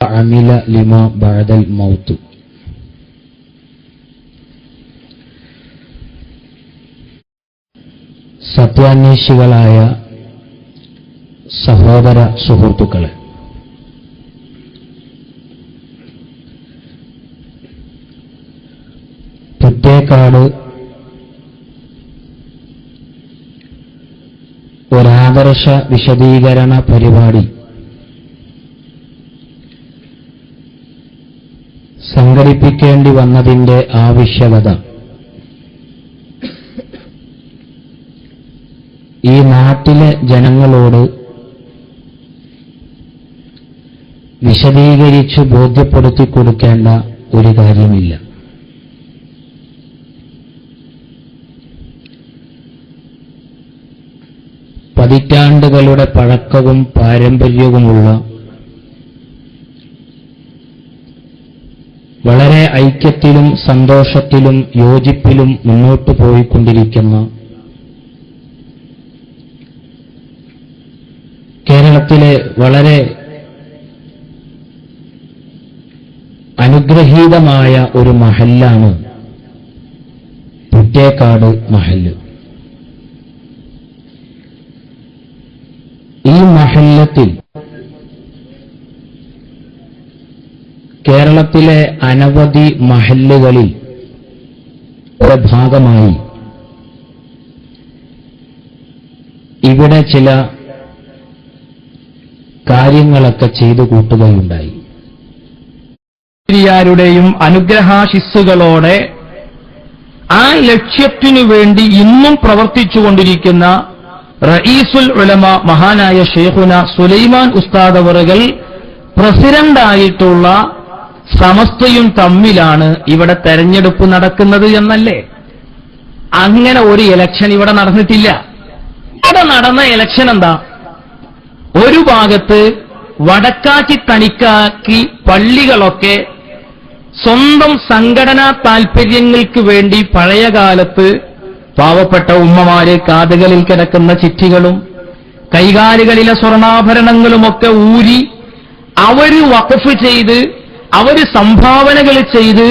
അമില ലിമ ബഅദൽ mouth. സത്യാന്വേഷികളായ സഹോദര സുഹൃത്തുക്കളെ, പുത്തേക്കാട് ഒരാദർശ വിശദീകരണ പരിപാടി സംഘടിപ്പിക്കേണ്ടി വന്നതിന്റെ ആവശ്യകത ഈ നാട്ടിലെ ജനങ്ങളോട് വിശദീകരിച്ച് ബോധ്യപ്പെടുത്തി കൊടുക്കേണ്ട ഒരു കാര്യമില്ല. പതിറ്റാണ്ടുകളുടെ പഴക്കവും പാരമ്പര്യവുമുള്ള വളരെ ഐക്യത്തിലും സന്തോഷത്തിലും യോജിപ്പിലും മുന്നോട്ടു പോയിക്കൊണ്ടിരിക്കുന്ന കേരളത്തിലെ വളരെ അനുഗ്രഹീതമായ ഒരു മഹല്ലാണ് പുത്തേക്കാട് മഹല്ല്. ഈ മഹല്ലത്തിൽ കേരളത്തിലെ അനവധി മഹല്ലുകളിൽ ഭാഗമായി ഇവിടെ ചില കാര്യങ്ങളൊക്കെ ചെയ്തു കൂട്ടുകയുണ്ടായി. ാരുടെയും അനുഗ്രഹാശിസ്സുകളോടെ ആ ലക്ഷ്യത്തിനു വേണ്ടി ഇന്നും പ്രവർത്തിച്ചുകൊണ്ടിരിക്കുന്ന റഈസുൽ ഉലമ മഹാനായ ശൈഖുന സുലൈമാൻ ഉസ്താദ് അവറുകൾ പ്രസിഡന്റായിട്ടുള്ള സമസ്തയും തമ്മിലാണ് ഇവിടെ തെരഞ്ഞെടുപ്പ് നടക്കുന്നത് എന്നല്ലേ? അങ്ങനെ ഒരു ഇലക്ഷൻ ഇവിടെ നടന്നിട്ടില്ല. ഇവിടെ നടന്ന ഇലക്ഷൻ എന്താ? ഒരു ഭാഗത്ത് വടക്കാച്ചി തനിക്കാക്കി പള്ളികളൊക്കെ സ്വന്തം സംഘടനാ താൽപര്യങ്ങൾക്ക് വേണ്ടി പഴയകാലത്ത് പാവപ്പെട്ട ഉമ്മമാരെ കാതുകളിൽ കിടക്കുന്ന ചിറ്റികളും കൈകാലുകളിലെ സ്വർണ്ണാഭരണങ്ങളുമൊക്കെ ഊരി അവര് വഖഫ് ചെയ്ത് അവര് സംഭാവനകൾ ചെയ്ത്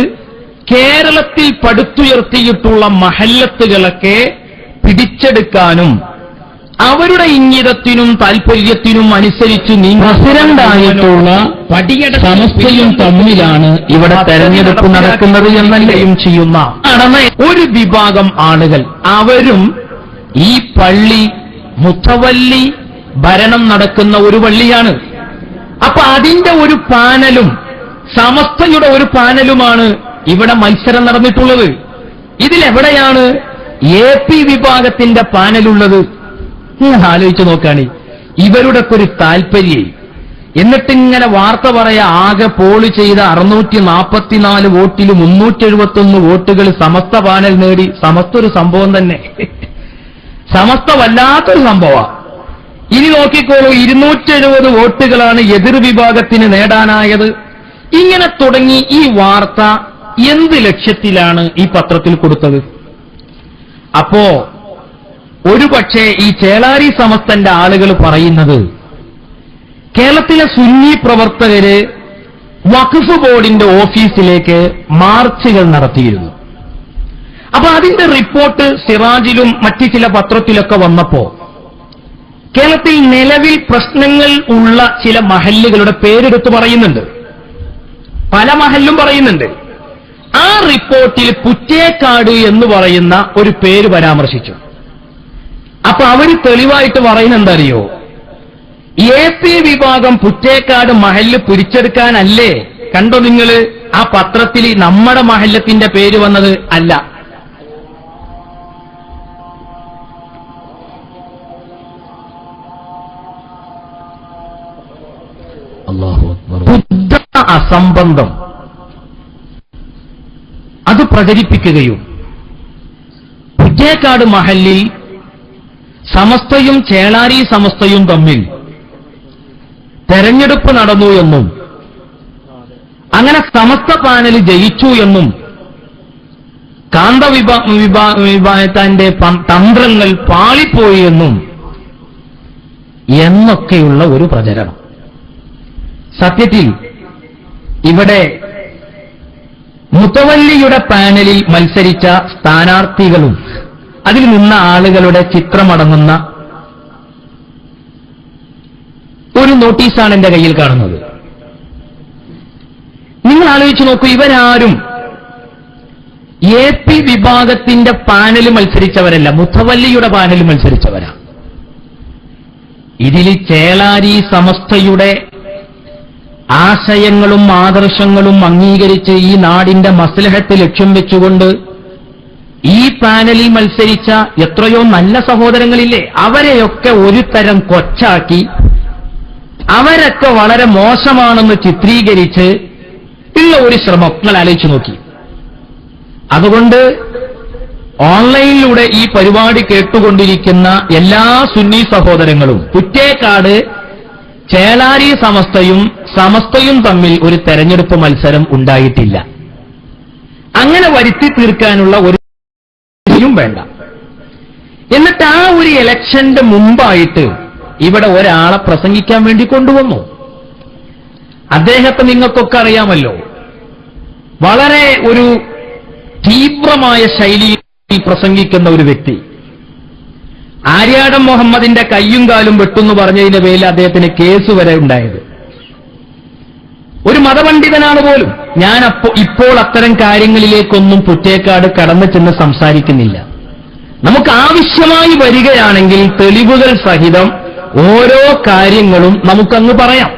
കേരളത്തിൽ പടുത്തുയർത്തിയിട്ടുള്ള മഹല്ലത്തുകളൊക്കെ പിടിച്ചെടുക്കാനും അവരുടെ ഇംഗിതത്തിനും താൽപര്യത്തിനും അനുസരിച്ച് പ്രസിഡന്റായിട്ടുള്ള സമസ്തയും തമ്മിലാണ് ഇവിടെ തെരഞ്ഞെടുപ്പ് നടക്കുന്നത് എന്നല്ലേയും ചെയ്യുന്ന ഒരു വിഭാഗം ആളുകൾ അവരും ഈ പള്ളി മുത്തവല്ലി ഭരണം നടക്കുന്ന ഒരു പള്ളിയാണ്. അപ്പൊ അതിന്റെ ഒരു പാനലും സമസ്തയുടെ ഒരു പാനലുമാണ് ഇവിടെ മത്സരം നടന്നിട്ടുള്ളത്. ഇതിലെവിടെയാണ് AP വിഭാഗത്തിന്റെ പാനലുള്ളത്? ആലോചിച്ച് നോക്കാണ്. ഇവരുടെ ഒരു താൽപര്യം. എന്നിട്ടിങ്ങനെ വാർത്ത പറയാ, ആകെ പോള് ചെയ്ത 644 വോട്ടിൽ 371 വോട്ടുകൾ സമസ്ത പാനൽ നേടി. സമസ്ത ഒരു സംഭവം തന്നെ, സമസ്ത വല്ലാത്തൊരു സംഭവമാണ്. ഇനി നോക്കിക്കോളൂ, 270 വോട്ടുകളാണ് എതിർ വിഭാഗത്തിന് നേടാനായത്. ഇങ്ങനെ തുടങ്ങി ഈ വാർത്ത എന്ത് ലക്ഷ്യത്തിലാണ് ഈ പത്രത്തിൽ കൊടുത്തത്? അപ്പോ ഒരുപക്ഷെ ഈ ചേളാരി സമസ്തന്റെ ആളുകൾ പറയുന്നത് കേരളത്തിലെ സുന്നി പ്രവർത്തകര് വഖഫ് ബോർഡിന്റെ ഓഫീസിലേക്ക് മാർച്ചുകൾ നടത്തിയിരുന്നു. അപ്പൊ അതിന്റെ റിപ്പോർട്ട് സിറാജിലും മറ്റു ചില പത്രത്തിലൊക്കെ വന്നപ്പോ കേരളത്തിൽ നിലവിൽ പ്രശ്നങ്ങൾ ഉള്ള ചില മഹല്ലുകളുടെ പേരെടുത്ത് പറയുന്നുണ്ട്, പല മഹല്ലും പറയുന്നുണ്ട്. ആ റിപ്പോർട്ടിൽ പുത്തേക്കാട് എന്ന് പറയുന്ന ഒരു പേര് പരാമർശിച്ചു. അപ്പൊ അവര് തെളിവായിട്ട് പറയുന്ന എന്തറിയോ? AP വിഭാഗം പുത്തേക്കാട് മഹല്ല് പിടിച്ചെടുക്കാനല്ലേ? കണ്ടോ നിങ്ങള് ആ പത്രത്തിൽ നമ്മുടെ മഹല്ലത്തിന്റെ പേര് വന്നത്? അല്ല. അസംബന്ധം അത് പ്രചരിപ്പിക്കുകയും പുത്തേക്കാട് മഹല്ലിൽ സമസ്തയും ചേളാരി സമസ്തയും തമ്മിൽ തെരഞ്ഞെടുപ്പ് നടന്നു എന്നും അങ്ങനെ സമസ്ത പാനൽ ജയിച്ചു എന്നും കാന്തവിഭാഗത്തിന്റെ തന്ത്രങ്ങൾ പാളിപ്പോയി എന്നും എന്നൊക്കെയുള്ള ഒരു പ്രചരണം. സത്യത്തിൽ ഇവിടെ മുത്തവല്ലിയുടെ പാനലിൽ മത്സരിച്ച സ്ഥാനാർത്ഥികളും അതിൽ നിന്ന ആളുകളുടെ ചിത്രമടങ്ങുന്ന ഒരു നോട്ടീസാണ് എന്റെ കയ്യിൽ കാണുന്നത്. നിങ്ങൾ ആലോചിച്ച് നോക്കൂ, ഇവരാരും AP വിഭാഗത്തിന്റെ പാനൽ മത്സരിച്ചവരല്ല, മുത്തവല്ലിയുടെ പാനൽ മത്സരിച്ചവരാ. ഇതിൽ ചേളാരി സമസ്തയുടെ ആശയങ്ങളും ആദർശങ്ങളും അംഗീകരിച്ച് ഈ നാടിന്റെ മസ്ലഹത്ത് ലക്ഷ്യം വെച്ചുകൊണ്ട് ഈ പാനലിൽ മത്സരിച്ച എത്രയോ നല്ല സഹോദരങ്ങളില്ലേ, അവരെയൊക്കെ ഒരു തരം കൊച്ചാക്കി അവരൊക്കെ വളരെ മോശമാണെന്ന് ചിത്രീകരിച്ച് ഉള്ള ഒരു ശ്രമം നിങ്ങൾ ആലോചിച്ചു നോക്കി. അതുകൊണ്ട് ഓൺലൈനിലൂടെ ഈ പരിപാടി കേട്ടുകൊണ്ടിരിക്കുന്ന എല്ലാ സുന്നി സഹോദരങ്ങളും കുറ്റേക്കാട് ചേളാരി സമസ്തയും തമ്മിൽ ഒരു തെരഞ്ഞെടുപ്പ് മത്സരം ഉണ്ടായിട്ടില്ല. അങ്ങനെ വരുത്തി തീർക്കാനുള്ള ഒരു വേണ്ട. എന്നിട്ട് ആ ഒരു ഇലക്ഷന്റെ മുമ്പായിട്ട് ഇവിടെ ഒരാളെ പ്രസംഗിക്കാൻ വേണ്ടി കൊണ്ടുവന്നു. അദ്ദേഹത്തെ നിങ്ങൾക്കൊക്കെ അറിയാമല്ലോ, വളരെ ഒരു തീവ്രമായ ശൈലിയിൽ പ്രസംഗിക്കുന്ന ഒരു വ്യക്തി. ആര്യാടൻ മുഹമ്മദിന്റെ കയ്യും കാലും വെട്ടുന്നു പറഞ്ഞതിന്റെ പേരിൽ അദ്ദേഹത്തിന് കേസ് വരെ ഉണ്ടായത്. ഒരു മതപണ്ഡിതനാണ് പോലും. ഞാൻ ഇപ്പോൾ അത്തരം കാര്യങ്ങളിലേക്കൊന്നും പുറ്റേക്കാട് കടന്നു ചെന്ന് സംസാരിക്കുന്നില്ല. നമുക്ക് ആവശ്യമായി വരികയാണെങ്കിൽ തെളിവുകൾ സഹിതം ഓരോ കാര്യങ്ങളും നമുക്കങ്ങ് പറയാം.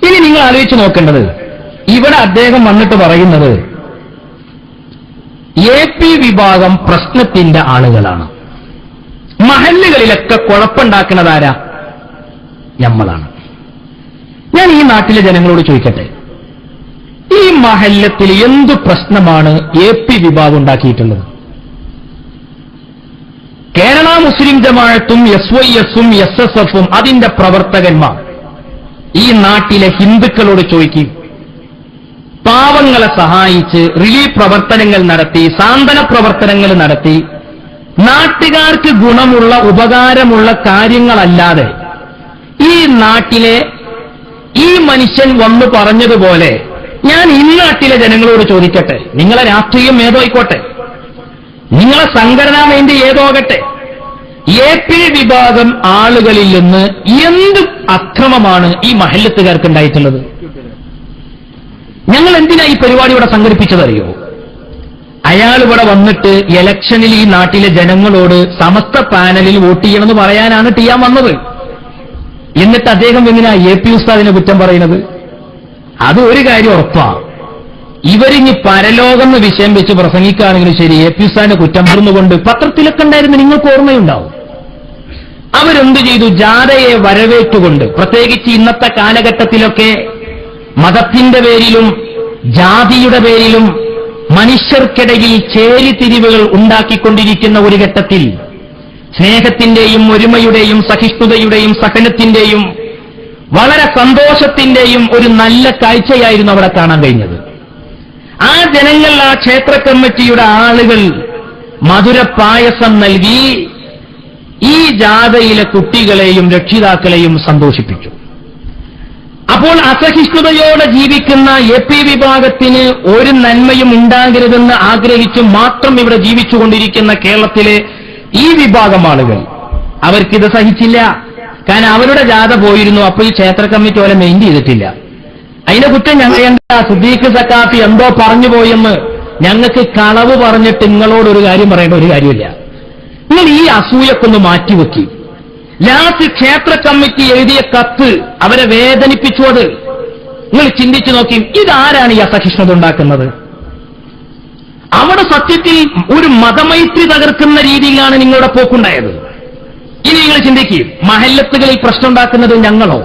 ഇനി നിങ്ങൾ ആലോചിച്ച് നോക്കേണ്ടത്, ഇവിടെ അദ്ദേഹം വന്നിട്ട് പറയുന്നത് AP വിഭാഗം പ്രശ്നത്തിന്റെ ആളുകളാണ്, മഹല്ലുകളിലൊക്കെ കുഴപ്പമുണ്ടാക്കുന്നതാരാ? നമ്മളാണ്. ഞാൻ ഈ നാട്ടിലെ ജനങ്ങളോട് ചോദിക്കട്ടെ, ഈ മഹല്ലത്തിൽ എന്തു പ്രശ്നമാണ് AP വിഭാഗം ഉണ്ടാക്കിയിട്ടുള്ളത്? കേരള മുസ്ലിം ജമാഅത്തും SYS-ഉം SSF-ഉം അതിന്റെ പ്രവർത്തകന്മാർ ഈ നാട്ടിലെ ഹിന്ദുക്കളോട് ചോദിക്കും. പാവങ്ങളെ സഹായിച്ച് റിലീഫ് പ്രവർത്തനങ്ങൾ നടത്തി, സാന്ത്വന പ്രവർത്തനങ്ങൾ നടത്തി, നാട്ടുകാർക്ക് ഗുണമുള്ള ഉപകാരമുള്ള കാര്യങ്ങളല്ലാതെ ഈ നാട്ടിലെ ഈ മനുഷ്യൻ വന്നു പറഞ്ഞതുപോലെ ഞാൻ ഈ നാട്ടിലെ ജനങ്ങളോട് ചോദിക്കട്ടെ, നിങ്ങളെ രാഷ്ട്രീയം ഏതോയിക്കോട്ടെ, നിങ്ങളെ സംഘടനാ വേണ്ടി ഏതോകട്ടെ, AP വിഭാഗം ആളുകളിൽ നിന്ന് എന്ത് അക്രമമാണ് ഈ മഹല്ലത്തുകാർക്ക് ഉണ്ടായിട്ടുള്ളത്? ഞങ്ങൾ എന്തിനാ ഈ പരിപാടി ഇവിടെ സംഘടിപ്പിച്ചതറിയോ? അയാൾ ഇവിടെ വന്നിട്ട് ഇലക്ഷനിൽ ഈ നാട്ടിലെ ജനങ്ങളോട് സമസ്ത പാനലിൽ വോട്ട് ചെയ്യണമെന്ന് പറയാനാണ് ചെയ്യാൻ വന്നത്. എന്നിട്ട് അദ്ദേഹം എങ്ങനെയാ AP ഉസ്താദിനെ കുറ്റം പറയുന്നത്? അത് ഒരു കാര്യം ഉറപ്പാ, ഇവരിഞ്ഞ് പരലോകമെന്ന് വിഷയം വെച്ച് പ്രസംഗിക്കുകയാണെങ്കിലും ശരി, AP ഉസ്താദിനെ കുറ്റം പറഞ്ഞുകൊണ്ട് പത്രത്തിലൊക്കെ ഉണ്ടായിരുന്നു, നിങ്ങൾക്ക് ഓർമ്മയുണ്ടാവും. അവരെന്ത് ചെയ്തു? ജാഥയെ വരവേറ്റുകൊണ്ട്, പ്രത്യേകിച്ച് ഇന്നത്തെ കാലഘട്ടത്തിലൊക്കെ മതത്തിന്റെ പേരിലും ജാതിയുടെ പേരിലും മനുഷ്യർക്കിടയിൽ ചേരിതിരിവുകൾ ഉണ്ടാക്കിക്കൊണ്ടിരിക്കുന്ന ഒരു ഘട്ടത്തിൽ സ്നേഹത്തിന്റെയും ഒരുമയുടെയും സഹിഷ്ണുതയുടെയും സഹനത്തിന്റെയും വളരെ സന്തോഷത്തിന്റെയും ഒരു നല്ല കാഴ്ചയായിരുന്നു അവിടെ കാണാൻ കഴിഞ്ഞത്. ആ ജനങ്ങൾ, ആ ക്ഷേത്ര കമ്മിറ്റിയുടെ ആളുകൾ മധുരപ്പായസം നൽകി ഈ ജാഥയിലെ കുട്ടികളെയും രക്ഷിതാക്കളെയും സന്തോഷിപ്പിച്ചു. അപ്പോൾ അസഹിഷ്ണുതയോടെ ജീവിക്കുന്ന AP വിഭാഗത്തിന് ഒരു നന്മയും ഉണ്ടാകരുതെന്ന് ആഗ്രഹിച്ചു മാത്രം ഇവിടെ ജീവിച്ചുകൊണ്ടിരിക്കുന്ന കേരളത്തിലെ ഈ വിഭാഗം ആളുകൾ, അവർക്കിത് സഹിച്ചില്ല. കാരണം അവരുടെ ജാഥ പോയിരുന്നു, അപ്പോൾ ഈ ക്ഷേത്ര കമ്മിറ്റി പോലെ മെയിൻ ചെയ്തിട്ടില്ല. അതിനെ കുറ്റം ഞങ്ങൾ സിദ്ദീഖ് സക്കാഫി എന്തോ പറഞ്ഞു പോയെന്ന് ഞങ്ങൾക്ക് കളവ് പറഞ്ഞിട്ട് നിങ്ങളോടൊരു കാര്യം പറയേണ്ട ഒരു കാര്യമില്ല. നിങ്ങൾ ഈ അസൂയക്കൊന്ന് മാറ്റിവെക്കി. ലാസ്റ്റ് ക്ഷേത്ര കമ്മിറ്റി എഴുതിയ കത്ത് അവരെ വേദനിപ്പിച്ചു. അത് നിങ്ങൾ ചിന്തിച്ചു നോക്കി, ഇതാരാണ് ഈ അസഹിഷ്ണുത ഉണ്ടാക്കുന്നത്? അവിടെ സത്യത്തിൽ ഒരു മതമൈത്രി തകർക്കുന്ന രീതിയിലാണ് നിങ്ങളുടെ പോക്കുണ്ടായത്. ഇനി നിങ്ങൾ ചിന്തിക്കും, മഹല്ലത്തുകളിൽ പ്രശ്നം ഉണ്ടാക്കുന്നത് ഞങ്ങളോ?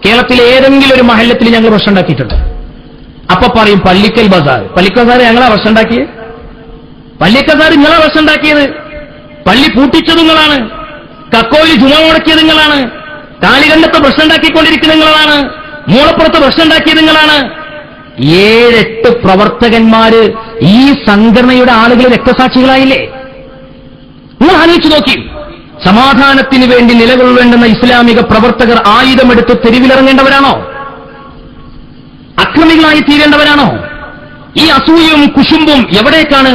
കേരളത്തിലെ ഏതെങ്കിലും ഒരു മഹല്ലത്തിൽ ഞങ്ങൾ പ്രശ്നം ഉണ്ടാക്കിയിട്ടുണ്ട്? അപ്പൊ പറയും പള്ളിക്കൽ ബസാർ. പള്ളിക്കൽ ബസാർ ഞങ്ങളാ പ്രശ്നം ഉണ്ടാക്കിയത്? പള്ളിക്കൽ ബസാർ നിങ്ങളാ പ്രശ്നം ഉണ്ടാക്കിയത്? പള്ളി പൂട്ടിച്ചത് നിങ്ങളാണ്, കക്കോയിൽ ജുമ മുടക്കിയത് നിങ്ങളാണ്, കാലികണ്ടത്തെ പ്രശ്നം ഉണ്ടാക്കിക്കൊണ്ടിരിക്കുന്നത് നിങ്ങളാണ്, മൂളപ്പുറത്ത് പ്രശ്നം ഉണ്ടാക്കിയത് നിങ്ങളാണ്. 7-8 പ്രവർത്തകന്മാര് ഈ സംഘടനയുടെ ആളുകൾ രക്തസാക്ഷികളായില്ലേ? നിങ്ങൾ ആലോചിച്ചു നോക്കി. സമാധാനത്തിന് വേണ്ടി നിലകൊള്ളേണ്ടുന്ന ഇസ്ലാമിക പ്രവർത്തകർ ആയുധമെടുത്ത് തെരുവിലിറങ്ങേണ്ടവരാണോ? പരാക്രമികളായി തീരേണ്ടവരാണോ? ഈ അസൂയയും കുശുമ്പും എവിടേക്കാണ്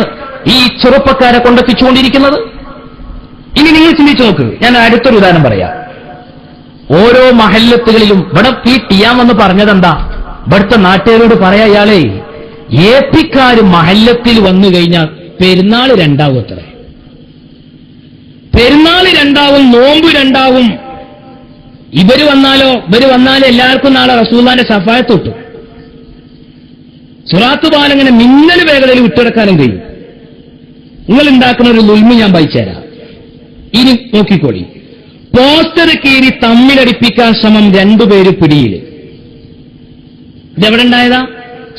ഈ ചെറുപ്പക്കാരെ കൊണ്ടെത്തിച്ചുകൊണ്ടിരിക്കുന്നത്? ഇനി നിങ്ങൾ ചിന്തിച്ചു നോക്ക്. ഞാൻ അടുത്തൊരു ഉദാഹരണം പറയാം. ഓരോ മഹല്ലത്തുകളിലും ഇവിടെ ഈ ടിയാമെന്ന് പറഞ്ഞതെന്താ? ഇവിടുത്തെ നാട്ടുകാരോട് പറയാ, ഇയാളെ ഏപ്പിക്കാര് മഹല്ലത്തിൽ വന്നു കഴിഞ്ഞാൽ പെരുന്നാൾ രണ്ടാവും. അത്ര പെരുന്നാൾ രണ്ടാവും, നോമ്പ് രണ്ടാവും. ഇവര് വന്നാലോ എല്ലാവർക്കും നാളെ റസൂലുള്ളാഹിന്റെ ശഫാഅത്ത് കിട്ടും. സിറാത്ത് പാലങ്ങനെ മിന്നൽ വേഗതയിൽ വിട്ടെടുക്കാനും കഴിയും. നിങ്ങൾ ഉണ്ടാക്കുന്ന ഒരു ദുൽമ ഞാൻ വായിച്ചുതരാം. ഇനി നോക്കിക്കോളി. പോസ്റ്റർ കീറി തമ്മിലടിപ്പിക്കാൻ ശ്രമം രണ്ടുപേര് പിടിയിൽ. ഇതെവിടെ ഉണ്ടായതാ?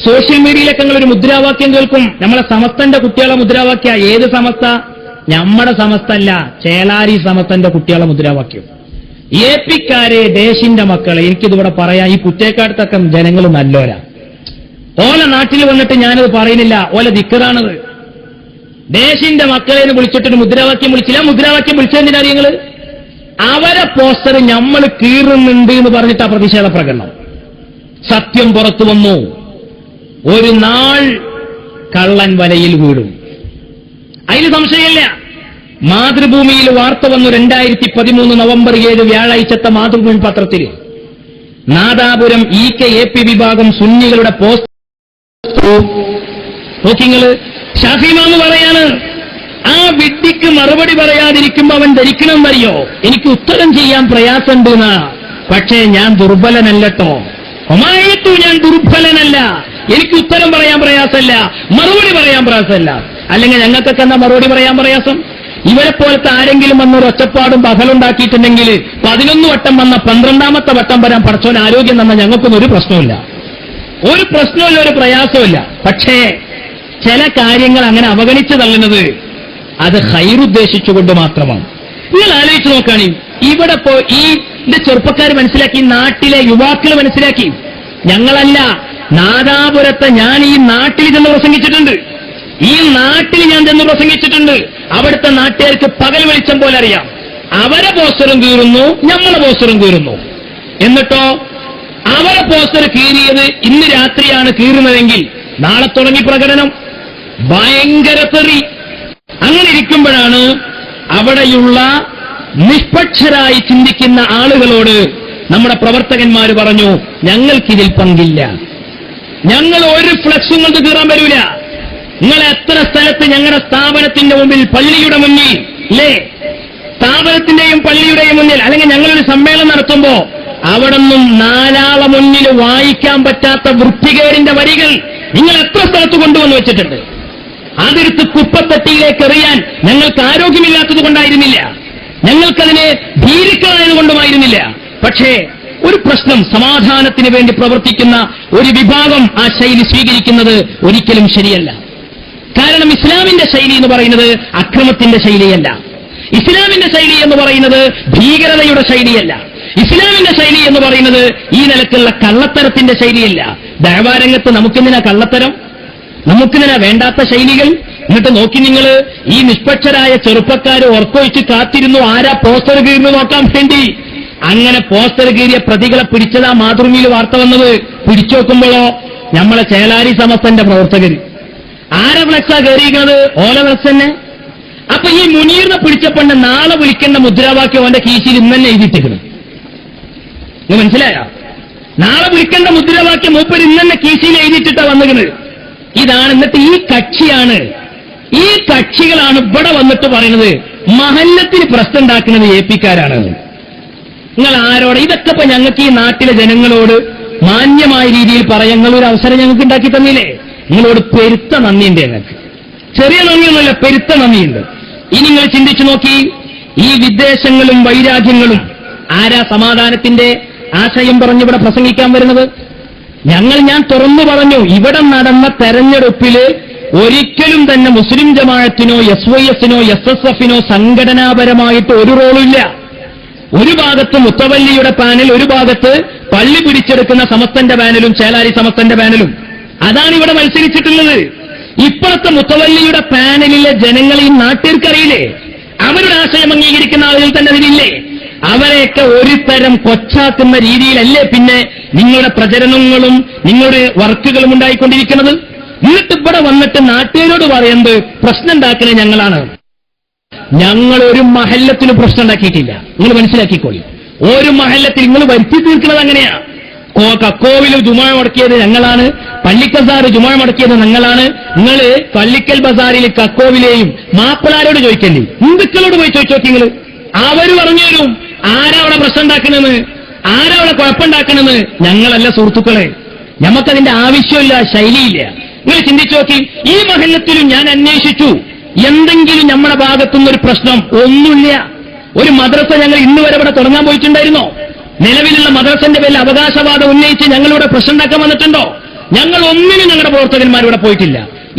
സോഷ്യൽ മീഡിയയിലൊക്കെ നിങ്ങൾ ഒരു മുദ്രാവാക്യം കേൾക്കും. നമ്മളെ സമസ്തന്റെ കുട്ടികളെ മുദ്രാവാക്യ. ഏത് സമസ്ത? നമ്മുടെ സമസ്ത അല്ല, ചേളാരി സമസ്തന്റെ കുട്ടികളെ മുദ്രാവാക്യം. ഏപ്പിക്കാരെ, ദേശിന്റെ മക്കളെ, എനിക്കിതിവിടെ പറയാം. ഈ കുറ്റേക്കാടത്തൊക്കെ ജനങ്ങൾ നല്ലോരാ. ഓല നാട്ടിൽ വന്നിട്ട് ഞാനത് പറയുന്നില്ല, ഓല ദിക്കറാണത്. ദേശിന്റെ മക്കളെ വിളിച്ചിട്ടൊരു മുദ്രാവാക്യം വിളിച്ചില്ല. മുദ്രാവാക്യം വിളിച്ചതിന്റെ കാര്യങ്ങള് അവരെ പോസ്റ്റർ നമ്മൾ കീറുന്നുണ്ട് എന്ന് പറഞ്ഞിട്ട് ആ പ്രതിഷേധ പ്രകടനം. സത്യം പുറത്തു വന്നു. ഒരു നാൾ കള്ളൻ വലയിൽ വീടും. അതിൽ സംശയമില്ല. മാതൃഭൂമിയിൽ വാർത്ത വന്നു. 2013 നവംബർ 7 വ്യാഴാഴ്ചത്തെ മാതൃഭൂമി പത്രത്തിൽ നാദാപുരം EKAP വിഭാഗം സുന്നികളുടെ പോസ്റ്റ് നോക്കിങ്ങള്. ഷാഫിമാമ് പറയാണ്, ആ വിഡ്ഢിക്ക് മറുപടി പറയാതിരിക്കുമ്പോ അവൻ ധരിക്കണമെന്നറിയോ? എനിക്ക് ഉത്തരം ചെയ്യാൻ പ്രയാസമുണ്ട് എന്നാ. പക്ഷേ ഞാൻ ദുർബലനല്ലട്ടോ. ഒമായത്തു, ഞാൻ ദുർബലനല്ല. എനിക്ക് ഉത്തരം പറയാൻ പ്രയാസമല്ല, മറുപടി പറയാൻ പ്രയാസമല്ല. അല്ലെങ്കിൽ ഞങ്ങൾക്കൊക്കെ എന്താ മറുപടി പറയാൻ പ്രയാസം? ഇവരെ പോലത്തെ ആരെങ്കിലും വന്നൊരു ഒച്ചപ്പാടും ബഹലുണ്ടാക്കിയിട്ടുണ്ടെങ്കിൽ 11 വട്ടം വന്ന 12ാമത്തെ വട്ടം വരാൻ പടച്ചോൻ ആരോഗ്യം തന്ന ഞങ്ങൾക്കൊന്നും ഒരു പ്രശ്നമില്ല, ഒരു പ്രശ്നമില്ല, ഒരു പ്രയാസമില്ല. പക്ഷേ ചില കാര്യങ്ങൾ അങ്ങനെ അവഗണിച്ചു തള്ളുന്നത് അത് ഖൈറുദ്ദേശിച്ചുകൊണ്ട് മാത്രമാണ്. നിങ്ങൾ ആലോചിച്ച് നോക്കാണ്. ഇവിടെ ഈ ചെറുപ്പക്കാർ മനസ്സിലാക്കി, നാട്ടിലെ യുവാക്കൾ മനസ്സിലാക്കി. ഞങ്ങളല്ല, നാദാപുരത്തെ ഞാൻ ഈ നാട്ടിൽ ചെന്ന് പ്രസംഗിച്ചിട്ടുണ്ട്. ഈ നാട്ടിൽ ഞാൻ ചെന്ന് പ്രസംഗിച്ചിട്ടുണ്ട്. അവിടുത്തെ നാട്ടുകാർക്ക് പകൽ വെളിച്ചം പോലെ അറിയാം. അവരെ പോസ്റ്ററും കീറുന്നു, നമ്മളെ പോസ്റ്ററും കീറുന്നു. എന്നിട്ടോ അവരെ പോസ്റ്റർ കീറിയത് ഇന്ന് രാത്രിയാണ് കീറുന്നതെങ്കിൽ നാളെ തുടങ്ങി പ്രകടനം, ഭയങ്കര തെറി. അങ്ങനെ ഇരിക്കുമ്പോഴാണ് അവിടെയുള്ള നിഷ്പക്ഷരായി ചിന്തിക്കുന്ന ആളുകളോട് നമ്മുടെ പ്രവർത്തകന്മാർ പറഞ്ഞു, ഞങ്ങൾക്കിതിൽ പങ്കില്ല, ഞങ്ങൾ ഒരു ഫ്ലക്സും കൊണ്ട് കീറാൻ വരൂല. നിങ്ങൾ എത്ര സ്ഥലത്ത് ഞങ്ങളുടെ സ്ഥാപനത്തിന്റെ മുമ്പിൽ, പള്ളിയുടെ മുന്നിൽ അല്ലേ, സ്ഥാപനത്തിന്റെയും പള്ളിയുടെയും മുന്നിൽ, അല്ലെങ്കിൽ ഞങ്ങളൊരു സമ്മേളനം നടത്തുമ്പോ അവിടെ നിന്നും നാലാളെ മുന്നിൽ വായിക്കാൻ പറ്റാത്ത വൃത്തികേടിന്റെ വരികൾ നിങ്ങൾ എത്ര സ്ഥലത്ത് കൊണ്ടുവന്ന് വെച്ചിട്ടുണ്ട്. അതെടുത്ത് കുപ്പത്തട്ടിയിലേക്ക് എറിയാൻ ഞങ്ങൾക്ക് ആരോഗ്യമില്ലാത്തത് കൊണ്ടായിരുന്നില്ല, ഞങ്ങൾക്കതിനെ ഭീരുക്കളായതുകൊണ്ടുമായിരുന്നില്ല. പക്ഷേ ഒരു പ്രശ്നം, സമാധാനത്തിന് വേണ്ടി പ്രവർത്തിക്കുന്ന ഒരു വിഭാഗം ആ ശൈലി സ്വീകരിക്കുന്നത് ഒരിക്കലും ശരിയല്ല. കാരണം ഇസ്ലാമിന്റെ ശൈലി എന്ന് പറയുന്നത് അക്രമത്തിന്റെ ശൈലിയല്ല. ഇസ്ലാമിന്റെ ശൈലി എന്ന് പറയുന്നത് ഭീകരതയുടെ ശൈലിയല്ല. ഇസ്ലാമിന്റെ ശൈലി എന്ന് പറയുന്നത് ഈ നിലക്കുള്ള കള്ളത്തരത്തിന്റെ ശൈലിയല്ല. ദഅവാരംഗത്ത് നമുക്കെന്തിനാ കള്ളത്തരം, നമുക്കെന്തിനാ വേണ്ടാത്ത ശൈലികൾ? എന്നിട്ട് നോക്കി നിങ്ങൾ, ഈ നിഷ്പക്ഷരായ ചെറുപ്പക്കാർ ഉറക്കൊഴിച്ച് കാത്തിരുന്നു ആരാ പോസ്റ്റർ കീറിന് നോക്കാൻ വേണ്ടി. അങ്ങനെ പോസ്റ്റർ കീറിയ പ്രതികളെ പിടിച്ചതാ മാതൃഭൂമിയിൽ വാർത്ത വന്നത്. പിടിച്ചു നോക്കുമ്പോഴോ നമ്മളെ ചേളാരി സമസ്തന്റെ പ്രവർത്തകർ. ആരെ ഫ്ലക്സാ കയറിയിരിക്കുന്നത്? ഓല ഫ്ലക്സ് തന്നെ. അപ്പൊ ഈ മുനീറിനെ പിടിച്ചപ്പോണ്ട് നാളെ വിളിക്കേണ്ട മുദ്രാവാക്യം അവന്റെ കീശയിൽ ഇന്ന് തന്നെ എഴുതിയിട്ടിരിക്കണം. നിങ്ങൾ മനസ്സിലായോ? നാളെ വിളിക്കേണ്ട മുദ്രാവാക്യം മൂപ്പർ ഇന്ന് തന്നെ കീശയിൽ എഴുതിയിട്ടിട്ടാ വന്നിരുന്നത്. ഇതാണ്. എന്നിട്ട് ഈ കക്ഷികളാണ് ഇവിടെ വന്നിട്ട് പറയുന്നത് മഹല്ലത്തിന് പ്രശ്നം ഉണ്ടാക്കുന്നത് ഏപ്പിക്കാരാണ്. നിങ്ങൾ ആരോട്? ഇതൊക്കെ ഇപ്പൊ ഞങ്ങൾക്ക് ഈ നാട്ടിലെ ജനങ്ങളോട് മാന്യമായ രീതിയിൽ പറയാൻ നിങ്ങളൊരു അവസരം ഞങ്ങൾക്ക് ഉണ്ടാക്കി തന്നില്ലേ? നിങ്ങളോട് പെരുത്ത നന്ദിയുണ്ട് ഞങ്ങൾക്ക്. ചെറിയ നന്ദിയൊന്നുമല്ല, പെരുത്ത നന്ദിയുണ്ട്. ഇനി നിങ്ങൾ ചിന്തിച്ചു നോക്കി, ഈ വിദ്വേഷങ്ങളും വൈരാഗ്യങ്ങളും ആരാ സമാധാനത്തിന്റെ ആശയം പറഞ്ഞിവിടെ പ്രസംഗിക്കാൻ വരുന്നത്? ഞാൻ തുറന്നു പറഞ്ഞു, ഇവിടെ നടന്ന തെരഞ്ഞെടുപ്പില് ഒരിക്കലും തന്നെ മുസ്ലിം ജമാഅത്തിനോ SYSനോ SSFനോ സംഘടനാപരമായിട്ട് ഒരു റോളില്ല. ഒരു ഭാഗത്ത് മുത്തവല്ലിയുടെ പാനൽ, ഒരു ഭാഗത്ത് പള്ളി പിടിച്ചെടുക്കുന്ന സമസ്തന്റെ പാനലും ചേലാരി സമസ്തന്റെ പാനലും. അതാണ് ഇവിടെ മത്സരിച്ചിട്ടുള്ളത്. ഇപ്പോഴത്തെ മുത്തവല്ലിയുടെ പാനലിലെ ജനങ്ങൾ ഈ നാട്ടിൽക്കറിയില്ലേ? അവരുടെ ആശയം അംഗീകരിക്കുന്ന ആളുകൾ തന്നെ അതിലില്ലേ? അവരെയൊക്കെ ഒരു തരം കൊച്ചാക്കുന്ന രീതിയിലല്ലേ പിന്നെ നിങ്ങളുടെ പ്രചരണങ്ങളും നിങ്ങളുടെ വർക്കുകളും ഉണ്ടായിക്കൊണ്ടിരിക്കുന്നത്. എന്നിട്ട് ഇവിടെ വന്നിട്ട് നാട്ടുകാരോട് പറയുന്നത് പ്രശ്നം ഉണ്ടാക്കുന്നത് ഞങ്ങളാണ്. ഞങ്ങൾ ഒരു മഹല്ലത്തിനും പ്രശ്നം ഉണ്ടാക്കിയിട്ടില്ല. നിങ്ങൾ മനസ്സിലാക്കിക്കോളി. ഒരു മഹല്ലത്തിൽ നിങ്ങൾ വരുത്തി തീർക്കുന്നത് അങ്ങനെയാ. കക്കോവിൽ ജുമാ മുടക്കിയത് ഞങ്ങളാണ്, പള്ളിക്കൽ ബസാർ ജുമാ മുടക്കിയത് ഞങ്ങളാണ്. നിങ്ങൾ പള്ളിക്കൽ ബസാറിൽ കക്കോവിലെയും മാപ്പിളാരോട് ചോദിക്കല്ലേ, ഹിന്ദുക്കളോട് പോയി ചോദിച്ചോക്കി. നിങ്ങൾ അവർ പറഞ്ഞു തരും ആരാ അവിടെ പ്രശ്നം ഉണ്ടാക്കണമെന്ന്, ആരാ അവിടെ കുഴപ്പമുണ്ടാക്കണമെന്ന്. ഞങ്ങളല്ല സുഹൃത്തുക്കളെ, നമുക്കതിന്റെ ആവശ്യമില്ല, ശൈലിയില്ല. നിങ്ങൾ ചിന്തിച്ചു നോക്കി. ഈ മഹല്ലത്തിലും ഞാൻ അന്വേഷിച്ചു, എന്തെങ്കിലും നമ്മുടെ ഭാഗത്തുനിന്നൊരു പ്രശ്നം ഒന്നുമില്ല. ഒരു മദ്രസ ഞങ്ങൾ ഇന്ന് വരെ ഇവിടെ തുടങ്ങാൻ പോയിട്ടുണ്ടായിരുന്നോ? നിലവിലുള്ള മദ്രസന്റെ പേരിൽ അവകാശവാദം ഉന്നയിച്ച് ഞങ്ങളിവിടെ പ്രശ്നം ഉണ്ടാക്കാൻ വന്നിട്ടുണ്ടോ? ഞങ്ങൾ ഒന്നിനും ഞങ്ങളുടെ പ്രവർത്തകന്മാരിവിടെ പോയിട്ടില്ല.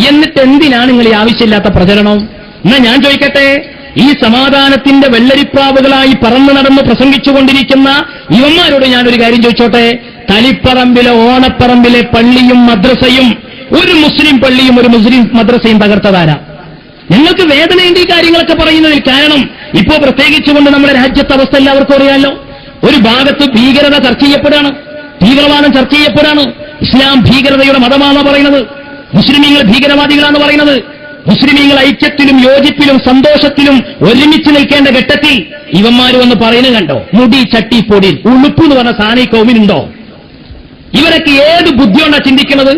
എന്നിട്ട് എന്തിനാണ് നിങ്ങൾ ഈ ആവശ്യമില്ലാത്ത പ്രചരണം? എന്നാ ഞാൻ ചോദിക്കട്ടെ, ഈ സമാധാനത്തിന്റെ വെള്ളരിപ്രാവുകളായി പറന്നു നടന്ന് പ്രസംഗിച്ചുകൊണ്ടിരിക്കുന്ന ഇവന്മാരോട് ഞാനൊരു കാര്യം ചോദിച്ചോട്ടെ. തളിപ്പറമ്പിലെ ഓണപ്പറമ്പിലെ പള്ളിയും മദ്രസയും, ഒരു മുസ്ലിം പള്ളിയും ഒരു മുസ്ലിം മദ്രസയും തകർത്തതാരാ? ഞങ്ങൾക്ക് വേദനയുണ്ട് ഈ കാര്യങ്ങളൊക്കെ പറയുന്നതിൽ. കാരണം ഇപ്പോ പ്രത്യേകിച്ചുകൊണ്ട് നമ്മുടെ രാജ്യത്തെ അവസ്ഥ എല്ലാവർക്കും അറിയാമല്ലോ. ഒരു ഭാഗത്ത് ഭീകരത ചർച്ച ചെയ്യപ്പെടാണ്, തീവ്രവാദം ചർച്ച ചെയ്യപ്പെടാണ്. ഇസ്ലാം ഭീകരതയുടെ മതമാണെന്ന് പറയുന്നത്, മുസ്ലിമീങ്ങൾ ഭീകരവാദികളാണ് പറയുന്നത്. മുസ്ലിമീങ്ങൾ ഐക്യത്തിലും യോജിപ്പിലും സന്തോഷത്തിലും ഒരുമിച്ച് നിൽക്കേണ്ട ഘട്ടത്തിൽ ഇവന്മാര് വന്ന് പറയുന്നത് കണ്ടോ? മുടി ചട്ടി പൊടി ഉളുപ്പ് എന്ന് പറഞ്ഞ സാധനം ഈ കൗമിനുണ്ടോ? ഇവരൊക്കെ ഏത് ബുദ്ധിയോണ്ടാണ് ചിന്തിക്കുന്നത്?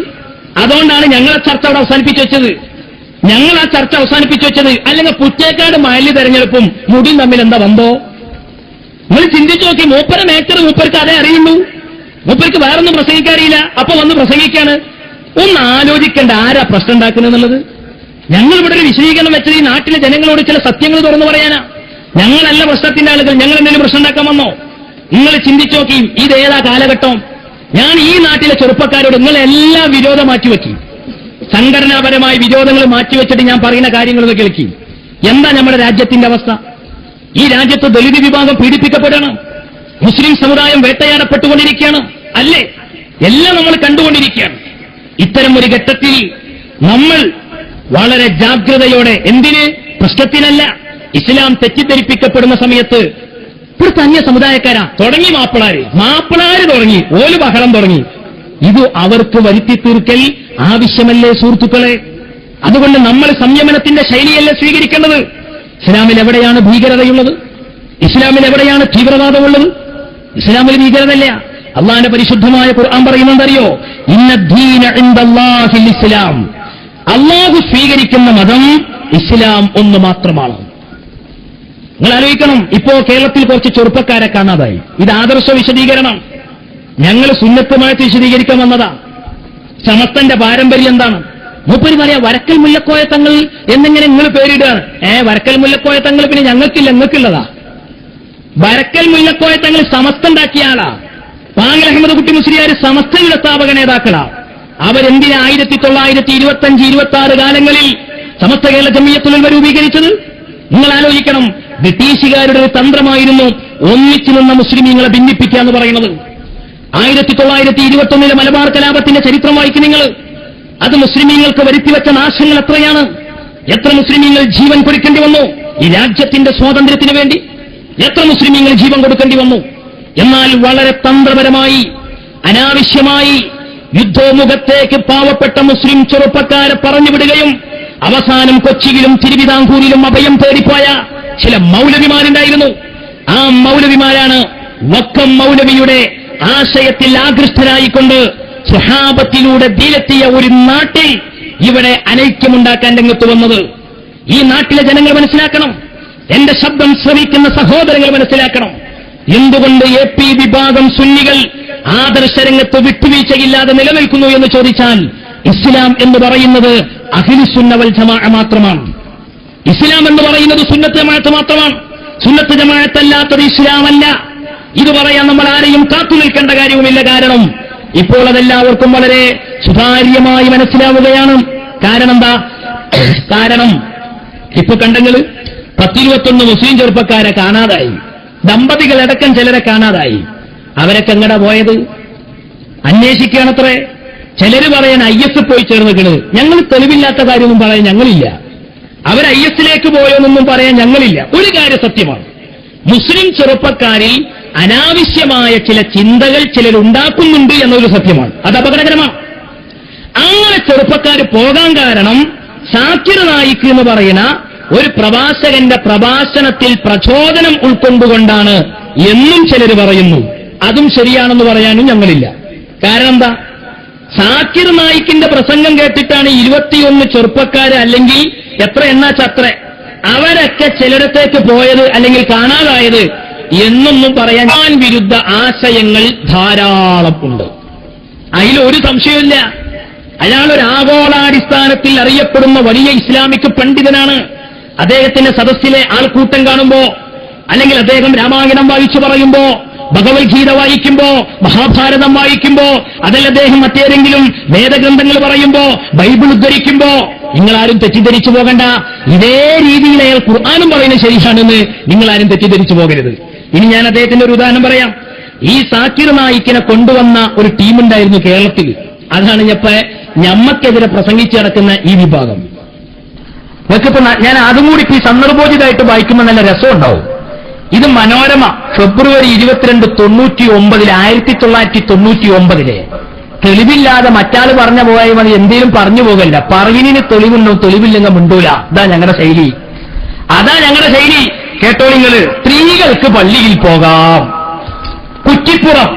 അതുകൊണ്ടാണ് ഞങ്ങളെ ചർച്ച അവിടെ അവസാനിപ്പിച്ചു വെച്ചത്. ഞങ്ങൾ ആ ചർച്ച അവസാനിപ്പിച്ചു വെച്ചത്. അല്ലെങ്കിൽ പുറ്റേക്കാട് മഹല്ല് തെരഞ്ഞെടുപ്പും മുടിയും തമ്മിൽ എന്താ ബന്ധോ? നിങ്ങൾ ചിന്തിച്ചു നോക്കി. മൂപ്പര മേക്കർ മൂപ്പർക്ക് അതേ അറിയുള്ളൂ, മൂപ്പർക്ക് വേറൊന്നും പ്രസംഗിക്കാറിയില്ല. അപ്പൊ വന്ന് പ്രസംഗിക്കാണ്. ഒന്ന് ആലോചിക്കേണ്ട ആരാ പ്രശ്നം ഉണ്ടാക്കുന്നതെന്നുള്ളത്. ഞങ്ങൾ ഇവിടെ ഒരു വിശദീകരണം വെച്ചത് ഈ നാട്ടിലെ ജനങ്ങളോട് ചില സത്യങ്ങൾ തുറന്നു പറയാനാ. ഞങ്ങളല്ല പ്രശ്നത്തിന്റെ ആളുകൾ. ഞങ്ങൾ എന്തെങ്കിലും പ്രശ്നം ഉണ്ടാക്കാൻ വന്നോ? നിങ്ങൾ ചിന്തിച്ചു നോക്കി. ഇതേതാ കാലഘട്ടം? ഞാൻ ഈ നാട്ടിലെ ചെറുപ്പക്കാരോട് നിങ്ങളെല്ലാം വിരോധം മാറ്റിവെക്കി, സംഘടനാപരമായ വിരോധങ്ങൾ മാറ്റിവെച്ചിട്ട് ഞാൻ പറയുന്ന കാര്യങ്ങളൊക്കെ കേൾക്കി. എന്താ നമ്മുടെ രാജ്യത്തിന്റെ അവസ്ഥ? ഈ രാജ്യത്ത് ദളിത് വിഭാഗം പീഡിപ്പിക്കപ്പെടണം, മുസ്ലിം സമുദായം വേട്ടയാടപ്പെട്ടുകൊണ്ടിരിക്കുകയാണ്, അല്ലേ? എല്ലാം നമ്മൾ കണ്ടുകൊണ്ടിരിക്കുകയാണ്. ഇത്തരം ഒരു ഘട്ടത്തിൽ നമ്മൾ വളരെ ജാഗ്രതയോടെ, എന്തിന്? പ്രശ്നത്തിനല്ല, ഇസ്ലാം തെറ്റിദ്ധരിപ്പിക്കപ്പെടുന്ന സമയത്ത് ഇവിടുത്തെ അന്യ സമുദായക്കാരാ തുടങ്ങി, മാപ്പിളാര് തുടങ്ങി, ഓല് ബഹളം തുടങ്ങി. ഇത് അവർക്ക് വരുത്തി തീർക്കൽ ആവശ്യമല്ലേ സുഹൃത്തുക്കളെ? അതുകൊണ്ട് നമ്മൾ സംയമനത്തിന്റെ ശൈലിയല്ലേ സ്വീകരിക്കേണ്ടത്? ഇസ്ലാമിൽ എവിടെയാണ് ഭീകരതയുള്ളത്? ഇസ്ലാമിൽ എവിടെയാണ് തീവ്രവാദമുള്ളത്? ഇസ്ലാമിൽ ഭീകരതയില്ല. അള്ളാന്റെ പരിശുദ്ധമായ ഖുർആൻ പറയുന്നതറിയോ? ഇന്നദ്ദീന ഇൻദല്ലാഹിൽ ഇസ്ലാം. അള്ളാഹു സ്വീകരിക്കുന്ന മതം ഇസ്ലാം ഒന്ന് മാത്രമാണ്. നിങ്ങൾ ആലോചിക്കണം. ഇപ്പോ കേരളത്തിൽ കുറച്ച് ചെറുപ്പക്കാരെ കാണാതായി. ഇത് ആദർശ വിശദീകരണം. ഞങ്ങൾ സുന്നത്തുമായിട്ട് വിശദീകരിക്കാൻ വന്നതാ. സമസ്തന്റെ പാരമ്പര്യം എന്താണ്? മൂപ്പര് പറയാ വരക്കൽ മുല്ലക്കോയ തങ്ങൾ എന്നിങ്ങനെ നിങ്ങൾ പേരിടുകയാണ്. വരക്കൽ മുല്ലക്കോയ തങ്ങൾ പിന്നെ ഞങ്ങൾക്കില്ല, നിങ്ങൾക്കുള്ളതാ. വരക്കൽ മുല്ലക്കോയ തങ്ങൾ സമസ്ത ഉണ്ടാക്കിയ ആളാ. പാങ്ങൽ അഹമ്മദ് കുട്ടി മുസ്ലിയാർ സമസ്തയുടെ സ്ഥാപക നേതാക്കളാ. അവരെന്തിനാ 1925-26 കാലങ്ങളിൽ സമസ്ത കേരള ജമിയത്തുൽ ഉലമ രൂപീകരിച്ചത്? നിങ്ങൾ ആലോചിക്കണം. ബ്രിട്ടീഷുകാരുടെ ഒരു തന്ത്രമായിരുന്നു ഒന്നിച്ചു നിന്ന മുസ്ലിമീങ്ങളെ ഭിന്നിപ്പിക്കുക എന്ന് പറയുന്നത്. 1921 മലബാർ കലാപത്തിന്റെ ചരിത്രം വായിക്കും നിങ്ങൾ. അത് മുസ്ലിമീങ്ങൾക്ക് വരുത്തിവെച്ച നാശങ്ങൾ എത്രയാണ്? എത്ര മുസ്ലിമീങ്ങൾ ജീവൻ കൊടുക്കേണ്ടി വന്നു ഈ രാജ്യത്തിന്റെ സ്വാതന്ത്ര്യത്തിന് വേണ്ടി? എത്ര മുസ്ലിമീങ്ങൾ ജീവൻ കൊടുക്കേണ്ടി വന്നു? എന്നാൽ വളരെ തന്ത്രപരമായി, അനാവശ്യമായി യുദ്ധോമുഖത്തേക്ക് പാവപ്പെട്ട മുസ്ലിം ചെറുപ്പക്കാരെ പറഞ്ഞുവിടുകയും അവസാനം കൊച്ചിയിലും തിരുവിതാംകൂറിലും അഭയം തേടിപ്പോയ ചില മൗലവിമാരുണ്ടായിരുന്നു. ആ മൗലവിമാരാണ് വക്കം മൗലവിയുടെ ആശയത്തിൽ ആകൃഷ്ടരായിക്കൊണ്ട് സ്വഹാബത്തിലൂടെ ദീനെത്തിയ ഒരു നാട്ടിൽ ഇവിടെ അനൈക്യമുണ്ടാക്കാൻ രംഗത്ത് വന്നത്. ഈ നാട്ടിലെ ജനങ്ങൾ മനസ്സിലാക്കണം. എന്റെ ശബ്ദം ശ്രവിക്കുന്ന സഹോദരങ്ങൾ മനസ്സിലാക്കണം. എന്തുകൊണ്ട് AP വിഭാഗം സുന്നികൾ ആദർശരംഗത്ത് വിട്ടുവീഴ്ചയില്ലാതെ നിലനിൽക്കുന്നു എന്ന് ചോദിച്ചാൽ, ഇസ്ലാം എന്ന് പറയുന്നത് അഹ്ലുസുന്ന വൽ ജമാഅ മാത്രമാണ്. ഇസ്ലാം എന്ന് പറയുന്നത് സുന്നത്ത് ജമാഅത്ത് മാത്രമാണ്. സുന്നത്ത് ജമാഅത്തല്ലാത്തത് ഇസ്ലാമല്ല. ഇത് പറയാൻ നമ്മൾ ആരെയും കാത്തു നിൽക്കേണ്ട കാര്യവുമില്ല. കാരണം ഇപ്പോൾ അതെല്ലാവർക്കും വളരെ സുതാര്യമായി മനസ്സിലാവുകയാണ്. കാരണം എന്താ? കാരണം ഇപ്പൊ കണ്ടെങ്കിൽ 10-21 മുസ്ലിം ചെറുപ്പക്കാരെ കാണാതായി. ദമ്പതികളടക്കം ചിലരെ കാണാതായി. അവരൊക്കെ എങ്ങടാ പോയത്? അന്വേഷിക്കുകയാണത്രേ. ചിലര് പറയാൻ IS പോയി ചേർന്നിക്കണ്. ഞങ്ങൾ തെളിവില്ലാത്ത കാര്യമൊന്നും പറയാൻ ഞങ്ങളില്ല. അവർ IS-ലേക്ക് പോയോന്നൊന്നും പറയാൻ ഞങ്ങളില്ല. ഒരു കാര്യം സത്യമാണ്, മുസ്ലിം ചെറുപ്പക്കാരിൽ അനാവശ്യമായ ചില ചിന്തകൾ ചിലരുണ്ടാക്കുന്നുണ്ട് എന്നൊരു സത്യമാണ്. അത് അപകടകരമാണ്. അങ്ങനെ ചെറുപ്പക്കാർ പോകാൻ കാരണം സാക്കിർ നായിക്ക് എന്ന് പറയുന്ന ഒരു പ്രഭാഷകന്റെ പ്രഭാഷണത്തിൽ പ്രചോദനം ഉൾക്കൊണ്ടുകൊണ്ടാണ് എന്നും ചിലർ പറയുന്നു. അതും ശരിയാണെന്ന് പറയാനും ഞങ്ങളില്ല. കാരണം എന്താ? സാക്കിർ നായിക്കിന്റെ പ്രസംഗം കേട്ടിട്ടാണ് 21 ചെറുപ്പക്കാര്, അല്ലെങ്കിൽ എത്ര എണ്ണാച്ചത്ര, അവരൊക്കെ ചിലയിടത്തേക്ക് പോയത് അല്ലെങ്കിൽ കാണാതായത് എന്നൊന്നും പറയാൻ വിരുദ്ധ ആശയങ്ങൾ ധാരാളം ഉണ്ട്. അതിലൊരു സംശയമില്ല. അയാൾ ഒരു ആഗോളാടിസ്ഥാനത്തിൽ അറിയപ്പെടുന്ന വലിയ ഇസ്ലാമിക് പണ്ഡിതനാണ്. അദ്ദേഹത്തിന്റെ സദസ്സിലെ ആൾക്കൂട്ടം കാണുമ്പോ, അല്ലെങ്കിൽ അദ്ദേഹം രാമായണം വായിച്ചു പറയുമ്പോ, ഭഗവത്ഗീത വായിക്കുമ്പോ, മഹാഭാരതം വായിക്കുമ്പോ, അതല്ല അദ്ദേഹം മറ്റേതെങ്കിലും വേദഗ്രന്ഥങ്ങൾ പറയുമ്പോ, ബൈബിൾ ഉദ്ധരിക്കുമ്പോ, നിങ്ങളാരും തെറ്റിദ്ധരിച്ചു പോകണ്ട. ഇതേ രീതിയിൽ അയാൾ ഖുർആനും പറയുന്നത് ശരിയാണെന്ന് നിങ്ങളാരും തെറ്റിദ്ധരിച്ചു പോകരുത്. ഇനി ഞാൻ അദ്ദേഹത്തിന്റെ ഒരു ഉദാഹരണം പറയാം. ഈ സാക്കിർ നായിക്കിനെ കൊണ്ടുവന്ന ഒരു ടീമുണ്ടായിരുന്നു കേരളത്തിൽ. അതാണ് ഞമ്മക്കെതിരെ പ്രസംഗിച്ചു നടക്കുന്ന ഈ വിഭാഗം. ഇപ്പൊ ഞാൻ അതും കൂടി ഈ സന്ദർഭോചിതമായിട്ട് വായിക്കുമ്പോൾ നല്ല രസമുണ്ടാവും. ഇത് മനോരമ ഫെബ്രുവരി 22, 1999 തെളിവില്ലാതെ മറ്റാള് പറഞ്ഞ പോയാൽ മതി, എന്തേലും പറഞ്ഞു പോകല്ല. പറവിന് തെളിവുണ്ടോ, തെളിവില്ലെങ്കിൽ മിണ്ടൂല. അതാ ഞങ്ങളുടെ ശൈലി, അതാ ഞങ്ങളുടെ ശൈലി. കേട്ടോ നിങ്ങള്, സ്ത്രീകൾക്ക് പള്ളിയിൽ പോകാം. കുറ്റിപ്പുറം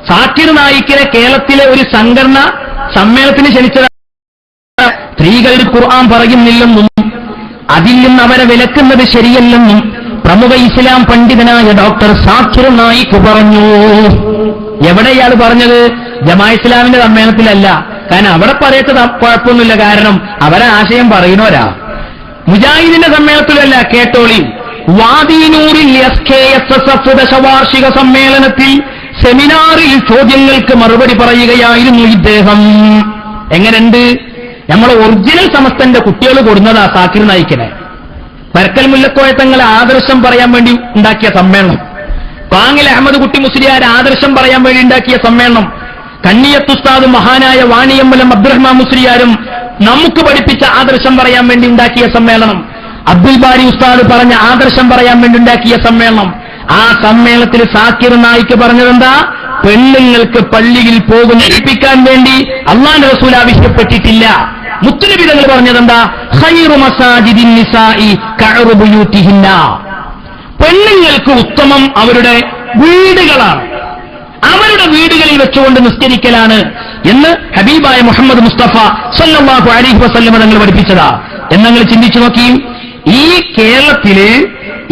സാക്കിർ നായിക്കിനെ കേരളത്തിലെ ഒരു സംഘടന സമ്മേളനത്തിന് ക്ഷണിച്ചത് സ്ത്രീകളുടെ ഖുർആൻ പറയുന്നില്ലെന്നും അതിൽ നിന്ന് അവരെ വിലക്കുന്നത് ശരിയല്ലെന്നും പ്രമുഖ ഇസ്ലാം പണ്ഡിതനായ ഡോക്ടർ സാക്കിർ നായിക് പറഞ്ഞു. എവിടെ ഇയാൾ പറഞ്ഞത്? ജമാ ഇസ്ലാമിന്റെ സമ്മേളനത്തിലല്ല. കാരണം അവിടെ പറയത്തത് കുഴപ്പമൊന്നുമില്ല, കാരണം അവരെ ആശയം പറയുന്നവരാ. മുജാഹിദിന്റെ സമ്മേളനത്തിലല്ല. കേട്ടോളി, വാദീനൂരിൽ SKSSF ദശവാർഷിക സമ്മേളനത്തിൽ സെമിനാറിൽ ചോദ്യങ്ങൾക്ക് മറുപടി പറയുകയായിരുന്നു ഇദ്ദേഹം. എങ്ങനെയുണ്ട്? നമ്മളെ ഒറിജിനൽ സമസ്തന്റെ കുട്ടികൾ കൊടുന്നതാ സാക്കിർ നായിക്കിനെ. പരക്കൽ മുല്ലക്കോയത്തങ്ങളെ ആദർശം പറയാൻ വേണ്ടി ഉണ്ടാക്കിയ സമ്മേളനം, കാങ്ങിൽ അഹമ്മദ് കുട്ടി മുസ്ലിയാർ ആദർശം പറയാൻ വേണ്ടി ഉണ്ടാക്കിയ സമ്മേളനം, കണ്ണിയത്തുസ്താദും മഹാനായ വാണിയമ്പലം അബ്ദുറഹ്മാൻ മുസ്ലിയാരും നമുക്ക് പഠിപ്പിച്ച ആദർശം പറയാൻ വേണ്ടി ഉണ്ടാക്കിയ സമ്മേളനം, അബ്ദുൽ ബാരി ഉസ്താദ് പറഞ്ഞ ആദർശം പറയാൻ വേണ്ടി ഉണ്ടാക്കിയ സമ്മേളനം. ആ സമ്മേളനത്തിൽ സാക്കിർ നായിക്ക് പറഞ്ഞതെന്താ? പെണ്ണുങ്ങൾക്ക് പള്ളിയിൽ പോകുന്നേൽപ്പിക്കാൻ വേണ്ടി അല്ലാഹുവിന്റെ റസൂൽ ആവശ്യപ്പെട്ടിട്ടില്ല. മുത്തുനബി തങ്ങൾ പറഞ്ഞതെന്താ? ഖൈറു മസാജിദിൻ നിസാഇ കഅറു ബുയൂതിഹിന്ന. പെണ്ണുങ്ങൾക്ക് ഉത്തമം അവരുടെ വീടുകളാണ്, അവരുടെ വീടുകളിൽ വെച്ചുകൊണ്ട് നിസ്കരിക്കലാണ് എന്ന് ഹബീബായ മുഹമ്മദ് മുസ്തഫ സല്ലല്ലാഹു അലൈഹി വസല്ലം തങ്ങൾ പഠിപ്പിച്ചതാ. എന്നങ്ങൾ ചിന്തിച്ചു നോക്കി. ഈ കേരളത്തില്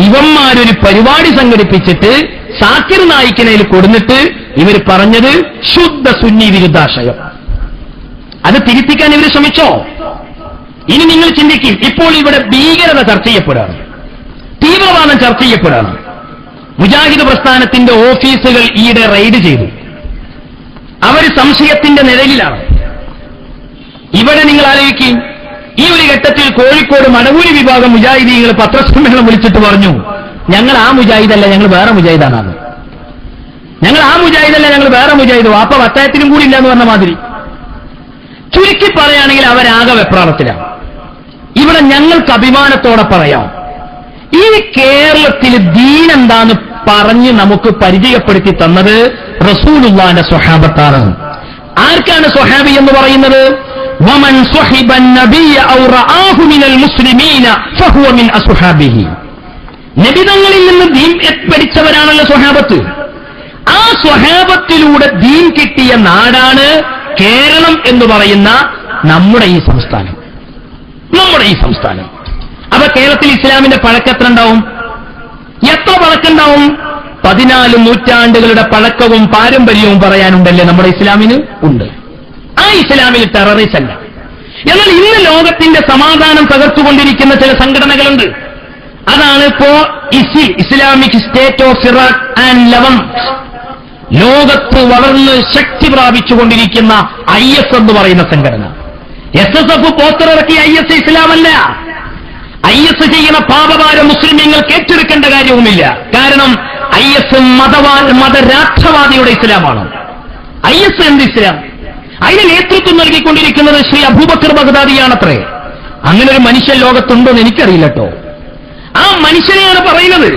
ഇവന്മാരൊരു പരിപാടി സംഘടിപ്പിച്ചിട്ട് സാക്കിർ നായിക്കിനയിൽ കൊടുന്നിട്ട് ഇവർ പറഞ്ഞത് ശുദ്ധ സുന്നി വിരുദ്ധാശയം. അത് തിരുത്തിക്കാൻ ഇവർ ശ്രമിച്ചോ? ഇനി നിങ്ങൾ ചിന്തിക്കും, ഇപ്പോൾ ഇവിടെ ഭീകരത ചർച്ച ചെയ്യപ്പെടുകയാണ്, തീവ്രവാദം ചർച്ച ചെയ്യപ്പെടുകയാണ്. മുജാഹിദ് പ്രസ്ഥാനത്തിന്റെ ഓഫീസുകൾ ഈയിടെ റെയ്ഡ് ചെയ്തു. അവർ സംശയത്തിന്റെ നിഴലിലാണ്. ഇവിടെ നിങ്ങൾ ആലോചിക്കും, ഈ ഒരു ഘട്ടത്തിൽ കോഴിക്കോട് മടവൂരി വിഭാഗം മുജാഹിദീങ്ങൾ പത്രസമ്മേളനം വിളിച്ചിട്ട് പറഞ്ഞു, ഞങ്ങൾ ആ മുജാഹിദല്ല, ഞങ്ങൾ വേറെ മുജാഹിദാണ്. ഞങ്ങൾ ആ മുജാഹിദല്ല, ഞങ്ങൾ വേറെ മുജാഹിദ്. വാപ്പ വത്തായത്തിനും കൂടി ഇല്ലാന്ന് പറഞ്ഞ മാതിരി. ചുരുക്കി പറയുകയാണെങ്കിൽ അവരാകെ വെപ്രാളത്തിലാണ്. ഇവിടെ ഞങ്ങൾക്ക് അഭിമാനത്തോടെ പറയാം, ഈ കേരളത്തിൽ ദീൻ എന്താന്ന് പറഞ്ഞ് നമുക്ക് പരിചയപ്പെടുത്തി തന്നത് റസൂലുള്ളാഹിന്റെ സ്വഹാബത്താണ്. ആർക്കാണ് സ്വഹാബി എന്ന് പറയുന്നത്? വമൻ സ്വഹിബൻ നബിയ ഔ റആഹു മിനൽ മുസ്ലിമീന ഫഹുവ മിൻ അസ്ഹാബിഹി. നബിതങ്ങളിൽ നിന്ന് ദീൻ പഠിച്ചവരാണല്ലോ സ്വഹാബത്ത്. ആ സ്വഹാബത്തിലൂടെ ദീൻ കിട്ടിയ നാടാണ് കേരളം എന്ന് പറയുന്ന നമ്മുടെ ഈ സംസ്ഥാനം. അപ്പൊ കേരളത്തിൽ ഇസ്ലാമിന്റെ പഴക്കത്ര ഉണ്ടാവും? എത്ര പഴക്കമുണ്ടാവും? 14 നൂറ്റാണ്ടുകളുടെ പഴക്കവും പാരമ്പര്യവും പറയാനുണ്ടല്ലേ നമ്മുടെ ഇസ്ലാമിന്? ഉണ്ട്. ആ ഇസ്ലാമിൽ ടെററിസ്റ്റ് അല്ല. എന്നാൽ ഇന്ന് ലോകത്തിന്റെ സമാധാനം തകർത്തുകൊണ്ടിരിക്കുന്ന ചില സംഘടനകളുണ്ട്. അതാണ് ഇപ്പോ Islamic State of Iraq and Levant. ലോകത്ത് വളർന്ന് ശക്തി പ്രാപിച്ചുകൊണ്ടിരിക്കുന്ന IS എന്ന് പറയുന്ന സംഘടന. SSF പോസ്റ്ററിറക്കിയ IS ഇസ്ലാമല്ല. IS ചെയ്യുന്ന പാപഭാരം മുസ്ലിമീങ്ങൾക്ക് ഏറ്റെടുക്കേണ്ട കാര്യവുമില്ല. കാരണം IS മതരാഷ്ട്രവാദിയുടെ ഇസ്ലാമാണ്. IS എന്ത് ഇസ്ലാം? അതിന് നേതൃത്വം നൽകിക്കൊണ്ടിരിക്കുന്നത് ശ്രീ അബൂബക്കർ ബഗ്ദാദിയാണത്രേ. അങ്ങനെ ഒരു മനുഷ്യൻ ലോകത്തുണ്ടോ എന്ന് എനിക്കറിയില്ല കേട്ടോ. ആ മനുഷ്യനെയാണ് പറയുന്നത്.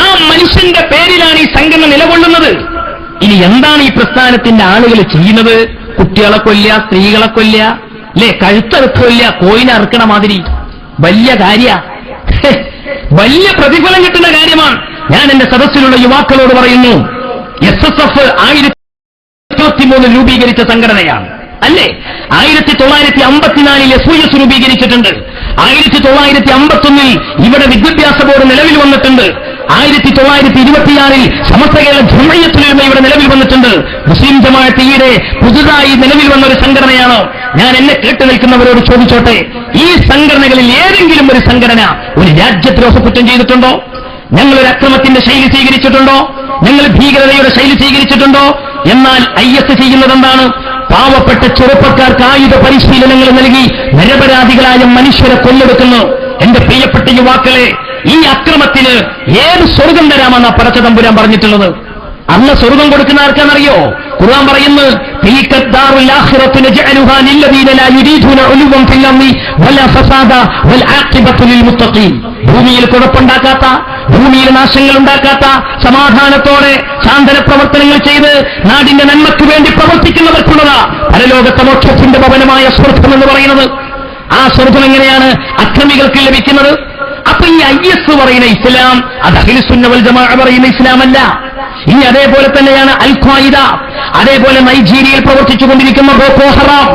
ആ മനുഷ്യന്റെ പേരിലാണ് ഈ സംഘടന നിലകൊള്ളുന്നത്. ഇനി എന്താണ് ഈ പ്രസ്ഥാനത്തിന്റെ ആളുകൾ ചെയ്യുന്നത്? കുട്ടികളെ കൊല്ല, സ്ത്രീകളെ കൊല്ല, അല്ലേ, കഴുത്തറുക്കില്ല, കോയിനെ അറുക്കണ മാതിരി. വലിയ കാര്യ, വലിയ പ്രതിഫലം കിട്ടുന്ന കാര്യമാണ്. ഞാൻ എന്റെ സദസ്സിലുള്ള യുവാക്കളോട് പറയുന്നു, SSF 1923 രൂപീകരിച്ച സംഘടനയാണ്, അല്ലേ? 1954 SOS രൂപീകരിച്ചിട്ടുണ്ട്. 1951 ഇവിടെ വിദ്യാഭ്യാസ ബോർഡ് നിലവിൽ വന്നിട്ടുണ്ട്. 1926 സമസ്ത കേരള ജംഇയ്യത്തുൽ ഉലമ ഇവിടെ നിലവിൽ വന്നിട്ടുണ്ട്. മുസ്ലിം ജമാഅത്ത് ഈയിടെ പുതുതായി നിലവിൽ വന്ന ഒരു സംഘടനയാണ്. ഞാൻ എന്നെ കേട്ടു നിൽക്കുന്നവരോട് ചോദിച്ചോട്ടെ, ഈ സംഘടനകളിൽ ഏതെങ്കിലും ഒരു സംഘടന ഒരു രാജ്യദ്രോഹ കുറ്റം ചെയ്തിട്ടുണ്ടോ? ഞങ്ങളൊരു അക്രമത്തിന്റെ ശൈലി സ്വീകരിച്ചിട്ടുണ്ടോ? ഞങ്ങൾ ഭീകരതയുടെ ശൈലി സ്വീകരിച്ചിട്ടുണ്ടോ? എന്നാൽ IS ചെയ്യുന്നത് എന്താണ്? പാവപ്പെട്ട ചെറുപ്പക്കാർക്ക് ആയുധ പരിശീലനങ്ങൾ നൽകി നിരപരാധികളായ മനുഷ്യരെ കൊന്നെടുക്കുന്നു. എന്റെ പ്രിയപ്പെട്ട യുവാക്കളെ, ഈ അക്രമത്തിന് ഏത് സ്വർഗം തരാമെന്നാ പടച്ച തമ്പുരാൻ പറഞ്ഞിട്ടുള്ളത്? അന്ന് സ്വർഗം കൊടുക്കുന്ന ആർക്കാണെന്നറിയോ? ഖുർആൻ പറയുന്നു, ഭൂമിയിൽ കുഴപ്പമുണ്ടാക്കാത്ത, ഭൂമിയിൽ നാശങ്ങൾ ഉണ്ടാക്കാത്ത, സമാധാനത്തോടെ സാന്ത്വന പ്രവർത്തനങ്ങൾ ചെയ്ത് നാടിന്റെ നന്മയ്ക്ക് വേണ്ടി പ്രവർത്തിക്കുന്നവർക്കുള്ളതാ പരലോകത്തെ മോക്ഷത്തിന്റെ ഭവനമായ സ്വർഗം എന്ന് പറയുന്നത്. ആ സ്വർഗം എങ്ങനെയാണ് അക്രമികൾക്ക് ലഭിക്കുന്നത്? അപ്പൊ ഈ IS പറയുന്ന ഇസ്ലാം അത് അഹ്ലുസുന്ന വൽ ജമാഅ പറയുന്ന ഇസ്ലാമല്ല. ഇനി അതേപോലെ തന്നെയാണ് അൽ ഖ്വായിദ, അതേപോലെ നൈജീരിയയിൽ പ്രവർത്തിച്ചുകൊണ്ടിരിക്കുന്ന ബോക്കോ ഹറാം,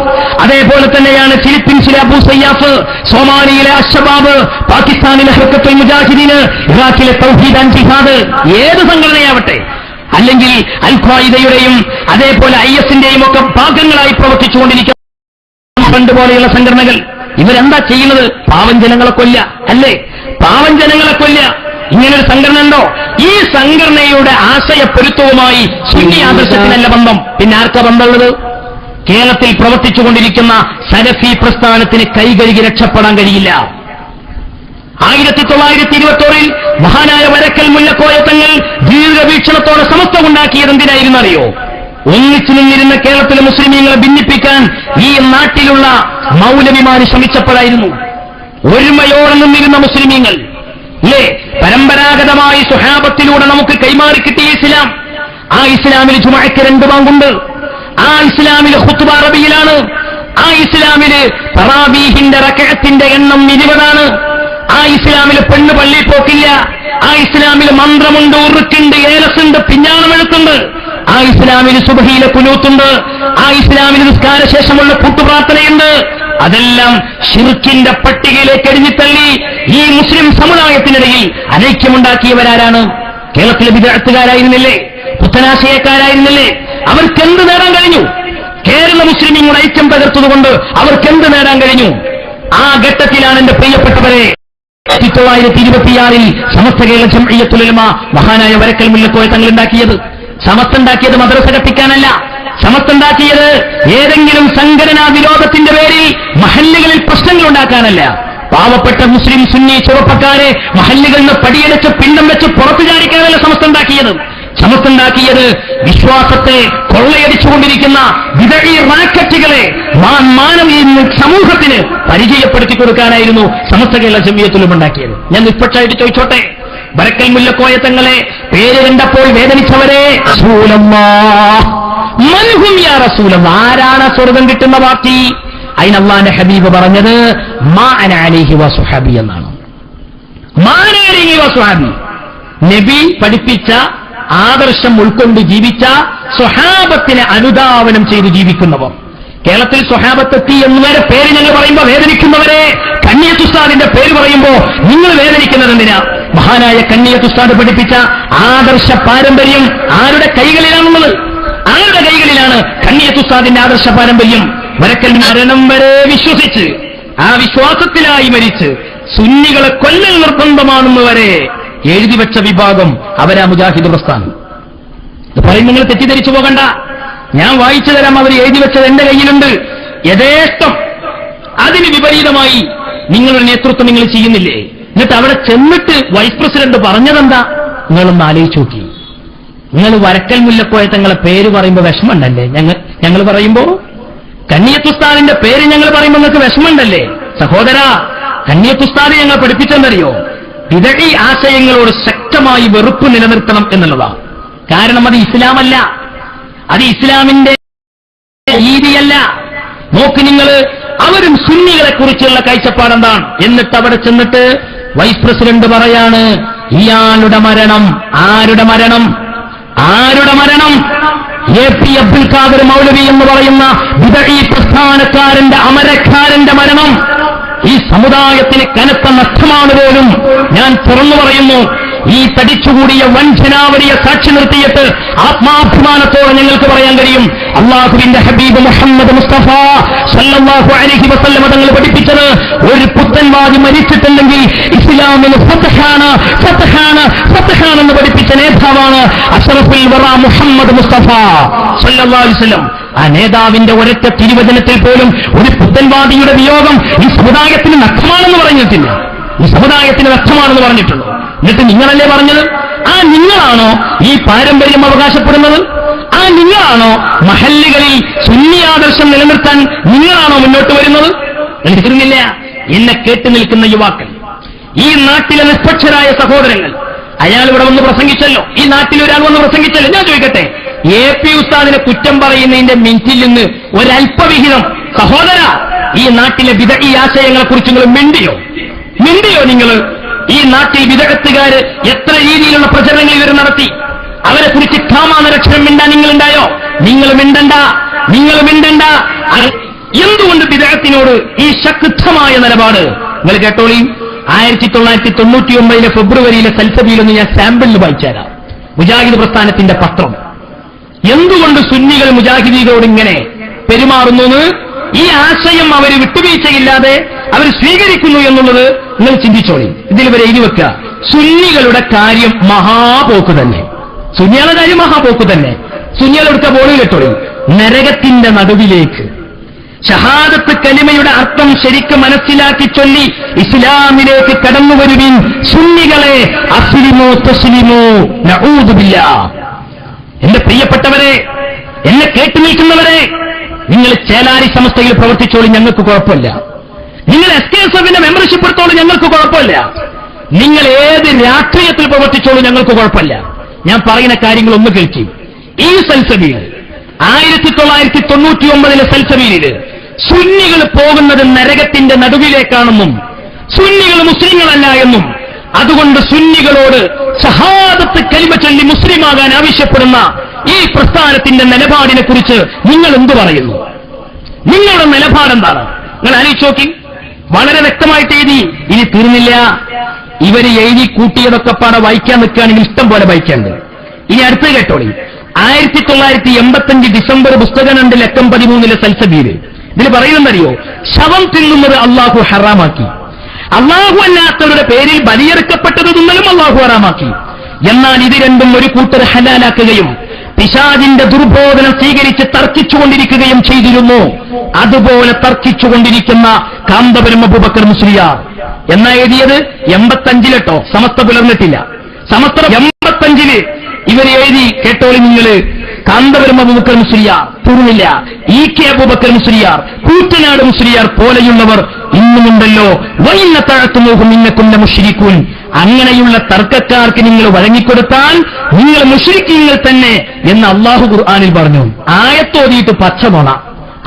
അതേപോലെ തന്നെയാണ് ഫിലിപ്പീൻസിലെ അബൂ സയ്യാഫ്, സോമാലിയിലെ അശ്ശബാബ്, പാകിസ്ഥാനിലെ ഹർക്കത്തുൽ മുജാഹിദീന്, ഇറാഖിലെ തൗഹീദ് ആൻഡ് ജിഹാദ്, ഏത് സംഘടനയാവട്ടെ, അല്ലെങ്കിൽ അൽ ഖ്വായിദയുടെയും അതേപോലെ IS-ന്റെയും ഒക്കെ ഭാഗങ്ങളായി പ്രവർത്തിച്ചുകൊണ്ടിരിക്കുന്ന ഫണ്ട് പോലെയുള്ള സംഘടനകൾ ഇവരെന്താ ചെയ്യുന്നത്? പാവം ജനങ്ങളെ കൊല്ല, അല്ലേ? പാവം ജനങ്ങളെ കൊല്ല. ഇങ്ങനൊരു സംഘടന ഉണ്ടോ? ഈ സംഘടനയുടെ ആശയപ്പൊരുത്തവുമായി സുന്നി ആദർശത്തിനല്ല ബന്ധം. പിന്നെ ആർക്കാ ബന്ധമുള്ളത്? കേരളത്തിൽ പ്രവർത്തിച്ചുകൊണ്ടിരിക്കുന്ന സലഫി പ്രസ്ഥാനത്തിന് കൈകഴുകി രക്ഷപ്പെടാൻ കഴിയില്ല. 1921 മഹാനായ വരക്കൽ മുല്ലക്കോയ തങ്ങൾ ദീർഘവീക്ഷണത്തോടെ സമസ്ത ഉണ്ടാക്കിയത് എന്തിനായിരുന്നു അറിയോ? ഒന്നിച്ചു നിന്നിരുന്ന കേരളത്തിലെ മുസ്ലിമീങ്ങളെ ഭിന്നിപ്പിക്കാൻ ഈ നാട്ടിലുള്ള മൗലവിമാര് ശ്രമിച്ചപ്പോഴായിരുന്നു. ഒരുമയോടെ നിന്നിരുന്ന മുസ്ലിമീങ്ങൾ, അല്ലേ? പരമ്പരാഗതമായി സ്വഹാബത്തിലൂടെ നമുക്ക് കൈമാറി കിട്ടിയ ഇസ്ലാം, ആ ഇസ്ലാമിൽ ജുമുഅക്ക് 2 ബാങ്കുണ്ട്, ആ ഇസ്ലാമിൽ ഖുത്ബ അറബിയിലാണ്, ആ ഇസ്ലാമില് തറാവീഹിന്റെ റക്അത്തിന്റെ എണ്ണം 20ആണ്, ആ ഇസ്ലാമിൽ പെണ്ണ് പള്ളിയിൽ പോക്കില്ല, ആ ഇസ്ലാമിൽ മന്ത്രമുണ്ട്, ഉറുക്കുണ്ട്, ഏലസുണ്ട്, പിഞ്ഞാണമെഴുത്തുണ്ട്, ആ ഇസ്ലാമിൽ സുബ്ഹിയിലെ ഖുനൂത്തുണ്ട്, ആ ഇസ്ലാമിൽ നിസ്കാരശേഷമുള്ള കൂട്ടുപ്രാർത്ഥനയുണ്ട്. അതെല്ലാം ശിർക്കിന്റെ പട്ടികയിലേക്ക് എഴുതിത്തള്ളി ഈ മുസ്ലിം സമുദായത്തിനിടയിൽ അനൈക്യമുണ്ടാക്കിയവരാരാണ്? കേരളത്തിലെ ബിദ്അത്തുകാരായിരുന്നില്ലേ? പുത്തനാശയക്കാരായിരുന്നില്ലേ? അവർക്കെന്ത് നേടാൻ കഴിഞ്ഞു? കേരള മുസ്ലിമീങ്ങളുടെ ഐക്യം തകർത്തതുകൊണ്ട് അവർക്കെന്ത് നേടാൻ കഴിഞ്ഞു? ആ ഘട്ടത്തിലാണ് എന്റെ പ്രിയപ്പെട്ടവരെ 1926 സമസ്ത കേരള ജംഇയ്യത്തുൽ ഉലമ മഹാനായ വരക്കൽ മുല്ലക്കോയ തങ്ങൾ ഉണ്ടാക്കിയത്. സമസ്ത ഉണ്ടാക്കിയത് മദ്രസ കെട്ടിക്കാനല്ല. സമസ്ത ഉണ്ടാക്കിയത് ഏതെങ്കിലും സംഘടനാ വിരോധത്തിന്റെ പേരിൽ മഹല്ലുകളിൽ പ്രശ്നങ്ങൾ ഉണ്ടാക്കാനല്ല. പാവപ്പെട്ട മുസ്ലിം സുന്നി ചെറുപ്പക്കാരെ മഹല്ലുകളിൽ നിന്ന് പടിയടച്ച് പിണ്ടം വെച്ച് പുറത്തു ചാടിക്കാനല്ല സമസ്ത ഉണ്ടാക്കിയത്. സമസ്ത ഉണ്ടാക്കിയത് വിശ്വാസത്തെ കൊള്ളയടിച്ചുകൊണ്ടിരിക്കുന്ന വിദഈ റാക്കറ്റുകളെ സമൂഹത്തിന് പരിചയപ്പെടുത്തി കൊടുക്കാനായിരുന്നു സമസ്ത കേരള ജംഇയ്യത്തുൽ ഉലമ ഉണ്ടാക്കിയത്. ഞാൻ നിഷ്പക്ഷമായിട്ട് ചോദിച്ചോട്ടെ, വരക്കൽ മുല്ലക്കോയ തങ്ങളെ പേര് കണ്ടപ്പോൾ വേദനിച്ചവരെ, മൻഹും യാ റസൂലല്ലാഹ്, ആരാണ് സ്വർഗം കിട്ടുന്ന പാർട്ടി? അതിന് അല്ലാഹുവിന്റെ ഹബീബ് പറഞ്ഞത് മാ അന അലൈഹി വസുഹബി എന്നാണ്. മാ അന അലൈഹി വസുഹബി, നബി പഠിപ്പിച്ച ആദർശം ഉൾക്കൊണ്ട് ജീവിച്ച സ്വഹാബത്തിനെ അനുധാവനം ചെയ്ത് ജീവിക്കുന്നവർ. കേരളത്തിൽ സ്വഹാബത്തെത്തി എന്നുവരെ പേര് ഞങ്ങൾ പറയുമ്പോൾ വേദനിക്കുന്നവരെ, കണ്ണിയത്ത് ഉസ്താദിന്റെ പേര് പറയുമ്പോൾ നിങ്ങൾ വേദനിക്കുന്നത് എന്തിനാ? മഹാനായ കണ്ണിയത്ത് ഉസ്താദ് പഠിപ്പിച്ച ആദർശ പാരമ്പര്യം ആരുടെ കൈകളിലാണുള്ളത്? ആരുടെ കൈകളിലാണ് കണ്ണിയത്ത് ഉസ്താദിന്റെ ആദർശ പാരമ്പര്യം? വരക്കൽ മരണം വരെ വിശ്വസിച്ച് ആ വിശ്വാസത്തിലായി മരിച്ച് സുന്നികളെ കൊല്ലൽ നിർബന്ധമാണെന്ന് വരെ എഴുതി വെച്ച വിഭാഗം അവരാ മുജാഹിദ് പ്രസ്ഥാനം. ഇത് പറയും, നിങ്ങൾ തെറ്റിദ്ധരിച്ചു പോകണ്ട. ഞാൻ വായിച്ചു തരാം, അവർ എഴുതി വെച്ചത് എന്റെ കയ്യിലുണ്ട്. യഥേഷ്ടം അതിന് വിപരീതമായി നിങ്ങളുടെ നേതൃത്വം നിങ്ങൾ ചെയ്യുന്നില്ലേ? എന്നിട്ട് അവിടെ ചെന്നിട്ട് വൈസ് പ്രസിഡന്റ് പറഞ്ഞതെന്താ? നിങ്ങളൊന്ന് ആലോചിച്ച് നോക്കി. നിങ്ങൾ വരക്കൽ മുല്ലക്കോയ തങ്ങളെ പേര് പറയുമ്പോൾ വിഷമമുണ്ടല്ലേ? ഞങ്ങൾ പറയുമ്പോ കണ്ണിയത്ത് ഉസ്താദിന്റെ പേര് ഞങ്ങൾ പറയുമ്പോൾ നിങ്ങൾക്ക് വിഷമമുണ്ടല്ലേ? സഹോദരാ, കണ്ണിയത്ത് ഉസ്താദ് ഞങ്ങൾ പഠിപ്പിച്ചെന്നറിയോ? വിദഈ ആശയങ്ങളോട് ശക്തമായി വെറുപ്പ് നിലനിർത്തണം എന്നുള്ളതാണ്. കാരണം അത് ഇസ്ലാമല്ല, അത് ഇസ്ലാമിന്റെ രീതിയല്ല. നോക്ക് നിങ്ങൾ, അവരും സുന്നികളെ കുറിച്ചുള്ള കാഴ്ചപ്പാടെന്താണ്? എന്നിട്ട് അവിടെ ചെന്നിട്ട് വൈസ് പ്രസിഡന്റ് പറയാണ്, ഇയാളുടെ മരണം, ആരുടെ മരണം? ആരുടെ മരണം? AP അബ്ദുൽ ഖാദർ മൗലവി എന്ന് പറയുന്ന ബിദഈ പ്രസ്ഥാനക്കാരന്റെ അമരക്കാരന്റെ മരണം ഈ സമുദായത്തിന് കനത്ത നഷ്ടമാണ് പോലും. ഞാൻ തുറന്നു പറയുന്നു, ഈ തടിച്ചുകൂടിയ വഞ്ചനാവലിയെ സാക്ഷി നിർത്തിയിട്ട് ആത്മാഭിമാനത്തോടെ ഞങ്ങൾക്ക് പറയാൻ കഴിയും, അള്ളാഹുവിന്റെ ഹബീബ് മുഹമ്മദ് മുസ്തഫ സല്ലല്ലാഹു അലൈഹി വസല്ലം തങ്ങൾ പഠിപ്പിച്ചത്, ഒരു പുത്തൻവാദി മരിച്ചിട്ടുണ്ടെങ്കിൽ ഇസ്ലാമിന് ഫത്ഹാണ് ഫത്ഹാണ് ഫത്ഹാണ് എന്ന് പഠിപ്പിച്ച നേതാവാണ് അഷ്റഫുൽ വറ മുഹമ്മദ് മുസ്തഫ സല്ലല്ലാഹു അലൈഹി വസല്ലം. ആ നേതാവിന്റെ ഒരൊറ്റ തിരുവചനത്തിൽ പോലും ഒരു പുത്തൻവാദിയുടെ വിയോഗം ഈ സമുദായത്തിന് നഷ്ടമാണെന്ന് പറഞ്ഞിട്ടില്ല. ഈ സമുദായത്തിന് നഷ്ടമാണെന്ന് പറഞ്ഞിട്ടുള്ളൂ. എന്നിട്ട് നിങ്ങളല്ലേ പറഞ്ഞത്? ആ നിങ്ങളാണോ ഈ പാരമ്പര്യം അവകാശപ്പെടുന്നത്? ആ നിങ്ങളാണോ മഹല്ലുകളിൽ സുന്നി ആദർശം നിലനിർത്താൻ നിങ്ങളാണോ മുന്നോട്ട് വരുന്നത്? എടുക്കുന്നില്ല. എന്നെ കേട്ടു നിൽക്കുന്ന യുവാക്കൾ, ഈ നാട്ടിലെ നിഷ്പക്ഷരായ സഹോദരങ്ങൾ, അയാൾ ഇവിടെ വന്ന് പ്രസംഗിച്ചല്ലോ, ഈ നാട്ടിൽ ഒരാൾ വന്ന് പ്രസംഗിച്ചല്ലോ. ഞാൻ ചോദിക്കട്ടെ, AP ഉസ്താദിനെ കുറ്റം പറയുന്നതിന്റെ മിനിറ്റിൽ നിന്ന് ഒരല്പവിഹിതം സഹോദര ഈ നാട്ടിലെ ബിദഈ ആശയങ്ങളെ കുറിച്ച് നിങ്ങൾ മിണ്ടിയോ നിങ്ങൾ? ഈ നാട്ടിൽ ബിദഅത്തുകാര് എത്ര രീതിയിലുള്ള പ്രചരണങ്ങൾ ഇവർ നടത്തി, അവരെ കുറിച്ച് കാമാനരക്ഷരം മിണ്ടാൻ നിങ്ങളുണ്ടായോ? നിങ്ങൾ മിണ്ടണ്ട. എന്തുകൊണ്ട് ബിദഅത്തിനോട് ഈ ശക്തമായ നിലപാട്? നിങ്ങൾ കേട്ടോളി, 1999 ഫെബ്രുവരിയിലെ സൽസബിയിലൊന്ന് ഞാൻ സാമ്പിളിന് വായിച്ചുതരാം. മുജാഹിദ് പ്രസ്ഥാനത്തിന്റെ പത്രം. എന്തുകൊണ്ട് സുന്നികൾ മുജാഹിദീകളോട് ഇങ്ങനെ പെരുമാറുന്നു? ഈ ആശയം അവർ വിട്ടുവീഴ്ചയില്ലാതെ അവർ സ്വീകരിക്കുന്നു എന്നുള്ളത് നിങ്ങൾ ചിന്തിച്ചോളി. ഇതിൽ ഇവരെ എഴുതി വെക്കുക, സുന്നികളുടെ കാര്യം മഹാപോക്ക് തന്നെ. സുന്നികളുടെ കാര്യം മഹാപോക്ക് തന്നെ. സുന്നികളെടുക്ക ബോളി കേട്ടോളി, നരകത്തിന്റെ നടുവിലേക്ക്. ഷഹാദത്ത് കലിമയുടെ അർത്ഥം ശരിക്ക് മനസ്സിലാക്കി ചൊല്ലി ഇസ്ലാമിലേക്ക് കടന്നുവരുവിൻ സുന്നികളെ, അസ്ലിമോ തസ്ലിമോ നഊദു ബില്ലാഹ്. എന്റെ പ്രിയപ്പെട്ടവരെ, എന്നെ കേട്ടു നിൽക്കുന്നവരെ, നിങ്ങൾ ചേലാരി സമസ്തയിൽ പ്രവർത്തിച്ചോളി, ഞങ്ങൾക്ക് കുഴപ്പമില്ല. നിങ്ങൾ SKSFന്റെ മെമ്പർഷിപ്പ് എടുത്തോളൂ, ഞങ്ങൾക്ക് കുഴപ്പമില്ല. നിങ്ങൾ ഏത് രാഷ്ട്രീയത്തിൽ പ്രവർത്തിച്ചോളൂ, ഞങ്ങൾക്ക് കുഴപ്പമില്ല. ഞാൻ പറയുന്ന കാര്യങ്ങൾ ഒന്ന് കേൾക്കി. ഈ സൽസബിയിൽ 1999 സൽസബിയില് സുന്നികൾ പോകുന്നത് നരകത്തിന്റെ നടുവിലേക്കാണെന്നും സുന്നികൾ മുസ്ലിങ്ങളല്ല എന്നും, അതുകൊണ്ട് സുന്നികളോട് ഷഹാദത്ത് കലിമ ചൊല്ലി മുസ്ലിമാകാൻ ആവശ്യപ്പെടുന്ന ഈ പ്രസ്ഥാനത്തിന്റെ നിലപാടിനെ കുറിച്ച് നിങ്ങൾ എന്തു പറയുന്നു? നിങ്ങളുടെ നിലപാടെന്താണ്? നിങ്ങൾ ആലോചിച്ച് നോക്കി. വളരെ വ്യക്തമായിട്ട് എഴുതി. ഇനി തീർന്നില്ല, ഇവര് എഴുതി കൂട്ടിയതൊക്കെ പാടെ വായിക്കാൻ നിൽക്കുകയാണെങ്കിൽ ഇഷ്ടം പോലെ വായിക്കാണ്ട്. ഇനി അടുത്ത് കേട്ടോളി, 1985 ഡിസംബർ പുസ്തകം 2 ലക്കം 13 സൽസബീര്. ഇതിൽ പറയുന്നറിയോ? ശവം തിന്നുന്നത് അള്ളാഹു ഹറാമാക്കി, അള്ളാഹു അല്ലാത്തവരുടെ പേരിൽ ബലിയെറുക്കപ്പെട്ടത് തിന്നലും അള്ളാഹു ഹറാമാക്കി. എന്നാൽ ഇത് രണ്ടും ഒരു കൂട്ടർ ഹലാലാക്കുകയും പിശാചിന്റെ ദുർബോധനം സ്വീകരിച്ച് തർക്കിച്ചുകൊണ്ടിരിക്കുകയും ചെയ്തിരുന്നു. അതുപോലെ തർക്കിച്ചുകൊണ്ടിരിക്കുന്ന കാന്തപുരം അബൂബക്കർ മുസ്ലിയാർ എന്നാ എഴുതിയത് 85 സമസ്ത പുലർന്നിട്ടില്ല. സമസ്ത 85 ഇവർ എഴുതി. കേട്ടോളി നിങ്ങൾ, കാന്തപുരം അബൂബക്കർ മുസ്ലിയാർ തീർന്നില്ല, EK അബൂബക്കർ മുസ്ലിയാർ, കൂറ്റനാട് മുസ്ലിയാർ പോലെയുള്ളവർ ഇന്നുമുണ്ടല്ലോ. വൈന്ന തഴത്തുമോഹും ഇന്നക്കുന്ന മുശ്രിക്കൂൻ. അങ്ങനെയുള്ള തർക്കക്കാർക്ക് നിങ്ങൾ വഴങ്ങിക്കൊടുത്താൽ നിങ്ങൾ മുശ്രിക്കീങ്ങൾ തന്നെ എന്ന് അള്ളാഹു ഖുർആനിൽ പറഞ്ഞു. ആയത്തോതിയിട്ട് പച്ചമോണ.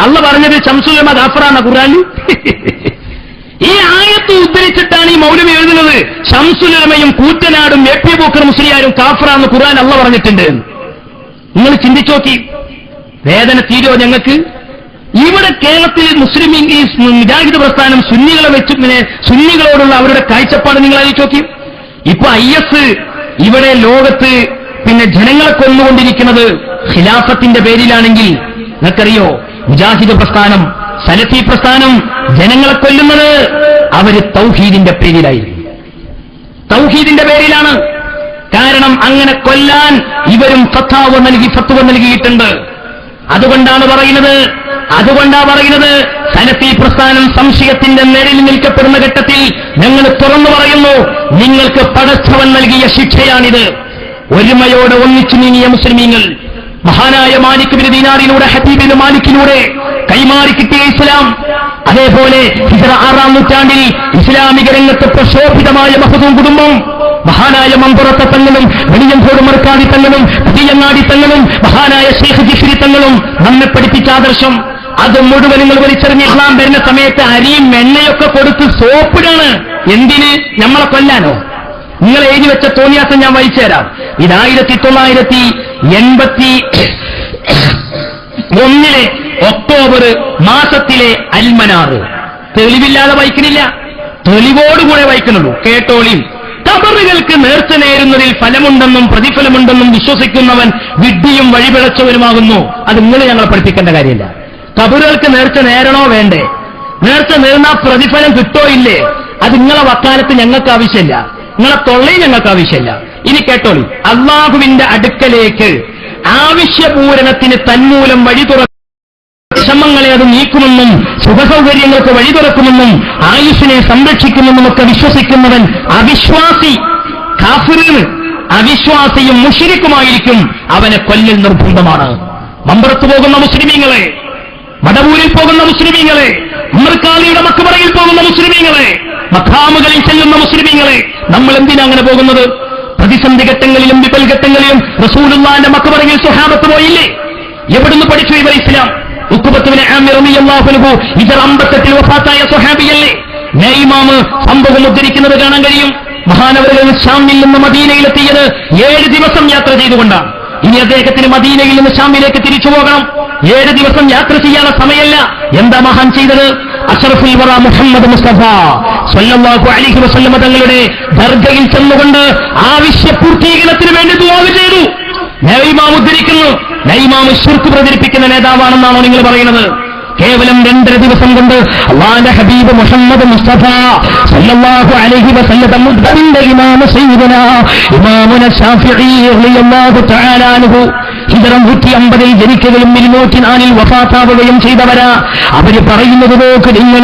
അള്ള പറഞ്ഞത് ശംസുലമ ഗാഫറാണ് ഖുർആനിൽ. ഈ ആയത്ത് ഉദ്ധരിച്ചിട്ടാണ് ഈ മൗലവി എഴുതുന്നത്. ശംസുലമയും കൂറ്റനാടും AP അബൂബക്കർ മുസ്ലിയാരും കാഫറാന്ന് ഖുർആൻ അള്ള പറഞ്ഞിട്ടുണ്ട്. നിങ്ങൾ ചിന്തിച്ചോക്കി, വേദന തീരോ ഞങ്ങൾക്ക്? ഇവിടെ കേരളത്തിൽ മുസ്ലിം ഈ മുജാഹിദ് പ്രസ്ഥാനം സുന്നികളെ വെച്ച് സുന്നികളോടുള്ള അവരുടെ കാഴ്ചപ്പാട് നിങ്ങൾ ആലോചിച്ച്. ഇപ്പൊ IS ഇവിടെ ലോകത്ത് ജനങ്ങളെ കൊന്നുകൊണ്ടിരിക്കുന്നത് ഖിലാഫത്തിന്റെ പേരിലാണെങ്കിൽ നിങ്ങൾക്കറിയോ, മുജാഹിദ് പ്രസ്ഥാനം, സലഫി പ്രസ്ഥാനം ജനങ്ങളെ കൊല്ലുന്നത് അവര് തൗഹീദിന്റെ പേരിലായിരിക്കും. തൗഹീദിന്റെ പേരിലാണ്. കാരണം അങ്ങനെ കൊല്ലാൻ ഇവരും ഫത്വ നൽകിയിട്ടുണ്ട്. അതുകൊണ്ടാണ് പറയുന്നത് സലഫി പ്രസ്ഥാനം സംശയത്തിന്റെ നിഴലിൽ നിൽക്കപ്പെടുന്ന ഘട്ടത്തിൽ ഞങ്ങൾ തുറന്നു പറയുന്നു, നിങ്ങൾക്ക് പടച്ചവൻ നൽകിയ ശിക്ഷയാണിത്. ഒരുമയോടെ ഒന്നിച്ചു നീങ്ങിയ മുസ്ലിമീങ്ങൾ മഹാനായ മാലിക് ബിൻ ദീനാറിലൂടെ, ഹബീബ് ബിൻ മാലിക്കിലൂടെ കൈമാറി കിട്ടിയ ഇസ്ലാം, അതേപോലെ ഹിജ്റ 6-ാം നൂറ്റാണ്ടിൽ ഇസ്ലാമിക രംഗത്ത് പ്രക്ഷോഭിതമായ മഹ്ദൂം കുടുംബം, മഹാനായ മമ്പുറത്തെ തങ്ങളും വെളിയങ്കോട് മർക്കാദി തങ്ങളും പുതിയങ്ങാടി തങ്ങളും മഹാനായ ശൈഖ് ജിഫ്രി തങ്ങളും നമ്മെ പഠിപ്പിച്ച ആദർശം അത് മുഴുവൻ നിങ്ങൾ വലിച്ചെറിഞ്ഞ് ഇസ്ലാം വരുന്ന സമയത്ത് അരിയും എണ്ണയൊക്കെ കൊടുത്ത് സോപ്പിടാണ്. എന്തിന്? നമ്മളെ കൊല്ലാനോ? നിങ്ങൾ എഴുതി വെച്ച തോന്നിയാസം ഞാൻ വായിച്ചു തരാം. ഇത് 1981 ഒക്ടോബർ മാസത്തിലെ അൽമനാറ്. തെളിവില്ലാതെ വായിക്കുന്നില്ല, തെളിവോടുകൂടെ വായിക്കുന്നുള്ളൂ. കേട്ടോളിയും. ഖബറുകൾക്ക് നേർച്ച നേരുന്നതിൽ ഫലമുണ്ടെന്നും പ്രതിഫലമുണ്ടെന്നും വിശ്വസിക്കുന്നവൻ വിഡ്ഢിയും വഴിപിഴച്ചവനുമാകുന്നു. അത് നിങ്ങൾ ഞങ്ങളെ പഠിപ്പിക്കേണ്ട കാര്യമില്ല. ഖബറുകൾക്ക് നേർച്ച നേരണോ വേണ്ടേ? നേർച്ച നേർന്ന പ്രതിഫലം കിട്ടോ ഇല്ലേ? അത് നിങ്ങളെ വക്കാലത്ത് ഞങ്ങൾക്ക് ആവശ്യമില്ല, നിങ്ങളെ തൊള്ളയും ഞങ്ങൾക്ക് ആവശ്യമില്ല. ഇനി കേട്ടോളി. അള്ളാഹുവിന്റെ അടുക്കലേക്ക് ആവശ്യപൂരണത്തിന് തന്മൂലം വഴി വിഷമങ്ങളെ അത് നീക്കുമെന്നും സുഖസൗകര്യങ്ങൾക്ക് വഴി തുറക്കുമെന്നും ആയുഷിനെ സംരക്ഷിക്കുമെന്നും ഒക്കെ വിശ്വസിക്കുന്നവൻ അവിശ്വാസി, കാഫിറിന് അവിശ്വാസിയും മുശ്രിക്കുമായിരിക്കും. അവനെ കൊല്ലൽ നിർബന്ധമാണ്. മമ്പറത്ത് പോകുന്ന മുസ്ലിമീങ്ങളെ, മടവൂരിൽ പോകുന്ന മുസ്ലിമീങ്ങളെ, ഉമർക്കാളിയുടെ മക്ബറയിൽ പോകുന്ന മുസ്ലിമീങ്ങളെ, മഖാമുകളിൽ ചെല്ലുന്ന മുസ്ലിമീങ്ങളെ, നമ്മൾ എന്തിനാ അങ്ങനെ പോകുന്നത്? പ്രതിസന്ധി ഘട്ടങ്ങളിലും വിപൽ ഘട്ടങ്ങളിലും റസൂലുള്ളാഹിന്റെ മക്ബറയിൽ സ്വഹാബത്ത് പോയില്ലേ? എവിടുന്ന് പഠിച്ചു ഇവർ ഇസ്ലാം? ഉഖബത്തുബ്നു ആമിർ റളിയല്ലാഹു അൻഹു ഹിജ്റ 58 വഫാത്തായ സ്വഹാബിയല്ലേ? ഇമാമ് സംഭവം ഉദ്ധരിക്കുന്നത് കാണാൻ കഴിയും. മഹാനവറുകൾ ഷാമിൽ നിന്ന് മദീനയിലെത്തിയത് 7 ദിവസം യാത്ര ചെയ്തുകൊണ്ടാണ്. ഇനി അദ്ദേഹത്തിന് മദീനയിൽ നിന്ന് ഷാമിലേക്ക് തിരിച്ചു പോകണം. 7 ദിവസം യാത്ര ചെയ്യാനുള്ള സമയമല്ല. എന്താ മഹാൻ ചെയ്തത്? അഷ്റഫുൽ വറ മുഹമ്മദ് മുസ്തഫ സ്വല്ലല്ലാഹു അലൈഹി വസല്ലം തങ്ങളുടെ ദർഗയിൽ ചെന്നുകൊണ്ട് ആവശ്യ പൂർത്തീകരണത്തിന് വേണ്ടി ദുആ ചെയ്തു. നബിമാം ഉദ്ധരിക്കുന്നു, നബിമാം ശിർക്ക് പ്രചരിപ്പിക്കുന്ന നേതാവാണെന്നാണോ നിങ്ങൾ പറയുന്നത്? കേവലം 2.5 ദിവസം കൊണ്ട് അല്ലാഹുവിന്റെ ഹബീബ് മുഹമ്മദ് മുസ്തഫ സല്ലല്ലാഹു അലൈഹി വസല്ലം മുദ്ദറിന്റെ ഇമാം സയ്യിദനാ ഇമാമുന ശാഫിഈ റളിയല്ലാഹു തആല അൻഹു ഹിജ്റ 150 ജനിക്കുകയും 204 വഫാത്താവുകയും ചെയ്തവരാ. അവര് പറയുന്നത് നോക്ക് നിങ്ങൾ,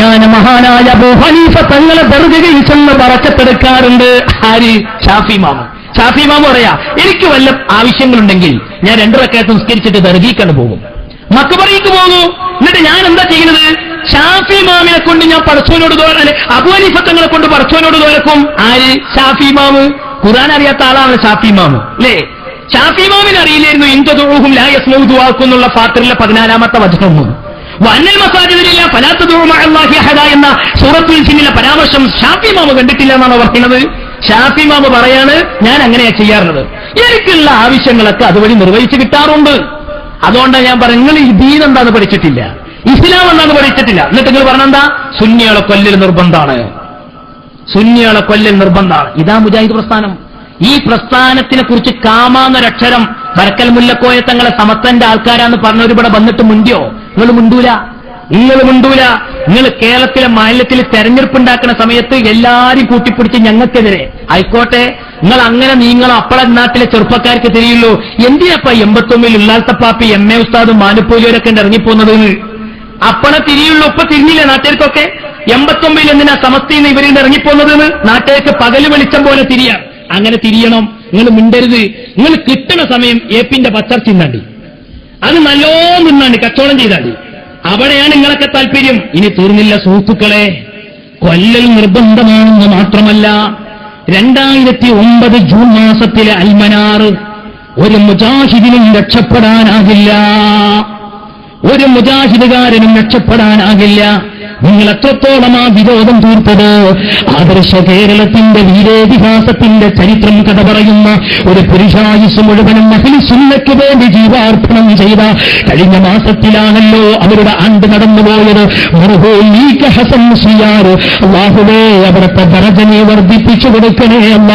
ഞാൻ മഹാനായ അബൂ ഹനീഫ തങ്ങളെ ദർഗയിൽ ചെന്ന് ബറക്കത്തെടുക്കാറുണ്ട്. ആര്? ഷാഫി ഇമാം. ഷാഫി ഇമാം പറയാ, എനിക്ക് വല്ല ആവശ്യങ്ങളുണ്ടെങ്കിൽ ഞാൻ 2 റക്അത്ത് നിസ്കരിച്ചിട്ട് ദർഗീക്കാണ് പോകും, മക്ബറയ്ക്ക് പോകുന്നു. എന്നിട്ട് ഞാൻ എന്താ ചെയ്യുന്നത്? ഷാഫി ഇമാമിനെ കൊണ്ട് ഞാൻ പടച്ചോനോട് തോരാൻ, അബൂ ഹനീഫ തങ്ങളെ കൊണ്ട് പടച്ചോനോട് തോരക്കും. ആര്? ഷാഫി ഇമാം. ഖുർആൻ അറിയാത്ത ആളാണ് ഷാഫി ഇമാം അല്ലേ? ഷാഫി ഇമാമിന് അറിയില്ലായിരുന്നു ഇൻതദുഉഹും ലാ യസ്മഉ ദുആക്കും എന്നുള്ള ഫാത്തിറിലെ 14ാമത്തെ വചനം. വഅന്നൽ മസാജിദ ലില്ലാഹി ഫലാ തദഉ മഅല്ലാഹി അഹദ എന്ന സൂറത്തുൽ ജിന്നിലെ പരാമർശം ഷാഫി ഇമാം കണ്ടിട്ടില്ല എന്നാണ് പറയുന്നത്. ഷാഫി ഇമാം പറയാണ്, ഞാൻ അങ്ങനെയാ ചെയ്യാറുള്ളത്, എനിക്കുള്ള ആവശ്യങ്ങളൊക്കെ അതുവഴി നിർവഹിച്ച് കിട്ടാറുണ്ട്. അതുകൊണ്ടാണ് ഞാൻ പറഞ്ഞു, നിങ്ങൾ ഈ ദീൻ എന്താന്ന് പഠിച്ചിട്ടില്ല, ഇസ്ലാം എന്താന്ന് പഠിച്ചിട്ടില്ല. എന്നിട്ട് നിങ്ങൾ പറഞ്ഞെന്താ? സുന്നികളെ കൊല്ലൽ നിർബന്ധാണ്, സുന്നികളെ കൊല്ലൽ നിർബന്ധാണ്. ഇതാ മുജാഹിദ് പ്രസ്ഥാനം. ഈ പ്രസ്ഥാനത്തിനെ കുറിച്ച് കാമാന്നൊരക്ഷരം ബരക്കൽ മുല്ലക്കോയ തങ്ങളെ സമത്തന്റെ ആൾക്കാരാന്ന് പറഞ്ഞവരിവിടെ വന്നിട്ട് മുണ്ടിയോ? നിങ്ങൾ മുണ്ടൂല. നിങ്ങൾ കേരളത്തിലെ മാநிலത്തിൽ തെരഞ്ഞെടുപ്പ് ഉണ്ടാക്കുന്ന സമയത്ത് എല്ലാരും കൂട്ടിപ്പിടിച്ച് ഞങ്ങൾക്കെതിരെ ആയിക്കോട്ടെ, നിങ്ങൾ അങ്ങനെ നിങ്ങൾ അപ്പള നാട്ടിലെ ചെറുപ്പക്കാർക്ക് തിരിയുള്ളൂ. എന്തിനപ്പ 89 ഉള്ളാൽത്തപ്പാപ്പി MA ഉസ്താദും മാനുപ്പോലിയോരൊക്കെ ഇറങ്ങിപ്പോന്നത്? അപ്പളെ തിരിയുള്ളൂ. ഇപ്പൊ തിരിഞ്ഞില്ലേ നാട്ടുകാർക്കൊക്കെ? 89 എന്തിനാ സമസ്തീന്ന് ഇവരിൽ ഇറങ്ങിപ്പോന്നതെന്ന് നാട്ടുകാർക്ക് പകല് വെളിച്ചം പോലെ തിരിയാം. അങ്ങനെ തിരിയണം. നിങ്ങൾ മിണ്ടരുത്. നിങ്ങൾ കിട്ടുന്ന സമയം ഏപ്പിന്റെ പച്ചർച്ച ഇന്നാണ്ടി, അത് നല്ലോണം നിന്നാണ്ട് കച്ചവടം ചെയ്താണ്ടി, അവിടെയാണ് നിങ്ങളൊക്കെ താല്പര്യം. ഇനി തീർന്നില്ല സുഹൃത്തുക്കളെ, കൊല്ലൽ നിർബന്ധമാണെന്ന് മാത്രമല്ല, 2009 ജൂൺ മാസത്തിലെ അൽമനാറ് ഒരു മുജാഹിദിനും രക്ഷപ്പെടാനാകില്ല, ഒരു മുജാഹിദുകാരനും രക്ഷപ്പെടാനാകില്ല. നിങ്ങൾ എത്രത്തോളം ആ വിരോധം തീർത്തത്? ആദർശ കേരളത്തിന്റെ വീരേതിഹാസത്തിന്റെ ചരിത്രം കഥ പറയുന്ന ഒരു പുരുഷായുസ് മുഴുവനും അഹ്ലു സുന്നക്ക് വേണ്ടി ജീവാർപ്പണം ചെയ്ത കഴിഞ്ഞ മാസത്തിലാണല്ലോ അവരുടെ ആണ്ട് നടന്നുപോയത്. ഹസൻ മുസ്ലിയാർ, അല്ലാഹുവേ അവിടുത്തെ ദറജനെ വർദ്ധിപ്പിച്ചു കൊടുക്കണേ അല്ല,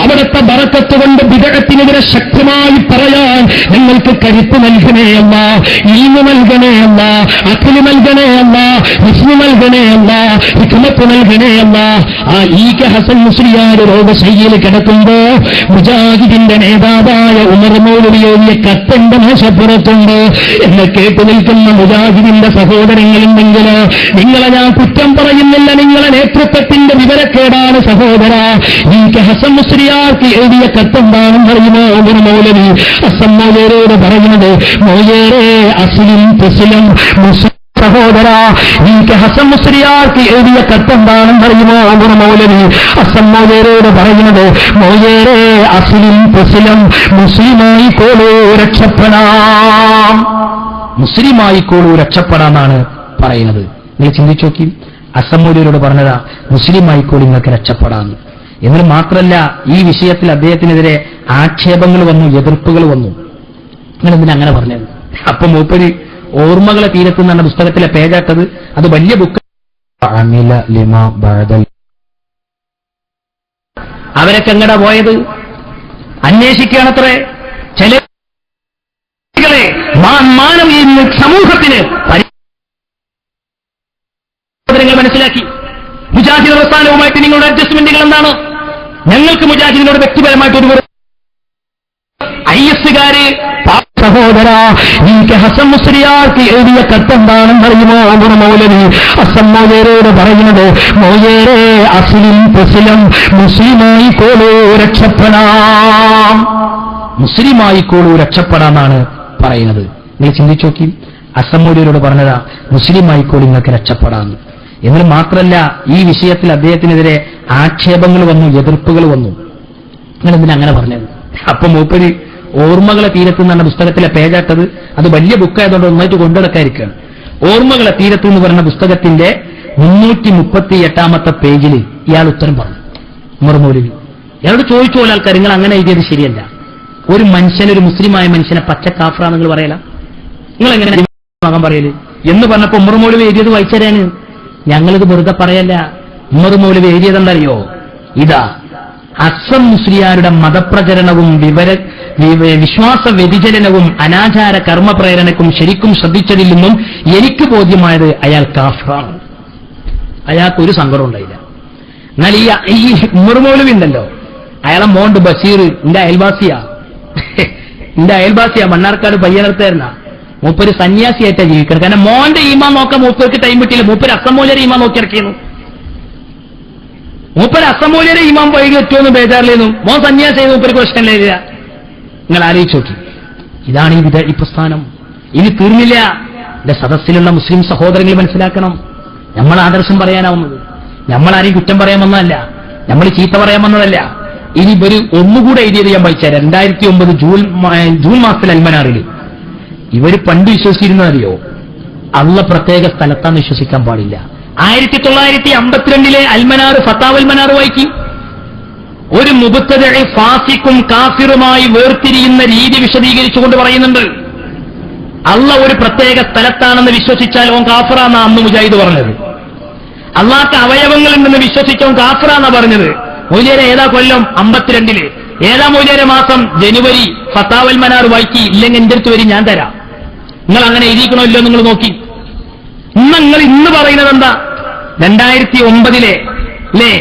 അവിടുത്തെ ബറക്കത്ത് കൊണ്ട് ബിദഅത്തിനെതിരെ ശക്തമായി പറയാൻ ഞങ്ങൾക്ക് കരുത്ത് നൽകണേ അല്ല, ഇൽമു നൽകണേ അല്ല, അഖ്ല് നൽകണേ അല്ല, മുസ്ലിം നൽകണേ അല്ല, ഹിക്മത്ത് നൽകണേ അല്ല. ആ ഹസൻ മുസ്ലിയാർ രോഗശയ്യയിൽ കിടക്കുമ്പോ മുജാഹിദിന്റെ നേതാവായ ഉമർ മൗലവി എഴുതിയ കത്തിന്റെ മേശപ്പുറത്തുണ്ട്. എന്നെ കേട്ടു നിൽക്കുന്ന മുജാഹിദിന്റെ സഹോദരങ്ങളുണ്ടെങ്കിൽ നിങ്ങളെ ഞാൻ കുറ്റം പറയുന്നില്ല, നിങ്ങളെ നേതൃത്വത്തിന്റെ വിവരക്കേടാണ് സഹോദര. ഹസൻ മുസ്ലിയാർക്ക് എഴുതിയ കത്തെന്താണെന്ന് അറിയുമോ? ഉമർ മൗലവി ഹസൻ മൗലവിയോട് പറയുന്നത്, മൗലവി അസ്ലിം തസ്ലിം സഹോദര, ഈ ഹസൻ മുസ്ലിയാർക്ക് എഴുതിയ കത്തെന്താണെന്നറിയുമോ? ഒരു മൗലവി ഹസൻ മൗലവിയോട് പറയുന്നത്, മൗലവി അസ്ലിം തസ്ലിം, മുസ്ലിമായിക്കോളൂ രക്ഷപ്പെടാം, മുസ്ലിമായിക്കോളൂ രക്ഷപ്പെടാന്നാണ് പറയുന്നത്. നിങ്ങൾ ചിന്തിച്ചു നോക്കി, ഹസൻ മൗലവിയോട് പറഞ്ഞതാ മുസ്ലിമായിക്കോളൂ നിങ്ങൾക്ക് രക്ഷപ്പെടാന്ന്. എന്നിട്ട് മാത്രമല്ല, ഈ വിഷയത്തിൽ അദ്ദേഹത്തിനെതിരെ ആക്ഷേപങ്ങൾ വന്നു, എതിർപ്പുകൾ വന്നു. നിങ്ങൾ എന്തിനാ അങ്ങനെ പറഞ്ഞത്? അപ്പൊ മൂപ്പര് ഓർമ്മകളെ തീരത്ത് നിന്ന പുസ്തകത്തിലെ പേജാട്ടത്, അത് വലിയ ബുക്ക്. അവരൊക്കെ എങ്ങടാ പോയത്? അന്വേഷിക്കുകയാണത്രേ. ചില മാനം ഈ സമൂഹത്തിന് മനസ്സിലാക്കി. മുജാഹിദ് പ്രസ്ഥാനവുമായിട്ട് നിങ്ങളുടെ അഡ്ജസ്റ്റ്മെന്റുകൾ എന്താണ്? ഞങ്ങൾക്ക് മുജാഹിദിനോട് വ്യക്തിപരമായിട്ടൊരു IS-കാര്. സഹോദര, ഈ ഹസൻ മുസ്ലിയാർക്ക് എഴുതിയ കത്തെന്താണെന്നറിയുമോ? ഒരു മൗലവി ഹസൻ മൗലവിയോട് പറയുന്നത്, മൗലവി അസ്ലിം തസ്ലിം, മുസ്ലിമായിക്കോളൂ രക്ഷപ്പെടാം, മുസ്ലിമായിക്കോളൂ രക്ഷപ്പെടാന്നാണ് പറയുന്നത്. നിങ്ങൾ ചിന്തിച്ചു നോക്കി, ഹസൻ മൗലവിയോട് പറഞ്ഞതാ മുസ്ലിമായിക്കോളൂ നിങ്ങൾക്ക് രക്ഷപ്പെടാന്ന്. എന്നിട്ട് മാത്രമല്ല, ഈ വിഷയത്തിൽ അദ്ദേഹത്തിനെതിരെ ആക്ഷേപങ്ങൾ വന്നു, എതിർപ്പുകൾ വന്നു. നിങ്ങൾ എന്തിനാ അങ്ങനെ പറഞ്ഞത്? അപ്പൊ മൂപ്പര് ഓർമ്മകളെ തീരത്ത് നിന്ന പുസ്തകത്തിലെ പേജാട്ടത്, അത് വലിയ ബുക്കായതുകൊണ്ട് ഒന്നായിട്ട് കൊണ്ടുനടക്കാതിരിക്കുകയാണ്. ഓർമ്മകളെ തീരത്ത് എന്ന് പറയുന്ന പുസ്തകത്തിന്റെ 338 പേജിൽ ഇയാൾ ഉത്തരം പറഞ്ഞു. ഉമർ മൗലവി ഇയാളോട് ചോദിച്ചു പോലെ ആൾക്കാർ, നിങ്ങൾ അങ്ങനെ എഴുതിയത് ശരിയല്ല. ഒരു മനുഷ്യനൊരു മുസ്ലിമായ മനുഷ്യനെ പച്ചക്കാഫ്ര നിങ്ങൾ പറയല, നിങ്ങൾ എങ്ങനെ മകൻ പറയല് എന്ന് പറഞ്ഞപ്പോ ഉമർ മൗലവി എഴുതിയത് വായിച്ചരാണ്. ഞങ്ങളിത് വെറുതെ പറയല്ല. ഉമർ മൗലവി എഴുതിയതെന്തറിയോ? ഇതാ, ഹസൻ മുസ്ലിയാരുടെ മതപ്രചരണവും വിശ്വാസ വ്യതിചലനവും അനാചാര കർമ്മപ്രേരണക്കും ശരിക്കും ശ്രദ്ധിച്ചതിൽ നിന്നും എനിക്ക് ബോധ്യമായത് അയാൾ കാഫിറാണ്. അയാൾക്കൊരു സങ്കടം ഉണ്ടായില്ല. എന്നാൽ ഈ ഉമർ മൗലവി ഉണ്ടല്ലോ, അയാളെ മോണ്ട് ബഷീർ എന്റെ അയൽവാസിയാ മണ്ണാർക്കാട് പയ്യനർത്തായിരുന്ന മൂപ്പര് സന്യാസിയായിട്ടാ ജീവിക്കണം. കാരണം മോന്റെ ഈമാൻ നോക്കാൻ മൂപ്പർക്ക് ടൈം കിട്ടിയില്ല. മൂപ്പര് ഹസൻ മൗലവിയുടെ ഈമാൻ നോക്കി ഇറക്കിയിരുന്നു. മൂപ്പര് ഹസൻ മൗലവിയുടെ ഈമാൻ വൈകി എത്തുമെന്ന് ബേജാറിലേന്നു. മോൻ സന്യാസി മൂപ്പര് പ്രശ്നമില്ല. നിങ്ങൾ ആലോചിച്ച് നോക്കി. ഇതാണ് ഈ പ്രസ്ഥാനം. ഇനി തീർന്നില്ല. എന്റെ സദസ്സിലുള്ള മുസ്ലിം സഹോദരങ്ങൾ മനസ്സിലാക്കണം, നമ്മൾ ആദർശം പറയാനാവുന്നത്, നമ്മൾ ആരെയും കുറ്റം പറയാൻ വന്നതല്ല, നമ്മൾ ചീത്ത പറയാൻ വന്നതല്ല. ഇനി ഇവര് ഒന്നുകൂടെ എഴുതിയത് ഞാൻ വായിച്ചാൽ 2009 ജൂൺ മാസത്തിൽ അൽമനാറിൽ ഇവര് പണ്ട് വിശ്വസിച്ചിരുന്നതറിയോ? അള്ള പ്രത്യേക സ്ഥലത്താന്ന് വിശ്വസിക്കാൻ പാടില്ല. 1952 അൽമനാർ, ഫത്താവ് അൽമനാർ വായിക്കും. ഒരു മുബ്തദിഈ ഫാസിക്കും കാഫിറുമായി വേർതിരിയുന്ന രീതി വിശദീകരിച്ചുകൊണ്ട് പറയുന്നുണ്ട്. അള്ള ഒരു പ്രത്യേക സ്ഥലത്താണെന്ന് വിശ്വസിച്ചാൽ ഓൻ കാഫിറാന്നാ അന്ന് മുജാഹിദ് പറഞ്ഞത്. അള്ളാഹ്ക്ക് അവയവങ്ങളുണ്ടെന്ന് വിശ്വസിച്ചോൻ കാഫിറാന്നാ പറഞ്ഞത്. മൗലിയാരെ ഏതാ കൊല്ലം? 52. ഏതാ മൗലിയാരെ മാസം? ജനുവരി. ഫത്താവൽ മനാർ വായിക്കി. ഇല്ലെങ്കിൽ എന്റെ അടുത്ത് വരി, ഞാൻ തരാം. നിങ്ങൾ അങ്ങനെ എഴുതിക്കണോ ഇല്ലോ നിങ്ങൾ നോക്കി. നിങ്ങൾ ഇന്ന് പറയുന്നത് എന്താ? 2009 അല്ലേ?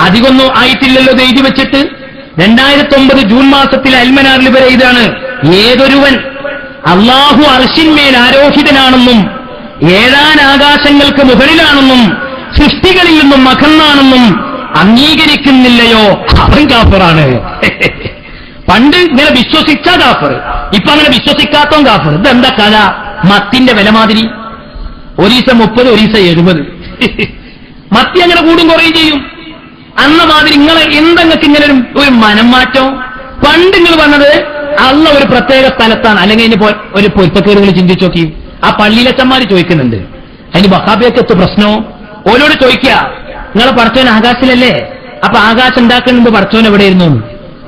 അധികമൊന്നും ആയിട്ടില്ലല്ലോ ഇത് എഴുതി വെച്ചിട്ട്. 2009 ജൂൺ മാസത്തിൽ അൽമനാറിൽ വരെ ഇതാണ്: ഏതൊരുവൻ അള്ളാഹു അർശിന്മേൽ ആരോഹിതനാണെന്നും 7 ആകാശങ്ങൾക്ക് മുകളിലാണെന്നും സൃഷ്ടികളിൽ നിന്നും അകന്നാണെന്നും അംഗീകരിക്കുന്നില്ലയോ അവൻ കാഫിറാണ്. പണ്ട് ഇങ്ങനെ വിശ്വസിച്ച കാഫിർ, ഇപ്പൊ അങ്ങനെ വിശ്വസിക്കാത്തോ കാഫിർ. ഇതെന്താ കഥ? മത്തിന്റെ വില മാതിരി. ഒരീസം 30, ഒരീസം 70. മത്തി അങ്ങനെ കൂടും കുറയും ചെയ്യും. അന്ന മാതിരി നിങ്ങളെ എന്തെങ്ങൾക്ക് ഇങ്ങനെ ഒരു മനം മാറ്റം? പണ്ട് നിങ്ങൾ പറഞ്ഞത് അള്ള ഒരു പ്രത്യേക സ്ഥലത്താണ്. അല്ലെങ്കിൽ അതിന് ഒരു പൊരുത്തക്കേടുകൾ ചിന്തിച്ചു നോക്കി. ആ പള്ളിയിലച്ചന്മാര് ചോദിക്കുന്നുണ്ട്, അതിന് വഹാബിയക്കത്ത് പ്രശ്നോ? ഓരോട് ചോദിക്കുക, നിങ്ങളെ പടച്ചോൻ ആകാശത്തിലല്ലേ? അപ്പൊ ആകാശം ഉണ്ടാക്കുന്ന മുമ്പ് പടച്ചോൻ എവിടെയായിരുന്നു?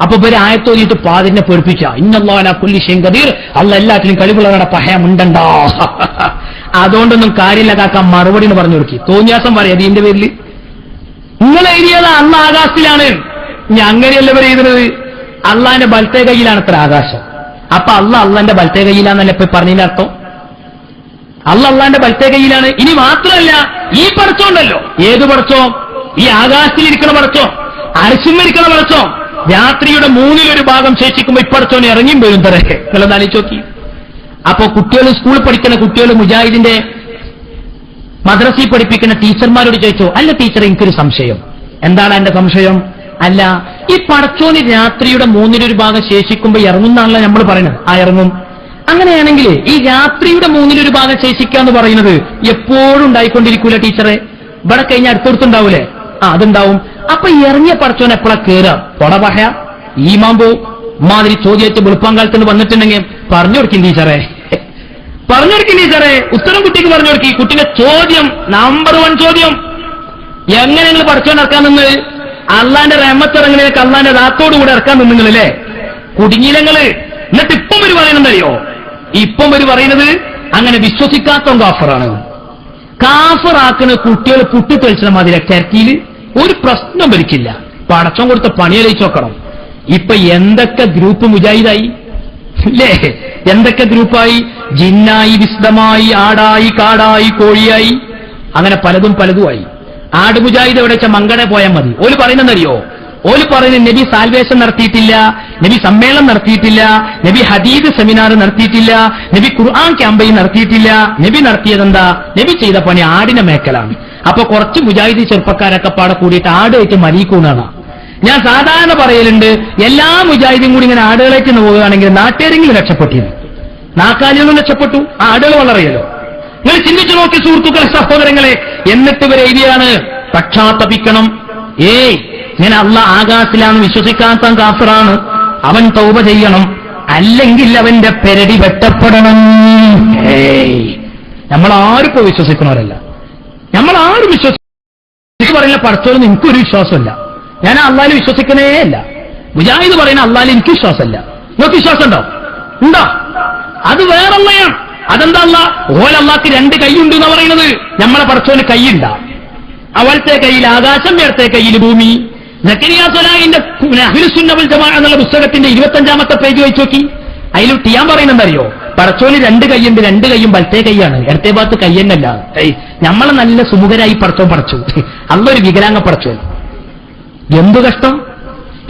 അപ്പൊ ഇവര് ആയത്തോലിയിട്ട് പാതിരിനെ പൊരിപ്പിച്ച ഇന്നല്ലാഹു അലാ കുല്ലി ഷൈഇൻ ഖദീർ, അള്ള എല്ലാത്തിലും കഴിവുള്ളവരുടെ പഹയമുണ്ടോ? അതുകൊണ്ടൊന്നും കാര്യമില്ല കാക്കാൻ മറുപടി എന്ന് പറഞ്ഞു കൊടുക്കി. തോന്നിയാസം പറയാം ഇതിന്റെ പേരിൽ. നിങ്ങൾ എഴുതിയത് അള്ള ആകാശത്തിലാണ്. ഇനി അങ്ങനെയല്ല ഇവർ എഴുതുന്നത്. അള്ളാന്റെ ബലത്തെ കയ്യിലാണ് അത്ര ആകാശം. അപ്പൊ അള്ളാന്റെ ബലത്തെ കയ്യിലാന്നല്ല ഇപ്പൊ പറഞ്ഞതിന്റെ അർത്ഥം. അള്ളാന്റെ ബലത്തെ കയ്യിലാണ്. ഇനി മാത്രമല്ല, ഈ പടച്ചോണ്ടല്ലോ, ഏത് പടച്ചോ? ഈ ആകാശത്തിലിരിക്കണ പടച്ചോ, അരശിമിരിക്കണ പടച്ചോ, രാത്രിയുടെ 1/3 ഭാഗം ശേഷിക്കുമ്പോ ഇപ്പടച്ചോനെ ഇറങ്ങിയും വരും തരക്കെ. നിങ്ങളത് ആലോചിച്ച് നോക്കി. അപ്പോ കുട്ടികൾ, സ്കൂളിൽ പഠിക്കുന്ന കുട്ടികൾ മുജാഹിദിന്റെ മദ്രസയിൽ പഠിപ്പിക്കുന്ന ടീച്ചർമാരോട് ചോദിച്ചോ, അല്ല ടീച്ചർ എനിക്കൊരു സംശയം. എന്താണ് എന്റെ സംശയം? അല്ല, ഈ പടച്ചോന് രാത്രിയുടെ 1/3 ഭാഗം ശേഷിക്കുമ്പോ ഇറങ്ങുന്നാണല്ലോ നമ്മൾ പറയുന്നത്. ആ ഇറങ്ങും. അങ്ങനെയാണെങ്കിൽ ഈ രാത്രിയുടെ 1/3 ഭാഗം ശേഷിക്കുക എന്ന് പറയുന്നത് എപ്പോഴും ഉണ്ടായിക്കൊണ്ടിരിക്കൂല ടീച്ചറെ? ഇവിടെ കഴിഞ്ഞ അടുത്തടുത്തുണ്ടാവൂലേ? അതുണ്ടാവും. അപ്പൊ ഇറങ്ങിയ പടച്ചോൻ എപ്പോഴാ കേറുക? പൊടപഹ ഈമാൻ പോവും. മാതിരി ചോദ്യമായിട്ട് വെളുപ്പാങ്കാലത്ത് വന്നിട്ടുണ്ടെങ്കിൽ പറഞ്ഞു കൊടുക്കും ടീച്ചറെ, പറഞ്ഞു കൊടുക്കും ടീച്ചറെ, ഉത്തരം കുട്ടിക്ക് പറഞ്ഞു കൊടുക്കി. കുട്ടിന്റെ ചോദ്യം നമ്പർ 1 ചോദ്യം, എങ്ങനെ നിങ്ങൾ പടച്ചോൻ ഇറക്കാൻ നിന്ന്? അള്ളാന്റെ റഹ്മത്ത് ഇറങ്ങുന്നതിനൊക്കെ അള്ളാന്റെ റാത്തോടുകൂടെ ഇറക്കാൻ നിന്നുങ്ങളല്ലേ? കുടുങ്ങിയിലങ്ങള്. എന്നിട്ട് ഇപ്പം ഒരു പറയുന്നുണ്ടല്ലോ, ഇപ്പം ഒരു പറയുന്നത് അങ്ങനെ വിശ്വസിക്കാത്ത കാഫറാണ്. കാഫറാക്കുന്ന കുട്ടികൾ പുട്ടിത്തെളിച്ച മാതിരി ചരക്കിയിൽ ഒരു പ്രശ്നം ഭരിക്കില്ല. പടച്ചോൻ കൊടുത്ത പണിയലയിച്ചു നോക്കണം. ഇപ്പൊ എന്തൊക്കെ ഗ്രൂപ്പ് മുജാഹിദായി ഇല്ലേ? എന്തൊക്കെ ഗ്രൂപ്പായി? ജിന്നായി, വിശദമായി, ആടായി, കാടായി, കോഴിയായി, അങ്ങനെ പലതും പലതുമായി. ആട് മുജാഹിദ് എവിടെ വെച്ചാൽ മങ്കടെ പോയാൽ മതി. ഓല് പറയുന്നറിയോ? ഓല് പറയുന്നത് നബി സാൽവേഷൻ നടത്തിയിട്ടില്ല, നബി സമ്മേളനം നടത്തിയിട്ടില്ല, നബി ഹദീദ് സെമിനാർ നടത്തിയിട്ടില്ല, നബി ഖുർആൻ ക്യാമ്പയിൻ നടത്തിയിട്ടില്ല. നബി നടത്തിയതെന്താ? നബി ചെയ്ത പണി ആടിനെ മേക്കലാണ്. അപ്പൊ കുറച്ച് മുജാഹിദ് ചെറുപ്പക്കാരൊക്കെ പാടെ കൂടിയിട്ട് ആടായിട്ട് മരിക്കൂന്നാണ്. ഞാൻ സാധാരണ പറയലുണ്ട്, എല്ലാ മുജാഹിദും കൂടി ഇങ്ങനെ ആടുകളേക്ക് പോവുകയാണെങ്കിൽ നാട്ടേരെങ്കിലും രക്ഷപ്പെട്ടിരുന്നു. നാക്കാലിയൊന്നും രക്ഷപ്പെട്ടു, ആടുകൾ വളരെയല്ലോ. നിങ്ങൾ ചിന്തിച്ചു നോക്കി സുഹൃത്തുക്കളെ, സഹോദരങ്ങളെ. എന്നിട്ട് ഇവർ എഴുതിയാണ് പക്ഷാത്തപിക്കണം. ഇങ്ങനെ അള്ളാഹ് ആകാശിലാന്ന് വിശ്വസിക്കാത്ത കാഫിറാണ്, അവൻ തൗബ ചെയ്യണം, അല്ലെങ്കിൽ അവന്റെ പെരടി വെട്ടപ്പെടണം. നമ്മളാരും ഇപ്പോൾ വിശ്വസിക്കുന്നവരല്ല, നമ്മളാരും വിശ്വസിച്ച് പറയുന്ന പടച്ചോന്ന് എനിക്കൊരു വിശ്വാസമില്ല. ഞാൻ അള്ളാഹിൽ വിശ്വസിക്കുന്നേ അല്ല. മുജാഹിദ് പറയുന്ന അള്ളാഹിൽ എനിക്ക് വിശ്വാസമല്ല. നിങ്ങൾക്ക് വിശ്വാസം ഉണ്ടോ? ഉണ്ടോ? അത് വേറെയാണ്. അതെന്താ? ഓലല്ലാക്ക് 2 കൈയുണ്ട് എന്ന് പറയുന്നത്. നമ്മളെ പടച്ചോന് കൈയുണ്ടാ? അവളത്തെ കയ്യിൽ ആകാശം, വേറത്തെ കയ്യിൽ ഭൂമി. സക്കരിയ സ്വലാഹിന്റെ അഹ്ലുസ് സുന്ന വൽ ജമാഅ എന്നുള്ള പുസ്തകത്തിന്റെ 25-ാമത്തെ പേജ് വെച്ച് നോക്കി. അതിൽ ടിയാൻ പറയുന്നറിയോ? പടച്ചോന് 2 കൈയുണ്ട്, 2 കൈയും വലത്തെ കൈയാണ്, ഇടത്തെ ഭാഗത്ത് കയ്യന്നല്ല. നമ്മളെ നല്ല സുമുഖരായി പടച്ചോൻ പടച്ചു. അള്ളൊരു വികലാംഗ പടച്ചോൻ. എന്തു കഷ്ടം!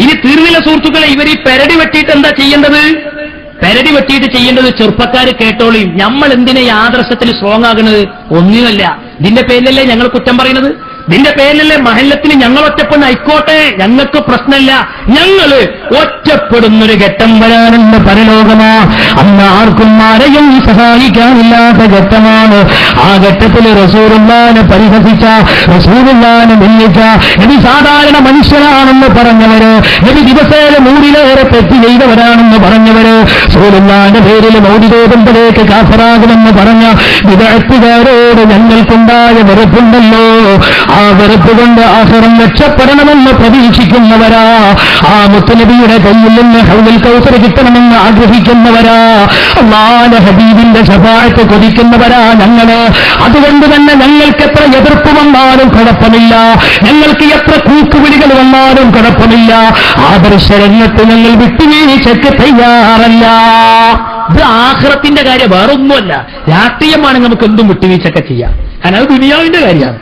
ഇനി തീർന്നില്ല സുഹൃത്തുക്കളെ. ഇവർ ഈ പെരടി വെട്ടിയിട്ട് എന്താ ചെയ്യേണ്ടത്? പെരടി വെട്ടിയിട്ട് ചെയ്യേണ്ടത് ചെറുപ്പക്കാര് കേട്ടോളിയും. നമ്മൾ എന്തിനാ ഈ ആദർശത്തിൽ സ്ട്രോങ് ആകുന്നത്? ഒന്നുമല്ല. ഇതിന്റെ പേരിലല്ലേ ഞങ്ങൾ കുറ്റം പറയുന്നത്? ഇതിന്റെ പേരിലല്ലേ മഹല്ലത്തിന് ഞങ്ങൾ ഒറ്റപ്പെടുന്ന? ആയിക്കോട്ടെ, ഞങ്ങൾക്ക് പ്രശ്നമില്ല. ഞങ്ങള് ഒറ്റപ്പെടുന്നൊരു ഘട്ടം വരാനെന്ന് പരലോകമാ. അന്ന് ആർക്കും ആരെയും സഹായിക്കാനില്ലാത്ത ഘട്ടമാണ്. ആ ഘട്ടത്തിൽ റസൂലുള്ളാഹിനെ പരിഹസിച്ച, റസൂലുള്ളാഹിനെ നിന്ദിച്ച, നബി സാധാരണ മനുഷ്യനാണെന്ന് പറഞ്ഞവര്, നബി ദിവസേന 100-ലേറെ തെറ്റ് ചെയ്തവരാണെന്ന് പറഞ്ഞവര്, റസൂലുള്ളാഹിന്റെ പേരിൽ മൗലിദോതുമ്പോഴേക്ക് കാഫിറാകുമെന്ന് പറഞ്ഞ ബിദ്അത്തുകാരോട് ഞങ്ങൾക്കുണ്ടായ വെറുപ്പുണ്ടല്ലോ. ആ വെറുപ്പ് കൊണ്ട് ആഖിറം രക്ഷപ്പെടണമെന്ന് പ്രതീക്ഷിക്കുന്നവരാ. ആ മുത്തുനബിയുടെ കയ്യിൽ നിന്ന് ഹൗലുൽ കൗസർ കിട്ടണമെന്ന് ആഗ്രഹിക്കുന്നവരാ. അല്ലാഹുവിന്റെ ഹബീബിന്റെ ശഫാഅത്ത് കൊതിക്കുന്നവരാ ഞങ്ങള്. അതുകൊണ്ട് തന്നെ ഞങ്ങൾക്ക് എത്ര എതിർപ്പ് വന്നാലും കുഴപ്പമില്ല, ഞങ്ങൾക്ക് എത്ര കൂക്കുവിളികൾ വന്നാലും കുഴപ്പമില്ല. ആദർശരംഗത്ത് ഞങ്ങൾ വിട്ടുവീഴ്ചയ്ക്ക് തയ്യാറല്ല. ഇത് ആഖിറത്തിന്റെ കാര്യം, വേറൊന്നുമല്ല. രാഷ്ട്രീയമാണ്, നമുക്ക് എന്തും വിട്ടുവീഴ്ചയൊക്കെ ചെയ്യാം. കാരണം അത് ദുനിയാവിന്റെ കാര്യമാണ്,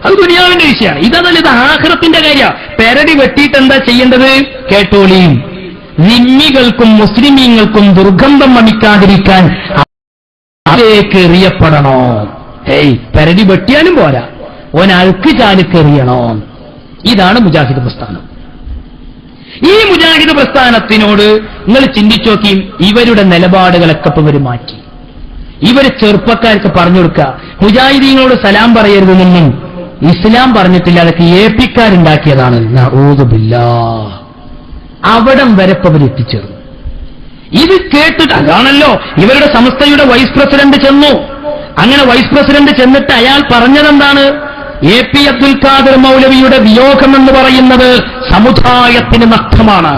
അത് ദുനിയാവിന്റെ വിഷയമാണ്. ഇതല്ല, ഇത് ആഖിറത്തിന്റെ കാര്യമാണ്. പെരടി വെട്ടിയിട്ട് എന്താ ചെയ്യേണ്ടത്? കേട്ടോളിയും. നിമ്മികൾക്കും മുസ്ലിമീങ്ങൾക്കും ദുർഗന്ധം വമിക്കാതിരിക്കാൻ അതിലേക്ക് എറിയപ്പെടണോ? പെരടി വെട്ടിയാലും പോരാ, ഓൻ അഴുക്ക് ചാലുക്ക് എറിയണോ? ഇതാണ് മുജാഹിദ് പ്രസ്ഥാനം. ഈ മുജാഹിദ് പ്രസ്ഥാനത്തിനോട് നിങ്ങൾ ചിന്തിച്ചു നോക്കിയും ഇവരുടെ നിലപാടുകളൊക്കെ ഇവർ മാറ്റി. ഇവര് ചെറുപ്പക്കാർക്ക് പറഞ്ഞു കൊടുക്കുക, മുജാഹിദീങ്ങളോട് സലാം പറയരുതെന്നും ഇസ്ലാം പറഞ്ഞിട്ടില്ല, അതൊക്കെ ഏപ്പിക്കാരുണ്ടാക്കിയതാണ്. നഊദു ബില്ലാഹ്. അവിടം വരെ അവർ എത്തിച്ചേർന്നു. ഇത് കേട്ടിട്ട് അതാണല്ലോ ഇവരുടെ സംസ്ഥയുടെ വൈസ് പ്രസിഡന്റ് ചെന്നു. അങ്ങനെ വൈസ് പ്രസിഡന്റ് ചെന്നിട്ട് അയാൾ പറഞ്ഞതെന്താണ്? AP അബ്ദുൽ ഖാദർ മൗലവിയുടെ വിയോഗം എന്ന് പറയുന്നത് സമുദായത്തിന് നഷ്ടമാണ്.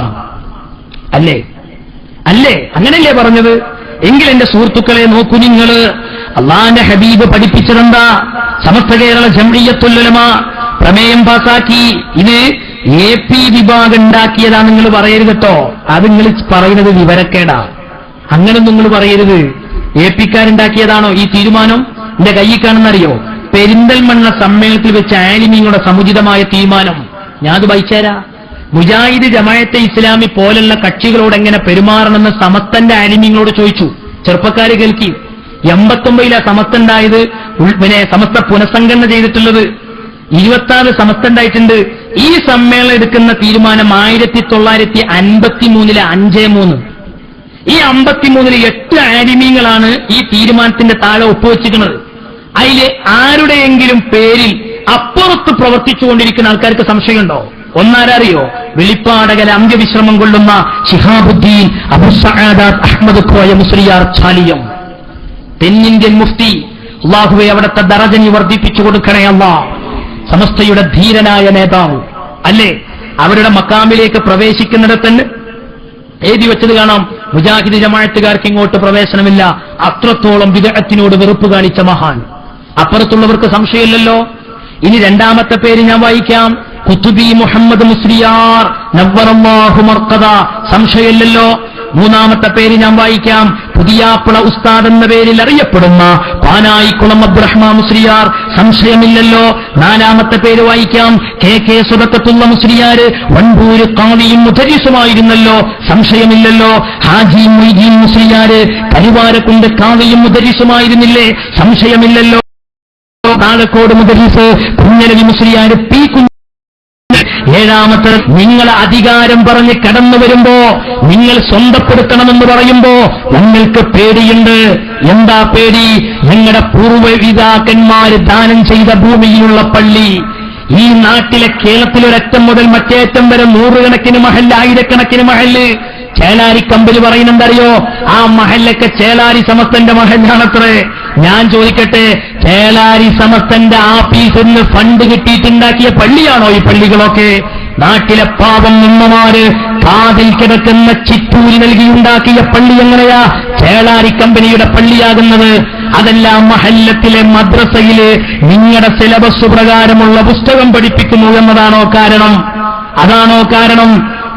അല്ലേ? അല്ലേ? അങ്ങനെയല്ലേ പറഞ്ഞത്? എങ്കിൽ എന്റെ സുഹൃത്തുക്കളെ നോക്കൂ നിങ്ങള്. അള്ളാന്റെ ഹബീബ് പഠിപ്പിച്ചതെന്താ? സമസ്ത കേരള ജംഇയ്യത്തുൽ ഉലമ പ്രമേയം പാസാക്കി. ഇത് AP വിഭാഗം ഉണ്ടാക്കിയതാ നിങ്ങൾ പറയരുത് കേട്ടോ. അത് നിങ്ങൾ പറയുന്നത് വിവരക്കേടാ. അങ്ങനെ നിങ്ങൾ പറയരുത്. APക്കാരുണ്ടാക്കിയതാണോ ഈ തീരുമാനം? എന്റെ കയ്യിൽ കാണുന്നറിയോ? പെരിന്തൽമണ്ണ സമ്മേളനത്തിൽ വെച്ച് ആലിമീങ്ങളുടെ സമുചിതമായ തീരുമാനം. ഞാൻ അത് വായിച്ചേരാ. മുജാഹിദ് ജമാഅത്തെ ഇസ്ലാമി പോലുള്ള കക്ഷികളോട് എങ്ങനെ പെരുമാറണമെന്ന് സമസ്തന്റെ ആലിമീങ്ങളോട് ചോദിച്ചു. ചെറുപ്പക്കാര് കേൾക്കി. 89 സമസ്ത ഉണ്ടായത്, പിന്നെ സമസ്ത പുനഃസംഘടന ചെയ്തിട്ടുള്ളത് 26 സമസ്ത ഉണ്ടായിട്ടുണ്ട്. ഈ സമ്മേളനം എടുക്കുന്ന തീരുമാനം 1953 5-3. ഈ 53 8 ആലിമീങ്ങളാണ് ഈ തീരുമാനത്തിന്റെ താഴെ ഒപ്പുവെച്ചിരിക്കുന്നത്. അതിൽ ആരുടെയെങ്കിലും പേരിൽ അപ്പുറത്ത് പ്രവർത്തിച്ചുകൊണ്ടിരിക്കുന്ന ആൾക്കാർക്ക് സംശയമുണ്ടോ? ഒന്നാരറിയോ? വെളിപ്പാടകല അന്ത്യവിശ്രമം കൊള്ളുന്ന ശിഹാബുദ്ദീൻ അബു സഅദാത്ത് അഹ്മദ് കോയ മുസ്ലിയാർ ഛാലിയം, തെന്നിന്ത്യൻ മുഫ്തി. അല്ലാഹുവേ, അവിടുത്തെ ദറജനി വർദ്ധിപ്പിച്ചു കൊടുക്കണേ അല്ലാഹ്. സമസ്തയുടെ ധീരനായ നേതാവ് അല്ലേ? അവരുടെ മക്കാമിലേക്ക് പ്രവേശിക്കുന്നിടത്തന്നെ എഴുതി വെച്ചത് കാണാം, മുജാഹിദ് ജമാഅത്തുകാർക്ക് ഇങ്ങോട്ട് പ്രവേശനമില്ല. അത്രത്തോളം ബിദ്അത്തിനോട് വെറുപ്പ് കാണിച്ച മഹാൻ. അപ്പുറത്തുള്ളവർക്ക് സംശയമില്ലല്ലോ. ഇനി രണ്ടാമത്തെ പേര് ഞാൻ വായിക്കാം, ഖുതുബി മുഹമ്മദ് മുസ്ലിയാർ നവ്വറല്ലാഹു മർഖദ, സംശയമില്ലല്ലോ. മൂന്നാമത്തെ പേര് ഞാൻ വായിക്കാം, പുതിയാപ്പുള ഉസ്താദ് എന്ന പേരിൽ അറിയപ്പെടുന്ന പാനായിക്കുളം അബ്ദുറഹ്മാൻ മുസ്ലിയാർ, സംശയമില്ലല്ലോ. നാലാമത്തെ പേര് വായിക്കാം, കെ സുബക്കത്തുള്ള മുസ്ലിയാർ, വൺപൂര് ഖാദിയും മുദരിസുമായിരുന്നല്ലോ, സംശയമില്ലല്ലോ. ഹാജി മൊയ്തീൻ മുസ്ലിയാർ, കരുവാരക്കുണ്ട് ഖാദിയും മുദരിസുമായിരുന്നില്ലേ, സംശയമില്ലല്ലോ. താഴക്കോട് മുദരിസ് കുഞ്ഞലവി മുസ്ലിയാർ, പി കുഞ്ഞ്. ഏഴാമത്തെ, നിങ്ങൾ അധികാരം പറഞ്ഞ് കടന്നു വരുമ്പോ, നിങ്ങൾ സ്വന്തപ്പെടുത്തണമെന്ന് പറയുമ്പോ ഞങ്ങൾക്ക് പേടിയുണ്ട്. എന്താ പേടി? ഞങ്ങളുടെ പൂർവ്വപിതാക്കന്മാര് ദാനം ചെയ്ത ഭൂമിയിലുള്ള പള്ളി, ഈ നാട്ടിലെ കേരളത്തിലൊരറ്റം മുതൽ മറ്റേറ്റം വരെ 100 കണക്കിന് മഹല്ല്, 1000 മഹല്ല്. ചേലാരി കമ്പനി പറയുന്നുണ്ടറിയോ? ആ മഹല്ലൊക്കെ ചേലാരി സമസ്തന്റെ മഹല്ലാണത്രേ. ഞാൻ ചോദിക്കട്ടെ, ചേലാരി സമസ്തന്റെ ആഫീസിൽ നിന്ന് ഫണ്ട് കിട്ടിയിട്ടുണ്ടാക്കിയ പള്ളിയാണോ ഈ പള്ളികളൊക്കെ? നാട്ടിലെ പാവം നിമ്മമാര് കാതിൽ കിടക്കുന്ന ചിറ്റൂരി നൽകിയുണ്ടാക്കിയ പള്ളി എങ്ങനെയാ ചേലാരി കമ്പനിയുടെ പള്ളിയാകുന്നത്? അതെല്ലാം മഹല്ലത്തിലെ മദ്രസയില് നിങ്ങളുടെ സിലബസ് പ്രകാരമുള്ള പുസ്തകം പഠിപ്പിക്കുന്നു എന്നതാണോ കാരണം? അതാണോ കാരണം?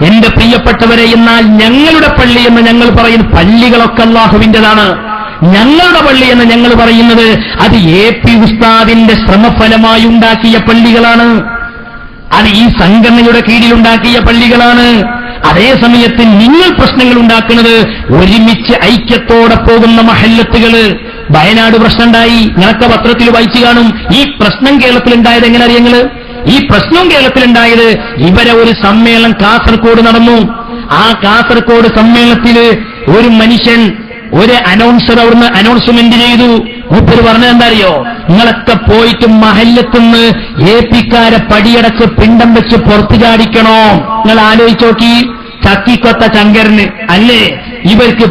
എന്റെ പ്രിയപ്പെട്ടവരെ, എന്നാൽ ഞങ്ങളുടെ പള്ളി എന്ന് ഞങ്ങൾ പറയുന്ന പള്ളികളൊക്കെ അല്ലാഹുവിന്റേതാണ്. ഞങ്ങളുടെ പള്ളി എന്ന് ഞങ്ങൾ പറയുന്നത് അത് AP ഉസ്താദിന്റെ ശ്രമഫലമായി ഉണ്ടാക്കിയ പള്ളികളാണ്. അത് ഈ സംഘടനയുടെ കീഴിലുണ്ടാക്കിയ പള്ളികളാണ്. അതേസമയത്ത് നിങ്ങൾ പ്രശ്നങ്ങൾ ഉണ്ടാക്കുന്നത് ഒരുമിച്ച് ഐക്യത്തോടെ പോകുന്ന മഹല്ലത്തുകള്. വയനാട് പ്രശ്നമുണ്ടായി, ഞങ്ങൾക്ക് പത്രത്തിൽ വായിച്ചു കാണും. ഈ പ്രശ്നം കേരളത്തിലുണ്ടായത് എങ്ങനെ അറിയങ്ങള്? ഈ പ്രശ്നം കേരളത്തിലുണ്ടായത് ഇവരെ ഒരു സമ്മേളനം കാസർഗോഡ് നടന്നു. ആ കാസർഗോഡ് സമ്മേളനത്തില് ഒരു മനുഷ്യൻ, ഒരു അനൗൺസർ അവിടുന്ന് അനൗൺസ്മെന്റ് ചെയ്തു. മൂപ്പര് പറഞ്ഞത് എന്താ അറിയോ? നിങ്ങളൊക്കെ പോയിട്ട് മഹല്ലത്തുനിന്ന് AP-ക്കാരെ പടിയടച്ച് പിണ്ടം വെച്ച് പുറത്തു ചാടിക്കണോ? നിങ്ങൾ ആലോചിച്ച് നോക്കി. ചക്കിക്കൊത്ത ശങ്കരന് അല്ലേ ഇവർക്ക്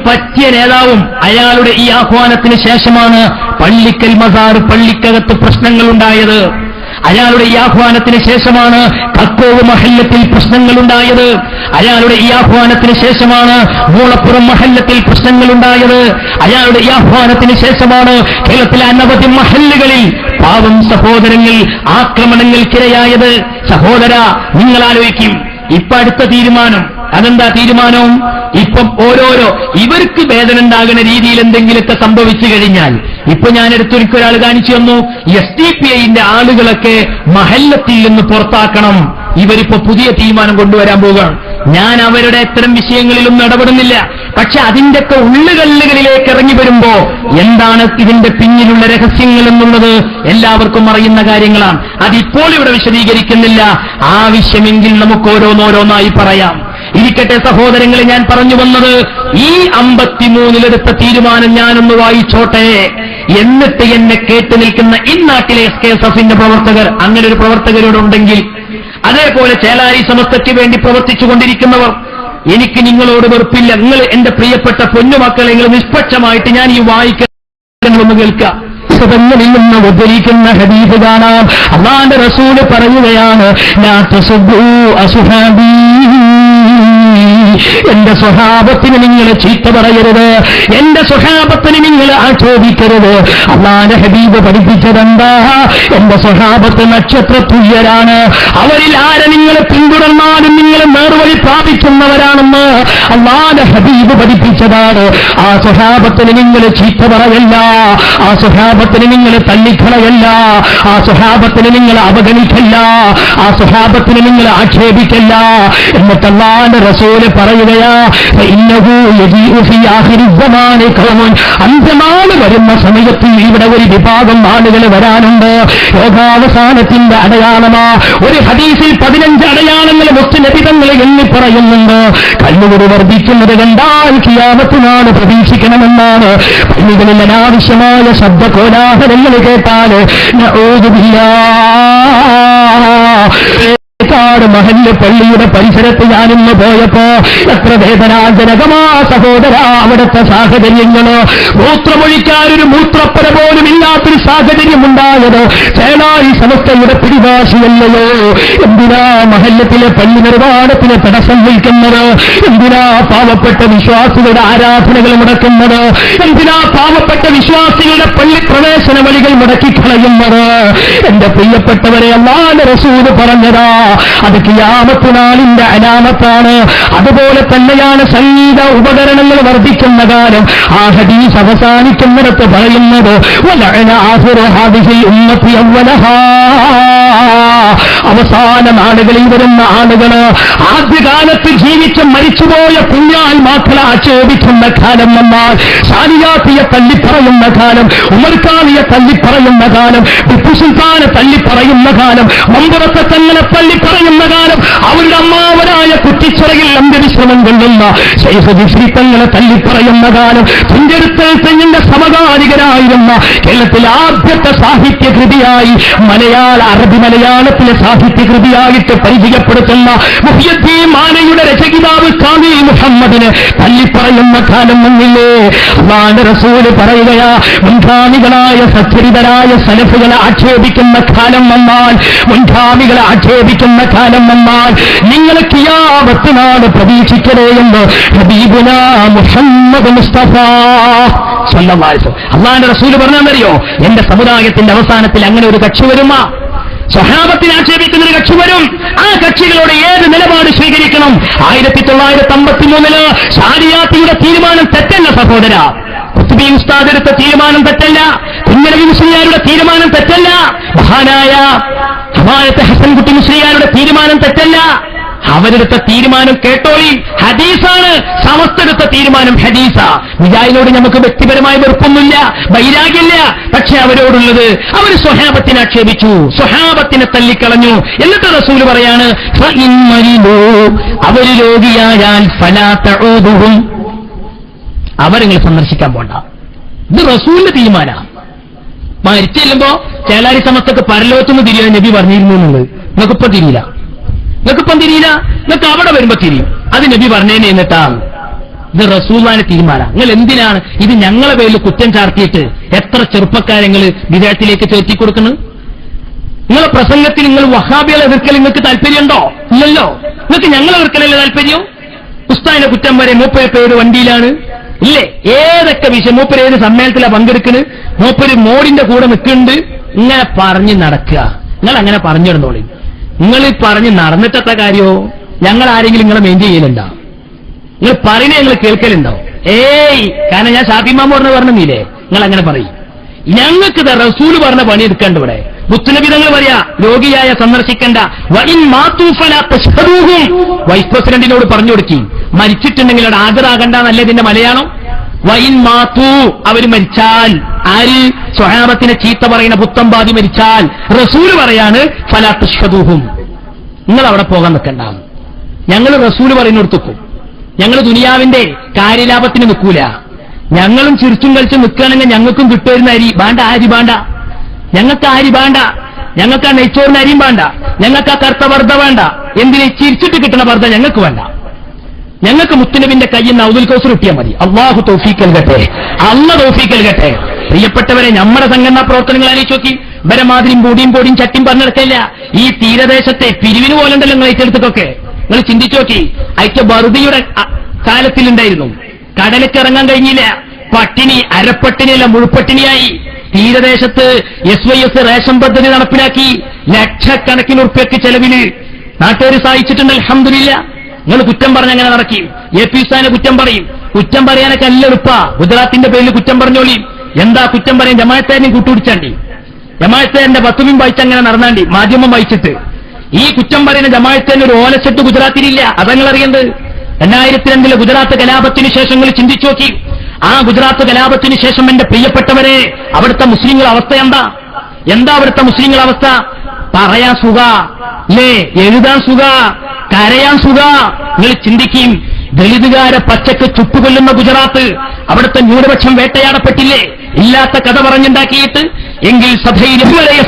പറ്റിയ നേതാവും അയാളുടെ ഈ ആഹ്വാനത്തിന് ശേഷമാണ് പള്ളിക്കൽ മസാർ പള്ളിക്കകത്ത് പ്രശ്നങ്ങളുണ്ടായത്. അയാളുടെ ഈ ആഹ്വാനത്തിന് ശേഷമാണ് കക്കോവ് മഹല്ലത്തിൽ പ്രശ്നങ്ങളുണ്ടായത്. അയാളുടെ ഈ ആഹ്വാനത്തിന് ശേഷമാണ് മൂളപ്പുറം മഹല്ലത്തിൽ പ്രശ്നങ്ങളുണ്ടായത്. അയാളുടെ ഈ ആഹ്വാനത്തിന് ശേഷമാണ് കേരളത്തിലെ അനവധി മഹല്ലുകളിൽ പാവം സഹോദരങ്ങൾ ആക്രമണങ്ങൾക്കിരയായത്. സഹോദര, നിങ്ങൾ ആലോചിക്കും. ഇപ്പൊ അടുത്ത തീരുമാനം, അതെന്താ തീരുമാനം? ഇപ്പം ഓരോരോ ഇവർക്ക് വേദന ഉണ്ടാകുന്ന രീതിയിൽ എന്തെങ്കിലുമൊക്കെ സംഭവിച്ചു കഴിഞ്ഞാൽ, ഇപ്പൊ ഞാൻ അടുത്തൊരിക്കൊരാൾ കാണിച്ചു തന്നു, SDPIന്റെ ആളുകളൊക്കെ മഹല്ലത്തിൽ നിന്ന് പുറത്താക്കണം. ഇവരിപ്പോ പുതിയ തീരുമാനം കൊണ്ടുവരാൻ പോവുകയാണ്. ഞാൻ അവരുടെ ഇത്തരം വിഷയങ്ങളിലൊന്നും ഇടപെടുന്നില്ല. പക്ഷെ അതിന്റെയൊക്കെ ഉള്ളുകല്ലുകളിലേക്ക് ഇറങ്ങി വരുമ്പോ എന്താണ് ഇതിന്റെ പിന്നിലുള്ള രഹസ്യങ്ങൾ എന്നുള്ളത് എല്ലാവർക്കും അറിയുന്ന കാര്യങ്ങളാണ്. അതിപ്പോൾ ഇവിടെ വിശദീകരിക്കുന്നില്ല. ആവശ്യമെങ്കിൽ നമുക്ക് ഓരോന്നോരോന്നായി പറയാം. ഇരിക്കട്ടെ സഹോദരങ്ങളെ, ഞാൻ പറഞ്ഞു വന്നത് ഈ 53-ലെടുത്ത തീരുമാനം ഞാനൊന്ന് വായിച്ചോട്ടെ. എന്നിട്ട് എന്നെ കേട്ടു നിൽക്കുന്ന ഇന്നാട്ടിലെ SKSF-ന്റെ പ്രവർത്തകർ, അങ്ങനെ ഒരു പ്രവർത്തകരോടുണ്ടെങ്കിൽ, അതേപോലെ ചേലാരി സമസ്തയ്ക്ക് വേണ്ടി പ്രവർത്തിച്ചുകൊണ്ടിരിക്കുന്നവർ, എനിക്ക് നിങ്ങളോട് വെറുപ്പില്ല. നിങ്ങൾ എന്റെ പ്രിയപ്പെട്ട പൊന്നുമക്കളെ, നിങ്ങൾ നിഷ്പക്ഷമായിട്ട് ഞാൻ ഈ വായിക്കുന്നൊന്ന് കേൾക്കുക. ിൽ നിന്ന് ഉദ്ധരിക്കുന്ന ഹദീസ് കാണാം. അല്ലാഹുവിന്റെ റസൂൽ പറയുകയാണ്, ലാ തസുബ്ബു അസ്ഹാബി, എന്റെ സ്വഹാബത്തിന് നിങ്ങൾ ചീത്ത പറയരുത്, എന്റെ സ്വഹാബത്തിന് നിങ്ങൾ ആക്ഷേപിക്കരുത്. അല്ലാഹുവിന്റെ ഹബീബ് പഠിപ്പിച്ചതെന്താ? എന്റെ സ്വഹാബത്ത് നക്ഷത്ര തുല്യരാണ്. അവരിൽ ആരെ നിങ്ങൾ പിന്തുടർന്നാലും നിങ്ങൾ നേർവഴി പ്രാപിക്കുന്നവരാണെന്ന് അല്ലാഹുവിന്റെ ഹബീബ് പഠിപ്പിച്ചതാണ്. ആ സ്വഹാബത്തിന് നിങ്ങൾ ചീത്ത പറയല്ല. ആ സ്വഹാബ സ്വഹാബത്തിനെ നിങ്ങൾ തള്ളിക്കളയല്ല, ആ സ്വഹാബത്തിനെ നിങ്ങൾ അവഗണിക്കല്ല, ആ സ്വഹാബത്തിനെ നിങ്ങൾ ആക്ഷേപിക്കല്ല. എന്നിട്ട് അല്ലാഹുവിന്റെ റസൂല് പറയുകയാ, ഇന്നഹു യജീഉ ഫീ ആഖിരി സമാനി ഖൗമുൻ, അന്ത്യനാൾ വരുന്ന സമയത്ത് ഇവിടെ ഒരു വിഭാഗം ആളുകൾ വരാനുണ്ട്. ലോകാവസാനത്തിന്റെ അടയാളമാ. ഒരു ഹദീസിൽ 15 അടയാളങ്ങൾ മുസ്ലിം തങ്ങൾ എണ്ണി പറയുന്നുണ്ട്. കല്ലുകുടി വർദ്ധിക്കുന്നത് കണ്ടാൽ ഖിയാമത്ത് നാൾ പ്രതീക്ഷിക്കണമെന്നാണ്. പള്ളികളിൽ അനാവശ്യമായ ശബ്ദ കോലാഹലങ്ങൾ കേട്ടാൽ നഊദു ബില്ലാഹ്. മഹല്ല് പള്ളിയുടെ പരിസരത്ത് ഞാനിന്ന് പോയപ്പോ എത്ര വേദനാജനകമാ സഹോദരാ അവിടുത്തെ സാഹചര്യങ്ങള്. മൂത്രമൊഴിക്കാനൊരു മൂത്രപ്പര പോലും ഇല്ലാത്തൊരു സാഹചര്യം ഉണ്ടായത് ചേളാരി സമസ്തയുടെ പിടിവാശിയല്ലയോ? എന്തിനാ മഹല്ലത്തിലെ പള്ളി നിർമ്മാണത്തിന് തടസ്സം നിൽക്കുന്നത്? എന്തിനാ പാവപ്പെട്ട വിശ്വാസികളുടെ ആരാധനകൾ മുടക്കുന്നത്? എന്തിനാ പാവപ്പെട്ട വിശ്വാസികളുടെ പള്ളി പ്രവേശന വഴികൾ മുടക്കിക്കളയുന്നത്? എന്റെ പ്രിയപ്പെട്ടവരെ, അല്ലാഹുവിന്റെ റസൂൽ പറഞ്ഞതാ, അത് ഖിയാമത്ത് നാളിന്റെ അലാമത്താണ്. അതുപോലെ തന്നെയാണ് സംഗീത ഉപകരണങ്ങൾ വർദ്ധിക്കുന്ന കാലം. ആ ഹദീസ് അവസാനിക്കുന്നിടത്ത് പറയുന്നത് വലഅന ആഖിറു ഹാദിഹിൽ ഉമ്മത്തി അവ്വലഹാ, അവസാന നാളുകളിൽ വരുന്ന ആളുകള് ആദ്യകാലത്ത് ജീവിച്ച് മരിച്ചുപോയ പുണ്യാത്മാക്കളെ ആക്ഷേപിക്കുന്ന കാലം വന്നാൽ, സാലിയാത്തിയെ തള്ളിപ്പറയുന്ന കാലം, ഉമർഖാനിയെ തള്ളിപ്പറയുന്ന കാലം, ടിപ്പു സുൽത്താനെ തള്ളിപ്പറയുന്ന കാലം, മമ്പുറത്തെ തങ്ങളെ തള്ളിപ്പറയുന്ന കാലം, അവരുടെ അമ്മാവനായ കുറ്റിച്ചിറയിൽ അന്ത്യവിശ്രമം കൊള്ളുന്ന ശൈഖ് ജിഫ്രി തങ്ങളെ തള്ളിപ്പറയുന്ന കാലം, തുഞ്ചെടുത്തൽ തെങ്ങിന്റെ സമകാലികരായിരുന്ന കേരളത്തിലെ ആദ്യത്തെ സാഹിത്യകൃതിയായി അറബി മലയാളത്തിലെ സാഹിത്യകൃതിയായിട്ട് പരിചയപ്പെടുത്തുന്ന മുഹ്യിദ്ദീൻ മാനയുടെ രചയിതാവ് ഖാദി മുഹമ്മദിനെ തള്ളിപ്പറയുന്ന കാലം മുന്നില്ലേ? അല്ലാഹുവിന്റെ റസൂൽ പറയുകയാ, മുൻഗാമികളായ സച്ചരിതരായ സലഫുകളെ ആക്ഷേപിക്കുന്ന കാലം വന്നാൽ, മുൻഗാമികളെ ആക്ഷേപിക്കുന്ന കാലം വന്നാൽ നിങ്ങൾ ഖിയാമത്ത് നാൾ പ്രതീക്ഷിക്കണേ എന്ന് ഹബീബുനാ മുഹമ്മദ് മുസ്തഫ സ്വല്ലല്ലാഹു അലൈഹി വസല്ലം അല്ലാഹുവിന്റെ റസൂൽ പറഞ്ഞാന്നറിയോ? എന്റെ സമുദായത്തിന്റെ അവസാനത്തിൽ അങ്ങനെ ഒരു കക്ഷി വരുമാ, സ്വഹാബത്തിനെ ആക്ഷേപിക്കുന്ന ഒരു കക്ഷി വരും. ആ കക്ഷികളോട് ഏത് നിലപാട് സ്വീകരിക്കണം? 1953 ശാരിയാത്തിയുടെ തീരുമാനം തെറ്റല്ല സഹോദര. ഖുത്ബി ഉസ്താദ് എടുത്ത തീരുമാനം തെറ്റല്ല. കുഞ്ഞനബി മുസ്ലിയാരുടെ തീരുമാനം തെറ്റല്ല. മഹാനായ ഹമായത്തെ ഹസൻകുട്ടി മുസ്ലിയാരുടെ തീരുമാനം തെറ്റല്ല. അവരെടുത്ത തീരുമാനം കേട്ടോളി, ഹദീസാണ്. സമസ്തടുത്ത തീരുമാനം ഹദീസ. മുജാഹിദിനോട് നമുക്ക് വ്യക്തിപരമായ വെറുപ്പൊന്നുമില്ല, വൈരാഗ്യമില്ല. പക്ഷെ അവരോടുള്ളത്, അവർ സ്വഹാബത്തിനെ ആക്ഷേപിച്ചു, സ്വഹാബത്തിനെ തള്ളിക്കളഞ്ഞു. എന്നിട്ട് റസൂൽ പറയാണ്, അവർ രോഗിയായാൽ ഫലാ തഊദുഹും, അവരെ നിങ്ങൾ സന്ദർശിക്കാൻ പോണ്ട. ഇത് റസൂലിന്റെ തീരുമാനമാണ്. മരിച്ചു ചെല്ലുമ്പോ ചേലാരി സമസ്തക്ക് പരലോകത്തുനിന്ന് തിരിയാൻ നബി പറഞ്ഞിരുന്നു എന്നുള്ളത് നിങ്ങൾക്കിപ്പം തിരിയില്ല. നിങ്ങൾക്ക് അവിടെ വരുമ്പോ തിരിയും. അത് നബി പറഞ്ഞേനെ എന്നിട്ടാണ്. ഇത് റസൂലുള്ളാഹിന്റെ തീരുമാനം. നിങ്ങൾ എന്തിനാണ് ഇത് ഞങ്ങളെ പേരിൽ കുറ്റം ചാർത്തിയിട്ട് എത്ര ചെറുപ്പക്കാരെങ്ങൾ വിദേഹത്തിലേക്ക് ചേർത്തി കൊടുക്കുന്നു? നിങ്ങളെ പ്രസംഗത്തിൽ നിങ്ങൾ വഹാബികളെ എതിർക്കൽ നിങ്ങൾക്ക് താല്പര്യമുണ്ടോ? ഇല്ലല്ലോ. നിങ്ങൾക്ക് ഞങ്ങളെ എതിർക്കലല്ലേ താല്പര്യം? ഉസ്താദിന്റെ കുറ്റം വരെ മൂപ്പരെ പേര് വണ്ടിയിലാണ് ഇല്ലേ? ഏതൊക്കെ വിഷയം മൂപ്പര് ഏത് സമ്മേളനത്തിലാണ് പങ്കെടുക്കുന്നത്? മൂപ്പര് മോഡിന്റെ കൂടെ നിൽക്കുന്നുണ്ട്. ഇങ്ങനെ പറഞ്ഞ് നടക്കുക. നിങ്ങൾ അങ്ങനെ പറഞ്ഞിരുന്നോളി. നിങ്ങൾ പറഞ്ഞ് നടന്നിട്ടത്ത കാര്യോ? ഞങ്ങൾ ആരെങ്കിലും നിങ്ങളെ മെയിൻറ്റെയിൻ ചെയ്യലുണ്ടോ? നിങ്ങൾ പറയുന്നത് ഞങ്ങൾ കേൾക്കലുണ്ടോ? കാരണം ഞാൻ ഷാഫിമാമ പറഞ്ഞില്ലേ, നിങ്ങൾ അങ്ങനെ പറയും. ഞങ്ങൾക്ക് റസൂല് പറഞ്ഞ പണി എടുക്കണ്ട. ഇവിടെ മുത്തുനബി തങ്ങൾ പറയാ, രോഗിയായ സന്ദർശിക്കണ്ട. വൈസ് പ്രസിഡന്റിനോട് പറഞ്ഞു കൊടുക്കി, മരിച്ചിട്ടുണ്ടെങ്കിൽ അവിടെ ഹാജരാകണ്ടെന്നല്ലേ ഇതിന്റെ മലയാളം. വൈൻ മാത്തു, അവര് മരിച്ചാൽ, ആര്? സ്വഹാബത്തിനെ ചീത്ത പറയുന്ന പുത്തമ്പാതി മരിച്ചാൽ റസൂല് പറയാണ് ഫലാ തശ്ഹദൂഹും, നിങ്ങൾ അവിടെ പോകാൻ നിൽക്കണ്ട. ഞങ്ങൾ റസൂല് പറയുന്നിടത്തുക്കും. ഞങ്ങൾ ദുനിയാവിന്റെ കാര്യലാഭത്തിന് നിൽക്കൂല. ഞങ്ങളും ചിരിച്ചും കളിച്ചും നിൽക്കുകയാണെങ്കിൽ ഞങ്ങൾക്കും കിട്ടുമായിരുന്ന അരി വേണ്ട. അരി വേണ്ട ഞങ്ങൾക്ക്, അരി വേണ്ട ഞങ്ങൾക്ക്. ആ നെയ്ച്ചോറിന് അരിയും വേണ്ട ഞങ്ങൾക്ക്. ആ കറുത്ത വർദ്ധ വേണ്ട. എന്തിനെ? ചിരിച്ചിട്ട് കിട്ടുന്ന വർദ്ധ ഞങ്ങൾക്ക് വേണ്ട. ഞങ്ങൾക്ക് മുത്തുനബിന്റെ കയ്യിൽ നിന്ന് ഔദുൽ കൗസർ കിട്ടിയാൽ മതി. അള്ളാഹു തൗഫീഖ് നൽകട്ടെ, അല്ലാഹു തൗഫീഖ് നൽകട്ടെ. പ്രിയപ്പെട്ടവരെ, നമ്മുടെ സംഘടനാ പ്രവർത്തനങ്ങൾ ആലോചിച്ച് നോക്കി. ഇവരെ മാതിരിയും പൊടിയും ചട്ടിയും പറഞ്ഞെടുക്കില്ല. ഈ തീരദേശത്തെ പിരിവിന് പോലുണ്ടല്ലോ നിങ്ങൾ ഏറ്റെടുത്തിട്ടൊക്കെ. നിങ്ങൾ ചിന്തിച്ചു നോക്കി. അയച്ച ബറുദിയുടെ കാലത്തിലുണ്ടായിരുന്നു. കടലിലേക്ക് ഇറങ്ങാൻ കഴിഞ്ഞില്ല. പട്ടിണി, അരപ്പട്ടിണിയല്ല മുഴുപ്പട്ടിണിയായി. തീരദേശത്ത് SYS റേഷൻ പദ്ധതി നടപ്പിലാക്കി. ലക്ഷക്കണക്കിന് ഉറുപ്പ്യക്ക് ചെലവില് നാട്ടുകാർ സഹായിച്ചിട്ടുണ്ട്. അൽഹംദുലില്ലാ. നിങ്ങൾ കുറ്റം പറഞ്ഞ അങ്ങനെ നടക്കി. AP ഉസ്താദിനെ കുറ്റം പറയും. കുറ്റം പറയാനൊക്കെ നല്ല എളുപ്പാ. ഗുജറാത്തിന്റെ പേരിൽ കുറ്റം പറഞ്ഞോളി. എന്താ കുറ്റം പറയും? ജമാഅത്തേനെയും കൂട്ടുപിടിച്ചാണ്ടി, ജമാഅത്തേന്റെ പത്തുമിയും വായിച്ച് അങ്ങനെ നടന്നാണ്ടി, മാധ്യമം വായിച്ചിട്ട്. ഈ കുറ്റം പറയുന്ന ജമാഅത്തേന് ഒരു ഓലച്ചെട്ട് ഗുജറാത്തിലില്ല. അതങ്ങൾ അറിയേണ്ടത്. 2002 ഗുജറാത്ത് കലാപത്തിന് ശേഷം നിങ്ങൾ ചിന്തിച്ചു നോക്കി. ആ ഗുജറാത്ത് കലാപത്തിന് ശേഷം എന്റെ പ്രിയപ്പെട്ടവരെ, അവിടുത്തെ മുസ്ലിങ്ങളുടെ അവസ്ഥ എന്താ അവിടുത്തെ മുസ്ലിങ്ങളുടെ അവസ്ഥ? പറയാൻ സുഖ അല്ലേ, എഴുതാൻ സുഖ, കരയാൻ സുഖ. നിങ്ങൾ ചിന്തിക്കും, ദളിതുകാരെ പച്ചക്ക് ചുട്ടുകൊല്ലുന്ന ഗുജറാത്ത്, അവിടുത്തെ ന്യൂനപക്ഷം വേട്ടയാടപ്പെട്ടില്ലേ? ഇല്ലാത്ത കഥ പറഞ്ഞുണ്ടാക്കിയിട്ട്. എങ്കിൽ സഭയിൽ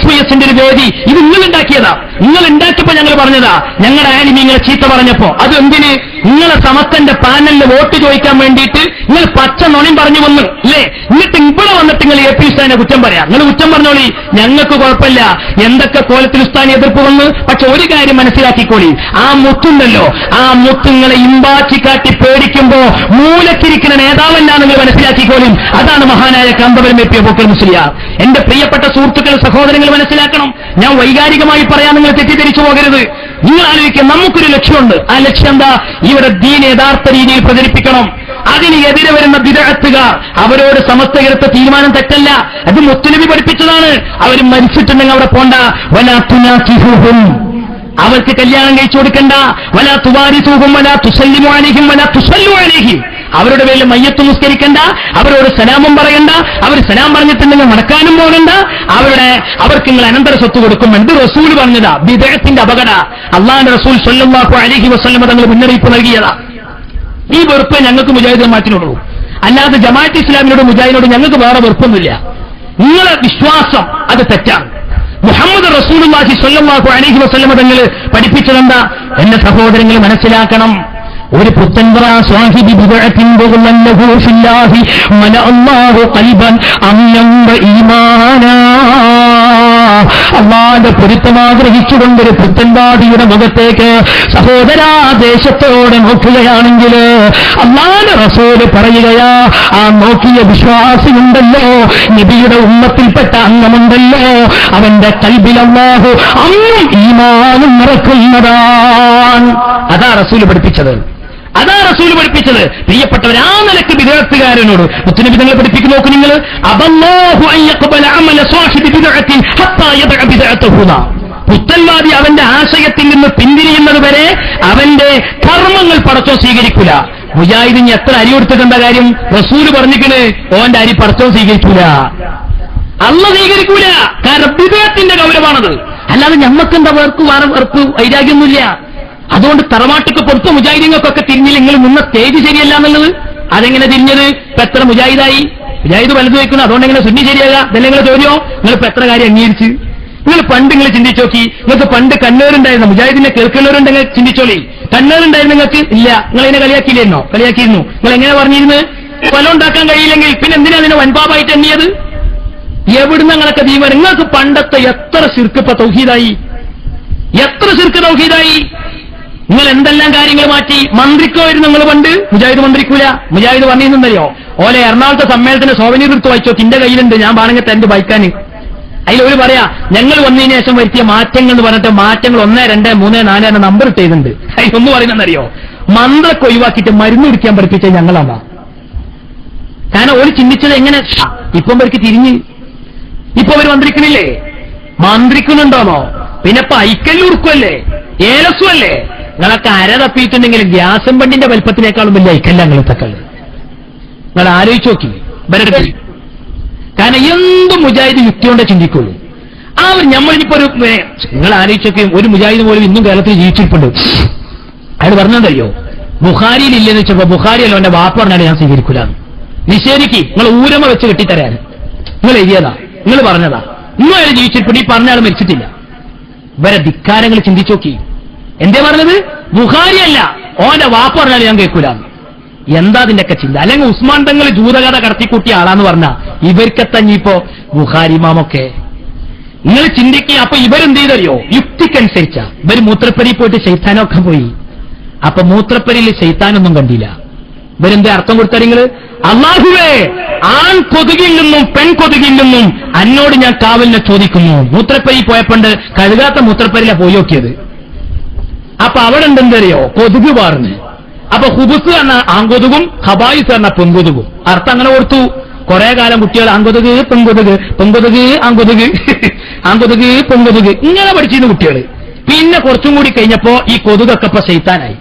SYSന്റെ ഒരു വേദി ഇത് നിങ്ങൾ ഉണ്ടാക്കിയതാ. നിങ്ങൾ ഉണ്ടാക്കിയപ്പോ ഞങ്ങൾ പറഞ്ഞതാ. ഞങ്ങളുടെ ആലിമീങ്ങളെ ചീത്ത പറഞ്ഞപ്പോ അത് എന്തിന്? നിങ്ങളെ സമസ്തന്റെ പാനലിൽ വോട്ട് ചോദിക്കാൻ വേണ്ടിയിട്ട് നിങ്ങൾ പച്ച നുണയും പറഞ്ഞു വന്നു അല്ലേ? എന്നിട്ട് ഇവിടെ വന്നിട്ട് നിങ്ങൾ AP ഉസ്താദിനെ കുറ്റം പറയാം. നിങ്ങൾ കുറ്റം പറഞ്ഞോളി, ഞങ്ങൾക്ക് കുഴപ്പമില്ല. എന്തൊക്കെ കോലത്തിൽ ഉസ്താദിനെ എതിർപ്പ് വന്ന്. പക്ഷെ ഒരു കാര്യം മനസ്സിലാക്കിക്കോളി, ആ മുത്തുണ്ടല്ലോ, ആ മുത്തുങ്ങളെ ഇമ്പാച്ചി കാട്ടി പേടിക്കുമ്പോ മൂലക്കിരിക്കുന്ന നേതാവല്ല നിങ്ങൾ മനസ്സിലാക്കിക്കോളും. അതാണ് മഹാനായ കമ്പവരം എത്തിയ ബക്കർ മുസ്ലിയാർ. എന്റെ പ്രിയപ്പെട്ട സുഹൃത്തുക്കൾ, സഹോദരങ്ങൾ മനസ്സിലാക്കണം. ഞാൻ വൈകാരികമായി പറയാൻ നിങ്ങൾ തെറ്റിദ്ധരിച്ചു പോകരുത്. നിങ്ങൾ ആലോചിക്കുക, നമുക്കൊരു ലക്ഷ്യമുണ്ട്. ആ ലക്ഷ്യം എന്താ? ഇവിടെ ദീൻ യഥാർത്ഥ രീതിയിൽ പ്രചരിപ്പിക്കണം. അതിന് എതിരെ വരുന്ന ബിദ്അത്തുകാർ, അവരോട് സമസ്തയെടുത്ത തീരുമാനം തെറ്റല്ല, അത് മുത്തുനബി പഠിപ്പിച്ചതാണ്. അവർ മരിച്ചിട്ടുണ്ടെങ്കിൽ അവിടെ പോണ്ട. വലാ തുനാകിഹുഹും, അവർക്ക് കല്യാണം കഴിച്ചു കൊടുക്കണ്ട. വലാ തുവാരിസുഹും വലാ തുസല്ലിമു അലൈഹിം വലാ തുസല്ലു അലൈഹിം, അവരുടെ പേരിൽ മയ്യത്ത് നിസ്കരിക്കണ്ട, അവരോട് സലാമും പറയണ്ട. അവർ സലാം പറഞ്ഞിട്ടുണ്ടെങ്കിൽ മടക്കാനും പോകണ്ട. അവർക്ക് നിങ്ങൾ അനന്തര സ്വത്ത് കൊടുക്കും. എന്ത് റസൂൽ പറഞ്ഞതാ? ബിദ്അത്തിന്റെ അപകട. അള്ളാഹുവിന്റെ റസൂൽ സ്വല്ലല്ലാഹു അലൈഹി വസല്ലം തങ്ങൾ മുന്നറിയിപ്പ് നൽകിയതാ. ഈ വെറുപ്പ് ഞങ്ങൾക്ക് മുജാഹിദ് മാറ്റിനോടൂ, അല്ലാതെ ജമാഅത്ത് ഇസ്ലാമിനോട് മുജാഹിദിനോട് ഞങ്ങൾക്ക് വേറെ വെറുപ്പൊന്നുമില്ല. നിങ്ങളെ വിശ്വാസം അത് തെറ്റാണ്. മുഹമ്മദ് റസൂലുള്ളാഹി സ്വല്ലല്ലാഹു അലൈഹി വസല്ലം തങ്ങൾ പഠിപ്പിച്ചതെന്താ? എന്റെ സഹോദരങ്ങൾ മനസ്സിലാക്കണം. ഒരു പുത്തൻവറ സ്വാഹിബി ബിദ്അത്തിൻ ബുഗ്ളന്നഹു ഫില്ലാഹി മലഅല്ലാഹു ഖൽബൻ അംനം വഈമാനാ. അല്ലാഹുവിന്റെ പൊരുത്തം ആഗ്രഹിച്ചുകൊണ്ടൊരു പുത്തൻവാദിയുടെ മുഖത്തേക്ക് സഹോദരാ ദേശത്തോടെ നോക്കുകയാണെങ്കിൽ അല്ലാഹുവിന്റെ റസൂൽ പറയുകയാ, ആ നോക്കിയ വിശ്വാസിയുണ്ടല്ലോ, നബിയുടെ ഉമ്മത്തിൽപ്പെട്ട അംഗമുണ്ടല്ലോ, അവന്റെ ഖൽബിൽ അല്ലാഹു അന്നും ഈമാനും നിറക്കുന്നതാണ്. അതാ റസൂൽ പഠിപ്പിച്ചത്. പ്രിയപ്പെട്ടവർ, ആ നിലക്ക് ബിദ്അത്തുകാരനോട് മുത്തുനബി തങ്ങൾ പഠിപ്പിക്കുന്നു. നോക്ക് നിങ്ങൾ, അബല്ലാഹു അൻ യഖ്ബല അമല സ്വാഹിബി ബിദ്അത്തിൻ ഹത്താ യദഅ ബിദ്അതഹു. പുത്തൻവാദി അവന്റെ ആശയത്തിൽ നിന്ന് പിന്തിരിയുന്നത് വരെ അവന്റെ കർമ്മങ്ങൾ പടച്ചോ സ്വീകരിക്കൂല. മുജാഹിദിന് എത്ര അരി കൊടുത്തിട്ടെന്താ കാര്യം? റസൂല് പറഞ്ഞിരിക്കണ്, ഓന്റെ അരി പടച്ചോ സ്വീകരിക്കൂല, അല്ലാഹു സ്വീകരിക്കൂല. കാരണം ബിദ്അത്തിന്റെ ഗൗരവമാണത്. അല്ലാതെ ഞമ്മക്കെന്താ വെറുപ്പ് വൈരാഗ്യമൊന്നുമില്ല. അതുകൊണ്ട് തറവാട്ടിക്ക് പുറത്ത് മുജാഹിദീങ്ങൾക്കൊക്കെ തിരിഞ്ഞില്ല. നിങ്ങൾ മുന്ന സ്റ്റേജ് ശരിയല്ല എന്നുള്ളത്. അതെങ്ങനെ തിരിഞ്ഞത്? ഇപ്പൊ എത്ര മുജാഹിദായി? മുജാഹിദ് വലുത് വയ്ക്കുന്നു, അതുകൊണ്ട് എങ്ങനെ സുന്നി ശരിയാകാം? ഇതല്ലേ നിങ്ങൾ ചോദ്യമോ? നിങ്ങൾ ഇപ്പൊ എത്ര കാര്യം അംഗീകരിച്ച്? നിങ്ങൾ ചിന്തിച്ചു നോക്കി. നിങ്ങൾക്ക് പണ്ട് കണ്ണൂരുണ്ടായിരുന്നു, മുജാഹിദിനെ കേൾക്കുന്നവരുണ്ടെങ്കിൽ ചിന്തിച്ചോളി. കണ്ണൂരുണ്ടായിരുന്നു നിങ്ങൾക്ക് ഇല്ല. നിങ്ങൾ അതിനെ കളിയാക്കിയിരുന്നു. നിങ്ങൾ എങ്ങനെ പറഞ്ഞിരുന്നു? ഫലം ഉണ്ടാക്കാൻ കഴിയില്ലെങ്കിൽ പിന്നെ എന്തിനാ അതിനെ വൻപാപായിട്ട് എണ്ണിയത്? എവിടുന്ന് നിങ്ങളൊക്കെ തീവ്രം? നിങ്ങൾക്ക് പണ്ടത്തെ എത്ര ശിർക്ക് ഇപ്പൊ തൗഹീദായി? നിങ്ങൾ എന്തെല്ലാം കാര്യങ്ങൾ മാറ്റി. മന്ത്രിക്കുമായിരുന്നു നിങ്ങൾ പണ്ട്, മുജാഹിദ് മന്ത്രിക്കൂല. മുജാഹിദ് പറഞ്ഞിരുന്നല്ലോ, ഓലെ എറണാകുളത്തെ സമ്മേളനത്തിന് സോവനീർ എടുത്ത് വായിച്ചോ, എന്റെ കയ്യിലുണ്ട്, ഞാൻ വേണമെങ്കിൽ എന്റെ ബൈക്കാന്. അതിലൊരു പറയാ, ഞങ്ങൾ വന്നതിന് ശേഷം വരുത്തിയ മാറ്റങ്ങൾ എന്ന് പറഞ്ഞിട്ട് മാറ്റങ്ങൾ 1, 2, 3, 4 എന്ന നമ്പർ ഇട്ടിട്ടുണ്ട്. അതിലൊന്ന് പറയുന്നറിയോ? മന്ത്രക്ക് ഒഴിവാക്കിയിട്ട് മരുന്ന് കുടിക്കാൻ പഠിപ്പിച്ചത് ഞങ്ങളാണ്. കാരണം ഒരു ചിന്തിച്ചത് എങ്ങനെ? ഇപ്പം അവർക്ക് തിരിഞ്ഞ് ഇപ്പൊ അവർ മന്ത്രിക്കണില്ലേ? മന്ത്രിക്കുന്നുണ്ടോന്നോ? പിന്നെ ഇപ്പൊ ഐക്കല്ലുറുക്കുമല്ലേ, ഏലസുമല്ലേ? നിങ്ങളൊക്കെ അര തപ്പിയിട്ടുണ്ടെങ്കിൽ ഗ്യാസും പണ്ടിന്റെ വലിപ്പത്തിനേക്കാളും വലിയ ഐക്കല്ല നിങ്ങളത്തെ കല്ല്. നിങ്ങൾ ആലോചിച്ച് നോക്കി വരട്ടെ. കാരണം എന്തും മുജാഹിദ് യുക്തി കൊണ്ടേ ചിന്തിക്കുള്ളൂ. നമ്മളിപ്പോ നിങ്ങൾ ആലോചിച്ച് നോക്കി, ഒരു മുജാഹിദ് പോലും ഇന്നും കേരളത്തിൽ ജീവിച്ചിരിപ്പുണ്ട്. അയാൾ പറഞ്ഞതറിയോ? ബുഖാരിയിൽ ഇല്ലെന്ന് വെച്ചപ്പോ ബുഖാരിയല്ലോ എന്റെ വാപ്പ പറഞ്ഞാൽ ഞാൻ സ്വീകരിക്കൂലാണ്. നിഷേധിക്ക്, നിങ്ങൾ ഊരമ വെച്ച് കെട്ടിത്തരാൻ നിങ്ങൾ എഴുതിയതാ, നിങ്ങൾ പറഞ്ഞതാ. ഇന്നും അയാൾ ജീവിച്ചിരിപ്പുണ്ട്, ഈ പറഞ്ഞ ആൾ മരിച്ചിട്ടില്ല. ഇവരെ ധിക്കാരങ്ങൾ ചിന്തിച്ചു നോക്കി. എന്തേ പറഞ്ഞത്? ബുഖാരിയല്ല, ഓന്റെ വാപ്പ പറഞ്ഞാൽ ഞാൻ കേൾക്കൂലാണ്. എന്താ അതിന്റെയൊക്കെ ചിന്ത? അല്ലെങ്കിൽ ഉസ്മാൻ തങ്ങൾ ജൂതകഥ കടത്തിക്കൂട്ടിയ ആളാന്ന് പറഞ്ഞ ഇവർക്കെത്തഞ്ഞിപ്പോ ബുഖാരിമാമൊക്കെ നിങ്ങൾ ചിന്തിക്കുക. അപ്പൊ ഇവരെന്ത് ചെയ്തറിയോ? യുക്തിക്കനുസരിച്ച ഇവർ മൂത്രപ്പരി പോയിട്ട് ശൈത്താനൊക്കെ പോയി. അപ്പൊ മൂത്രപ്പരിയിൽ ശൈത്താനൊന്നും കണ്ടില്ല. ഇവരെന്തേ അർത്ഥം കൊടുത്താൽ നിങ്ങൾ? അല്ലാഹുവേ, ആൺ കൊതുകിൽ നിന്നും പെൺ കൊതുകിൽ നിന്നും എന്നോട് ഞാൻ കാവലിനെ ചോദിക്കുന്നു. മൂത്രപ്പരി പോയപ്പോണ്ട് കഴുകാത്ത മൂത്രപ്പരിയില പോയി നോക്കിയത്. അപ്പൊ അവിടെ എന്തെന്തറിയോ? കൊതുക് പാർന്ന്. അപ്പൊ ഹുബുസ് എന്ന ആൺകൊതുകും ഖബായിസ് എന്ന പെൺകൊതുകും. അർത്ഥം അങ്ങനെ കൊടുത്തു. കുറെ കാലം കുട്ടികൾ ആങ്കൊതുക് പെങ്കൊതുക് പെങ്കൊതുക് ആങ്കൊതുക് ആങ്കൊതുക് പെങ്കൊതുക് ഇങ്ങനെ പഠിച്ചിരുന്നു കുട്ടികൾ. പിന്നെ കുറച്ചും കൂടി കഴിഞ്ഞപ്പോ ഈ കൊതുകൊക്കെ ഇപ്പൊ ശൈത്താനായി.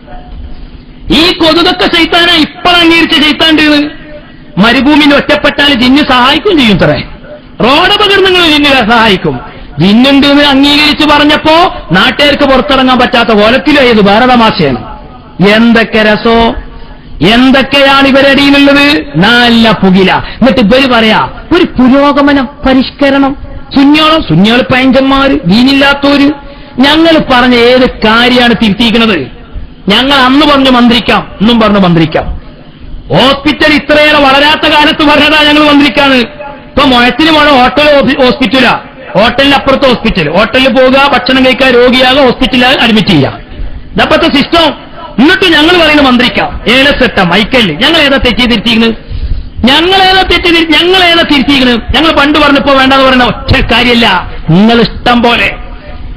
ഈ കൊതുകൊക്കെ ശൈത്താനായി. ഇപ്പോൾ അംഗീകരിച്ച ശൈത്താണ്ട് മരുഭൂമിയിൽ ഒറ്റപ്പെട്ടാൽ ജിന്ന് സഹായിക്കും ചെയ്യും. തറേ റോഡ് പകർന്നുങ്ങൾ ജിന്നിനെ സഹായിക്കും. ജിന്നുണ്ട് എന്ന് അംഗീകരിച്ച് പറഞ്ഞപ്പോ നാട്ടുകാർക്ക് പുറത്തിറങ്ങാൻ പറ്റാത്ത കോലത്തിലേത് വേറെ തമാശയാണ്. എന്തൊക്കെ രസോ, എന്തൊക്കെയാണ് ഇവരടിയിലുള്ളത്. നല്ല പുകില. എന്നിട്ട് ഇവര് പറയാ ഒരു പുരോഗമനം, പരിഷ്കരണം. സുന്യാള് പയഞ്ചന്മാര്, ദീനില്ലാത്തോര്. ഞങ്ങൾ പറഞ്ഞ ഏത് കാര്യമാണ് തിരുത്തിയിരിക്കുന്നത്? ഞങ്ങൾ അന്ന് പറഞ്ഞു മന്ത്രിക്കാം, ഇന്നും പറഞ്ഞു മന്ത്രിക്കാം. ഹോസ്പിറ്റൽ ഇത്രയേറെ വളരാത്ത കാലത്ത് പറഞ്ഞതാ ഞങ്ങൾ മന്ത്രിക്കാണ്. ഇപ്പൊ മുഴത്തിന് പോണ ഹോസ്പിറ്റലാ, ഹോട്ടലിന് അപ്പുറത്ത് ഹോസ്പിറ്റൽ. ഹോട്ടലിൽ പോകുക, ഭക്ഷണം കഴിക്കാൻ, രോഗിയാകുക, ഹോസ്പിറ്റലിൽ അഡ്മിറ്റ് ചെയ്യുക. ഇതപ്പത്തെ സിസ്റ്റം. എന്നിട്ട് ഞങ്ങൾ പറയുന്നത് മന്ത്രിക്കാം. ഏലസെട്ട മൈക്കല് ഞങ്ങൾ ഏതാ തിരുത്തിയിരിക്കുന്നത്? ഞങ്ങളേതാ തിരുത്തിയിരിക്കുന്നത്? ഞങ്ങൾ പണ്ട് പറഞ്ഞപ്പോ വേണ്ടെന്ന് പറയുന്ന ഒറ്റ കാര്യമല്ല. നിങ്ങൾ ഇഷ്ടം പോലെ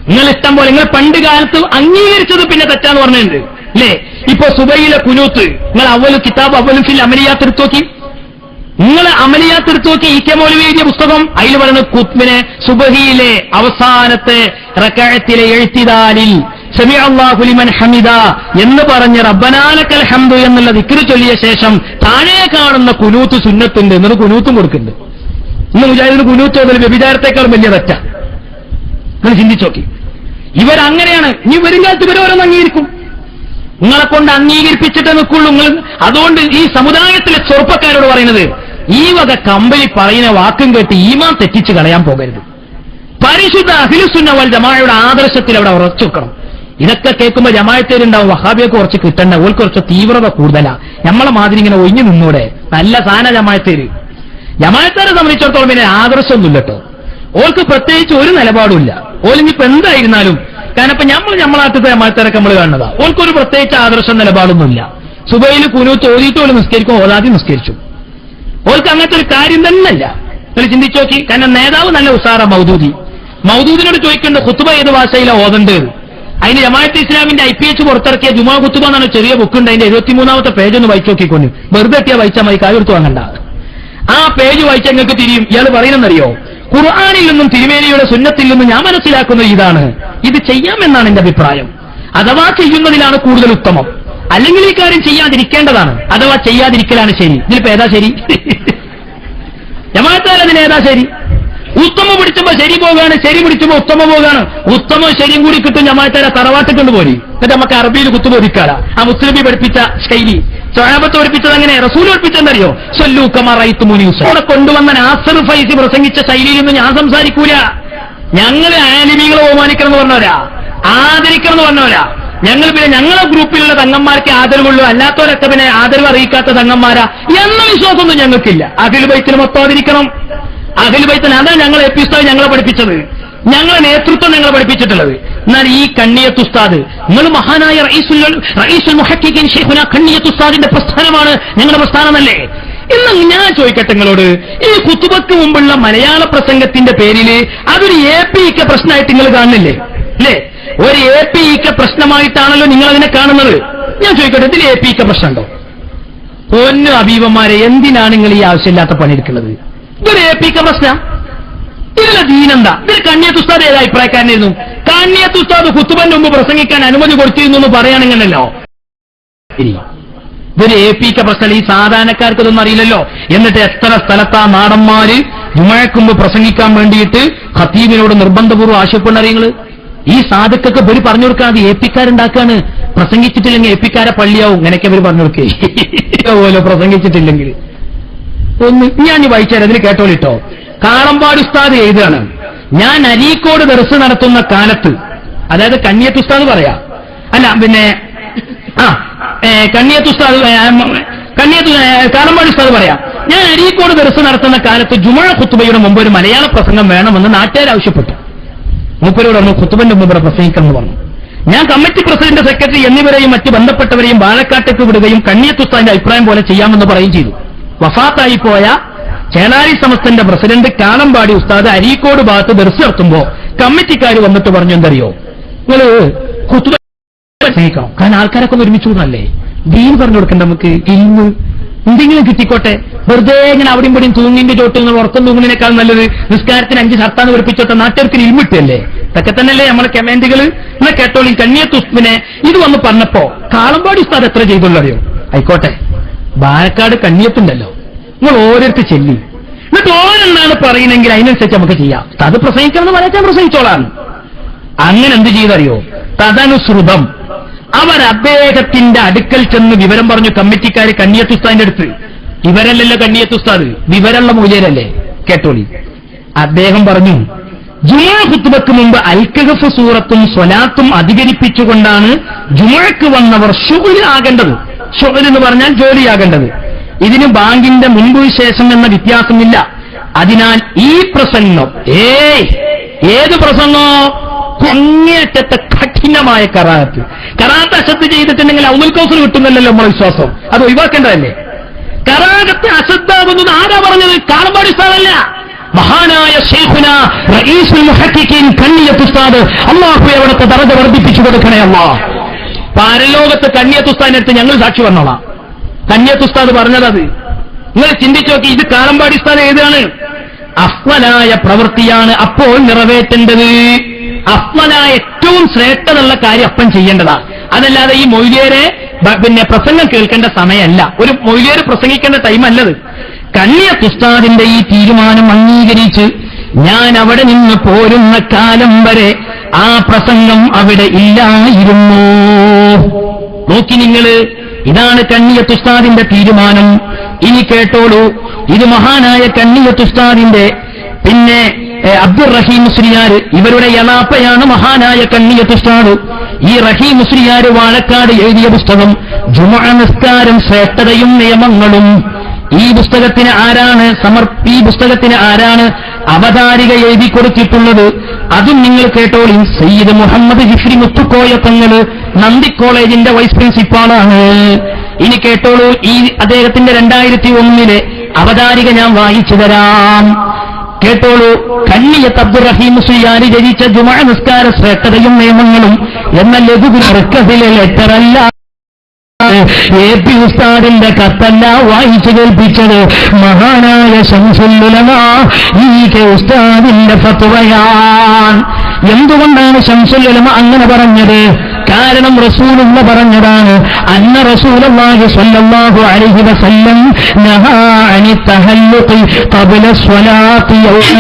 നിങ്ങൾ പണ്ട് കാലത്ത് അംഗീകരിച്ചത് പിന്നെ തെറ്റാന്ന് പറഞ്ഞിട്ടുണ്ട് അല്ലേ? ഇപ്പൊ സുബൈയിലെ കുനൂത്ത് നിങ്ങൾ അവലും ഫിൽ അമലിയാത്ത് എടുത്തു നോക്കി. നിങ്ങൾ അമലിയാത്ത് എടുത്തു നോക്കി. ഇ കെ മൗലവി എഴുതിയ പുസ്തകം. അതിൽ പറയുന്നത് കുത്ബിനെ സുബഹിയിലെ അവസാനത്തെ റകഅത്തിലെ എഴുത്തിദാലിൽ സമിഅ അല്ലാഹു ലിമൻ ഹമിദ എന്ന് പറഞ്ഞ് റബ്ബനാ ലക്കൽ ഹംദു എന്നുള്ള ദിക്ർ ചൊല്ലിയ ശേഷം താഴെ കാണുന്ന കുനൂത്ത് സുന്നത്തുണ്ട്. എന്നിട്ട് കുനൂത്തും കൊടുക്കുന്നുണ്ട്. ഇന്ന് മുജാഹിദിന് കുനൂത്ത് ഓതൽ വ്യഭിചാരത്തെക്കാളും വലിയ തെറ്റാ. നിങ്ങൾ ചിന്തിച്ചോക്കി. ഇവരങ്ങനെയാണ്. ഇനി വരും കാലത്ത് ഇവരോരോന്ന് അംഗീകരിക്കും. നിങ്ങളെ കൊണ്ട് അംഗീകരിപ്പിച്ചിട്ട് നിൽക്കുള്ളൂ. അതുകൊണ്ട് ഈ സമുദായത്തിലെ ചെറുപ്പക്കാരോട് പറയുന്നത്, ഈ വക കമ്പനി പറയുന്ന വാക്കും കേട്ട് ഈമാൻ തെറ്റിച്ച് കളയാൻ പോകരുത്. പരിശുദ്ധ അഹ്ലുസുന്ന വൽ ജമാഅയുടെ ആദർശത്തിൽ അവിടെ ഉറച്ചു വെക്കണം. ഇതൊക്കെ കേൾക്കുമ്പോൾ ജമാഅത്തേരുണ്ടാവും വഹാബിയൊക്കെ കുറച്ച് കിട്ടണ്ട, ഓൾക്ക് കുറച്ച് തീവ്രത കൂടുതലാ. നമ്മളെ മാതിരി ഇങ്ങനെ ഒഴിഞ്ഞു നിന്നൂടെ? നല്ല സാധന ജമാഅത്തേര്. ജമാഅത്തേരെ സംബന്ധിച്ചിടത്തോളം പിന്നെ ആദർശമൊന്നുമില്ല കേട്ടോ. ഓൾക്ക് പ്രത്യേകിച്ച് ഒരു നിലപാടുമില്ല. ഓലിഞ്ഞിപ്പോ എന്തായിരുന്നാലും, കാരണം ഇപ്പൊ നമ്മളെ നാട്ടിലത്തെ ജമാഅത്തേരൊക്കെ നമ്മൾ കാണുന്നതാ. ഓൾക്കൊരു പ്രത്യേകിച്ച് ആദർശം നിലപാടൊന്നുമില്ല. സുബൈയിൽ കുനൂത്ത് ഓതിയിട്ട് ഓല് നിസ്കരിക്കും, ഓതാതി നിസ്കരിച്ചു. ഓൾക്ക് അങ്ങനത്തെ ഒരു കാര്യം തന്നെയല്ല. നിങ്ങൾ ചിന്തിച്ചു നോക്കി. കാരണം നേതാവ് നല്ല ഉസാറ മൗദൂദിനോട് ചോദിക്കേണ്ട ഖുത്ബ ഏത് ഭാഷയിലാണ് ഓതേണ്ടത്? അതിന് ജമാഅത്ത് ഇസ്ലാമിന്റെ IPH പുറത്തിറക്കിയ ജുമാ ഖുത്ബ എന്നാണ് ചെറിയ ബുക്കുണ്ട്. അതിന്റെ 73ാമത്തെ പേജ് ഒന്ന് വായിച്ചു നോക്കിക്കൊണ്ട്. വെറുതെ എത്തിയാ വായിച്ചാൽ മതി, കാര്യം വാങ്ങണ്ട. ആ പേജ് വായിച്ചാൽ നിങ്ങൾക്ക് തിരിയും. ഇയാൾ പറയുന്നറിയോ? ഖുർആനിൽ നിന്നും തിരുമേനിയുടെ സുന്നത്തിൽ നിന്നും ഞാൻ മനസ്സിലാക്കുന്നത് ഇതാണ്, ഇത് ചെയ്യാമെന്നാണ് എന്റെ അഭിപ്രായം. അഥവാ ചെയ്യുന്നതിലാണ് കൂടുതൽ ഉത്തമം. അല്ലെങ്കിൽ ഈ കാര്യം ചെയ്യാതിരിക്കേണ്ടതാണ്. അഥവാ ചെയ്യാതിരിക്കലാണ് ശരി. ഇതിലിപ്പോ ഏതാ ശരി? ജമാഅത്താൽ അതിനേതാ ശരി? ഉത്തമ പിടിച്ചപ്പോ ശരി പോകാണ്, ശരി പിടിച്ചപ്പോ ഉത്തമ പോകാണ്. ഉത്തമം ശരിയും കൂടി കിട്ടും. ജമാഅത്താലെ തറവാട്ട് കൊണ്ടുപോയി. എന്നിട്ട് നമുക്ക് അറബിയിൽ കുത്തുപോരിക്കാല. ആ മുസ്ലിമി പഠിപ്പിച്ച ശൈലി, സ്വഹാബത്ത് പഠിപ്പിച്ചത് അങ്ങനെ, റസൂൽ പഠിപ്പിച്ചെന്നറിയോ? സല്ലൂ കമാ റഅയ്തുമൂനി ഉസല്ലി. അവിടെ കൊണ്ടുവന്ന നാസർ ഫൈസി പ്രസംഗിച്ച ശൈലിയിലൊന്നും ഞാൻ സംസാരിക്കൂല. ഞങ്ങൾ ആലിമീങ്ങളെ ബഹുമാനിക്കണം എന്ന് പറഞ്ഞവരാ, ആദരിക്കണം എന്ന് പറഞ്ഞവരാ. ഞങ്ങൾ പിന്നെ ഞങ്ങളെ ഗ്രൂപ്പിലുള്ള തങ്ങന്മാർക്ക് ആദരവുള്ളൂ, അല്ലാത്തവരൊക്കെ പിന്നെ ആദരവ് അറിയിക്കാത്ത തങ്ങന്മാരാ എന്ന വിശ്വാസമൊന്നും ഞങ്ങൾക്കില്ല. അഖിൽ ബൈത്തിന് മൊത്തം ആദരിക്കണം. അഖിൽ ബൈത്തിന് അതാ ഞങ്ങളെ എപ്പിസ്താദ് ഞങ്ങളെ പഠിപ്പിച്ചത്, ഞങ്ങളെ നേതൃത്വം ഞങ്ങളെ പഠിപ്പിച്ചിട്ടുള്ളത്. എന്നാൽ ഈ കണ്ണിയത്ത് ഉസ്താദ്, നിങ്ങൾ മഹാനായ റഈസുൽ മുഹഖഖീൻ ശൈഖുനാ കണ്ണിയത്ത് ഉസ്താദിന്റെ പ്രസ്ഥാനമാണ് ഞങ്ങളുടെ പ്രസ്ഥാനമല്ലേ? എന്ന് ഞാൻ ചോദിക്കട്ടെ നിങ്ങളോട്, ഈ ഖുതുബക്ക് മുമ്പുള്ള മലയാള പ്രസംഗത്തിന്റെ പേരിൽ അതൊരു APK പ്രശ്നമായിട്ട് നിങ്ങൾ കാണുന്നില്ലേ? അല്ലേ? ഒരു APK പ്രശ്നമായിട്ടാണല്ലോ നിങ്ങൾ അതിനെ കാണുന്നത്. ഞാൻ ചോദിക്കട്ടെ, ഇതിൽ APK പ്രശ്നമുണ്ടോ? പൊന്നു അബീബന്മാരെ, എന്തിനാണ് നിങ്ങൾ ഈ ആവശ്യമില്ലാത്ത പണിയെടുക്കുന്നത്? ഇതൊരു APK പ്രശ്നം. ഇതിലെ ദീനെന്താ? ഇതിൽ കണ്ണിയത്ത് ഉസ്താദ് ഏത് അഭിപ്രായക്കാരനായിരുന്നു? കണ്ണിയത്ത് ഉസ്താദ് ഖുതുബന്റെ മുമ്പ് പ്രസംഗിക്കാൻ അനുമതി കൊടുത്തിരുന്നു എന്ന് പറയുകയാണെങ്കിലല്ലോ. ഇതൊരു APK പ്രശ്നം. ഈ സാധാരണക്കാർക്ക് ഇതൊന്നും അറിയില്ലല്ലോ. എന്നിട്ട് എത്ര സ്ഥലത്താ നാടന്മാര് ജുമഅക്ക് മുമ്പ് പ്രസംഗിക്കാൻ വേണ്ടിയിട്ട് ഖതീബിനോട് നിർബന്ധപൂർവ്വം ആവശ്യപ്പെടുന്നറിയങ്ങൾ. ഈ സാധുക്കൊക്കെ ഇവര് പറഞ്ഞു കൊടുക്കാൻ അത് APക്കാരുണ്ടാക്കാണ്. പ്രസംഗിച്ചിട്ടില്ലെങ്കിൽ APക്കാരെ പള്ളിയാവും. ഇങ്ങനെയൊക്കെ ഇവര് പറഞ്ഞു കൊടുക്കേ പോലെ പ്രസംഗിച്ചിട്ടില്ലെങ്കിൽ. ഒന്ന് ഞാൻ വായിച്ചാൽ അതിന് കേട്ടോളിട്ടോ. കാളമ്പാട് ഉസ്താദ് എഴുതുകയാണ്, ഞാൻ അരീക്കോട് ദർസ് നടത്തുന്ന കാലത്ത്, അതായത് കണ്ണിയത്ത് ഉസ്താദ് പറയാ, അല്ല പിന്നെ കാളമ്പാട് ഉസ്താദ് പറയാം, ഞാൻ അരീക്കോട് ദർസ് നടത്തുന്ന കാലത്ത് ജുമുഅ ഖുത്ബയുടെ മുമ്പ് ഒരു മലയാള പ്രസംഗം വേണമെന്ന് നാട്ടുകാർ ആവശ്യപ്പെട്ടു. മൂപ്പരോട് പറഞ്ഞു ഖുത്ബന്റെ മുമ്പ് പ്രസംഗിക്കണം എന്ന് പറഞ്ഞു. ഞാൻ കമ്മിറ്റി പ്രസിഡന്റ്, സെക്രട്ടറി എന്നിവരെയും മറ്റ് ബന്ധപ്പെട്ടവരെയും വാഴക്കാട്ടേക്ക് വിടുകയും കണ്ണിയത്ത് ഉസ്താദിന്റെ അഭിപ്രായം പോലെ ചെയ്യാമെന്ന് പറയുകയും ചെയ്തു. വഫാത്തായി പോയ ചേളാരി സമസ്തന്റെ പ്രസിഡന്റ് കാളമ്പാടി ഉസ്താദ് അരീക്കോട് ഭാഗത്ത് ദർസ് നടത്തുമ്പോ കമ്മിറ്റിക്കാർ വന്നിട്ട് പറഞ്ഞു, എന്തറിയോ, നിങ്ങൾ ഖുത്ബ പ്രസംഗിക്കണം. കാരണം ആൾക്കാരൊക്കെ ഒന്ന് ഒരുമിച്ച് കൂടണല്ലേ, ദീൻ പറഞ്ഞു കൊടുക്കണ്ട നമുക്ക്. ഇൽമ് എന്തെങ്കിലും കിട്ടിക്കോട്ടെ, വെറുതെ ഇങ്ങനെ അവിടെയും ഇവിടെയും തൂങ്ങിന്റെ ചോട്ടിൽ നിന്ന് ഉറക്കം തൂങ്ങുന്നതിനേക്കാൾ നല്ലത് നിസ്കാരത്തിന് 5 ഷർട്ടാന്ന് പഠിപ്പിച്ചോട്ടെ, നാട്ടുകാർക്ക് ഇരുമിട്ടല്ലേ. ഇതൊക്കെ തന്നെയല്ലേ നമ്മളെ കമന്റുകൾ. എന്നാൽ കേട്ടോളി, കണ്ണിയത്തുസ്മിനെ ഇത് വന്ന് പറഞ്ഞപ്പോ കാളമ്പാടി ഉസ്താദ് എത്ര ചെയ്തുള്ളറിയോ? ആയിക്കോട്ടെ, പാലക്കാട് കണ്ണിയത്തുണ്ടല്ലോ, നിങ്ങൾ ഓരോരുത്തർ ചെല്ലി, എന്നിട്ട് ഓരെന്നാണ് പറയുന്നെങ്കിൽ അതിനനുസരിച്ച് നമുക്ക് ചെയ്യാം. അത് പ്രസംഗിക്കണം എന്ന് പറയാൻ പ്രസംഗിച്ചോളാം. അങ്ങനെ എന്ത് ചെയ്തറിയോ? തദനുസൃതം അവർ അദ്ദേഹത്തിന്റെ അടുക്കൽ ചെന്ന് വിവരം പറഞ്ഞു. കമ്മിറ്റിക്കാര് കണ്ണിയത്തുസ്താദിന്റെ അടുത്ത്, ഇവരല്ലല്ലോ കണ്ണിയത്തുസ്താദ്, വിവരമുള്ള മൂല്യരല്ലേ. കേട്ടോളി, അദ്ദേഹം പറഞ്ഞു, ജുമുഅ ഖുത്ബക്ക് മുമ്പ് അൽ-കഹഫ് സൂറത്തും സ്വലാത്തും അധികരിപ്പിച്ചുകൊണ്ടാണ് ജുമുഅക്ക് വന്നവർ ശുഗ്ൽ ആകേണ്ടത്. ശുഗ്ൽ എന്ന് പറഞ്ഞാൽ ജോലിയാകേണ്ടത്. ഇതിന് ബാങ്കിന്റെ മുമ്പ് ശേഷം എന്ന വ്യത്യാസമില്ല. അതിനാൽ ഈ പ്രസംഗം ഏത് പ്രസംഗോ അങ്ങേറ്റത്തെ കഠിനമായ കറാത്ത് അശ്രദ്ധ ചെയ്തിട്ടുണ്ടെങ്കിൽ ഔദുൽ കൗസർ കിട്ടുന്നല്ലോ നമ്മളെ വിശ്വാസം. അത് ഒഴിവാക്കേണ്ടതല്ലേ. കറാത്ത് അശ്രദ്ധാകുന്നത് ആരാ പറഞ്ഞത്? കാളമ്പാടി ഉസ്താദല്ല, മഹാനായ ശൈഖുന റഈസുൽ മുഹഖിഖീൻ കണ്ണിയത്ത് ഉസ്താദ്. അല്ലാഹു അവിടുത്തെ ദറജ വർദ്ധിപ്പിച്ചു കൊടുക്കണേ അല്ലാഹ്. പരലോകത്ത് കണ്ണിയത്ത് ഉസ്താദിന്റെ അടുത്ത് ഞങ്ങൾ സാക്ഷി വന്നോളാം. കണ്ണിയത്ത് ഉസ്താദ് പറഞ്ഞത് നിങ്ങൾ ചിന്തിച്ചു നോക്കി. ഇത് കാളമ്പാടി ഉസ്താദ് ഏതാണ്? അഫ്ളലായ പ്രവൃത്തിയാണ് അപ്പോൾ നിറവേറ്റേണ്ടത്. അഫ്ളലായ ഏറ്റവും ശ്രേഷ്ഠതയുള്ള കാര്യം അപ്പം ചെയ്യേണ്ടതാ. അതല്ലാതെ ഈ മൊയ്ലിയരെ പ്രസംഗം കേൾക്കേണ്ട സമയമല്ല, ഒരു മൊയ്ലിയർ പ്രസംഗിക്കേണ്ട ടൈമല്ലത്. കണ്ണിയത്ത് ഉസ്താദിന്റെ ഈ തീരുമാനം അംഗീകരിച്ച് ഞാൻ അവിടെ നിന്ന് പോരുന്ന കാലം വരെ ആ പ്രസംഗം അവിടെ ഇല്ലായിരുന്നു. നോക്കി നിങ്ങള്, ഇതാണ് കണ്ണിയത്ത് ഉസ്താദിന്റെ തീരുമാനം. ഇനി കേട്ടോളൂ, ഇത് മഹാനായ കണ്ണിയത്ത് ഉസ്താദിന്റെ പിന്നെ അബ്ദുർ റഹീം മുസ്ലിയാർ, ഇവരുടെ യലാപ്പയാണ് മഹാനായ കണ്ണിയത്ത് ഉസ്താദ്. ഈ റഹീം മുസ്ലിയാർ വാഴക്കാട് എഴുതിയ പുസ്തകം ജുമുഅ നിസ്കാരം ശ്രേഷ്ഠതയും നിയമങ്ങളും. ഈ പുസ്തകത്തിന് ആരാണ് അവതാരിക എഴുതി കൊടുത്തിട്ടുള്ളത്? അതും നിങ്ങൾ കേട്ടോളി. സയ്യിദ് മുഹമ്മദ് ഹിഫ്രി മുത്തുക്കോയ തങ്ങള് നന്ദി കോളേജിന്റെ വൈസ് പ്രിൻസിപ്പാളാണ്. ഇനി കേട്ടോളൂ, ഈ അദ്ദേഹത്തിന്റെ 2001 അവതാരിക ഞാൻ വായിച്ചു തരാം. കേട്ടോളൂ, കണ്ണിയത്ത് അബ്ദുർ റഹീം മുസ്ലിയാർ രചിച്ച ജുമുഅ നിസ്കാര ശ്രേഷ്ഠതയും നിയമങ്ങളും എന്ന ലഘുവിലെ ലെറ്ററല്ല, AP ഉസ്താദിന്റെ കത്തല്ല വായിച്ചു കേൾപ്പിച്ചത്. മഹാനായ ശംസുൽ ഉലമ ഈ ഉസ്താദിന്റെ ഫത്വയാണ്. എന്തുകൊണ്ടാണ് ശംസുൽ ഉലമ അങ്ങനെ പറഞ്ഞത്? കാരണം റസൂലുള്ള പറഞ്ഞതാണ്. അന്ന റസൂലുള്ളാഹി സ്വല്ലല്ലാഹു അലൈഹി വസല്ലം നഹാ അനി തഹല്ലുഖി ഖബ്ല സ്വലാത്തി യൗമ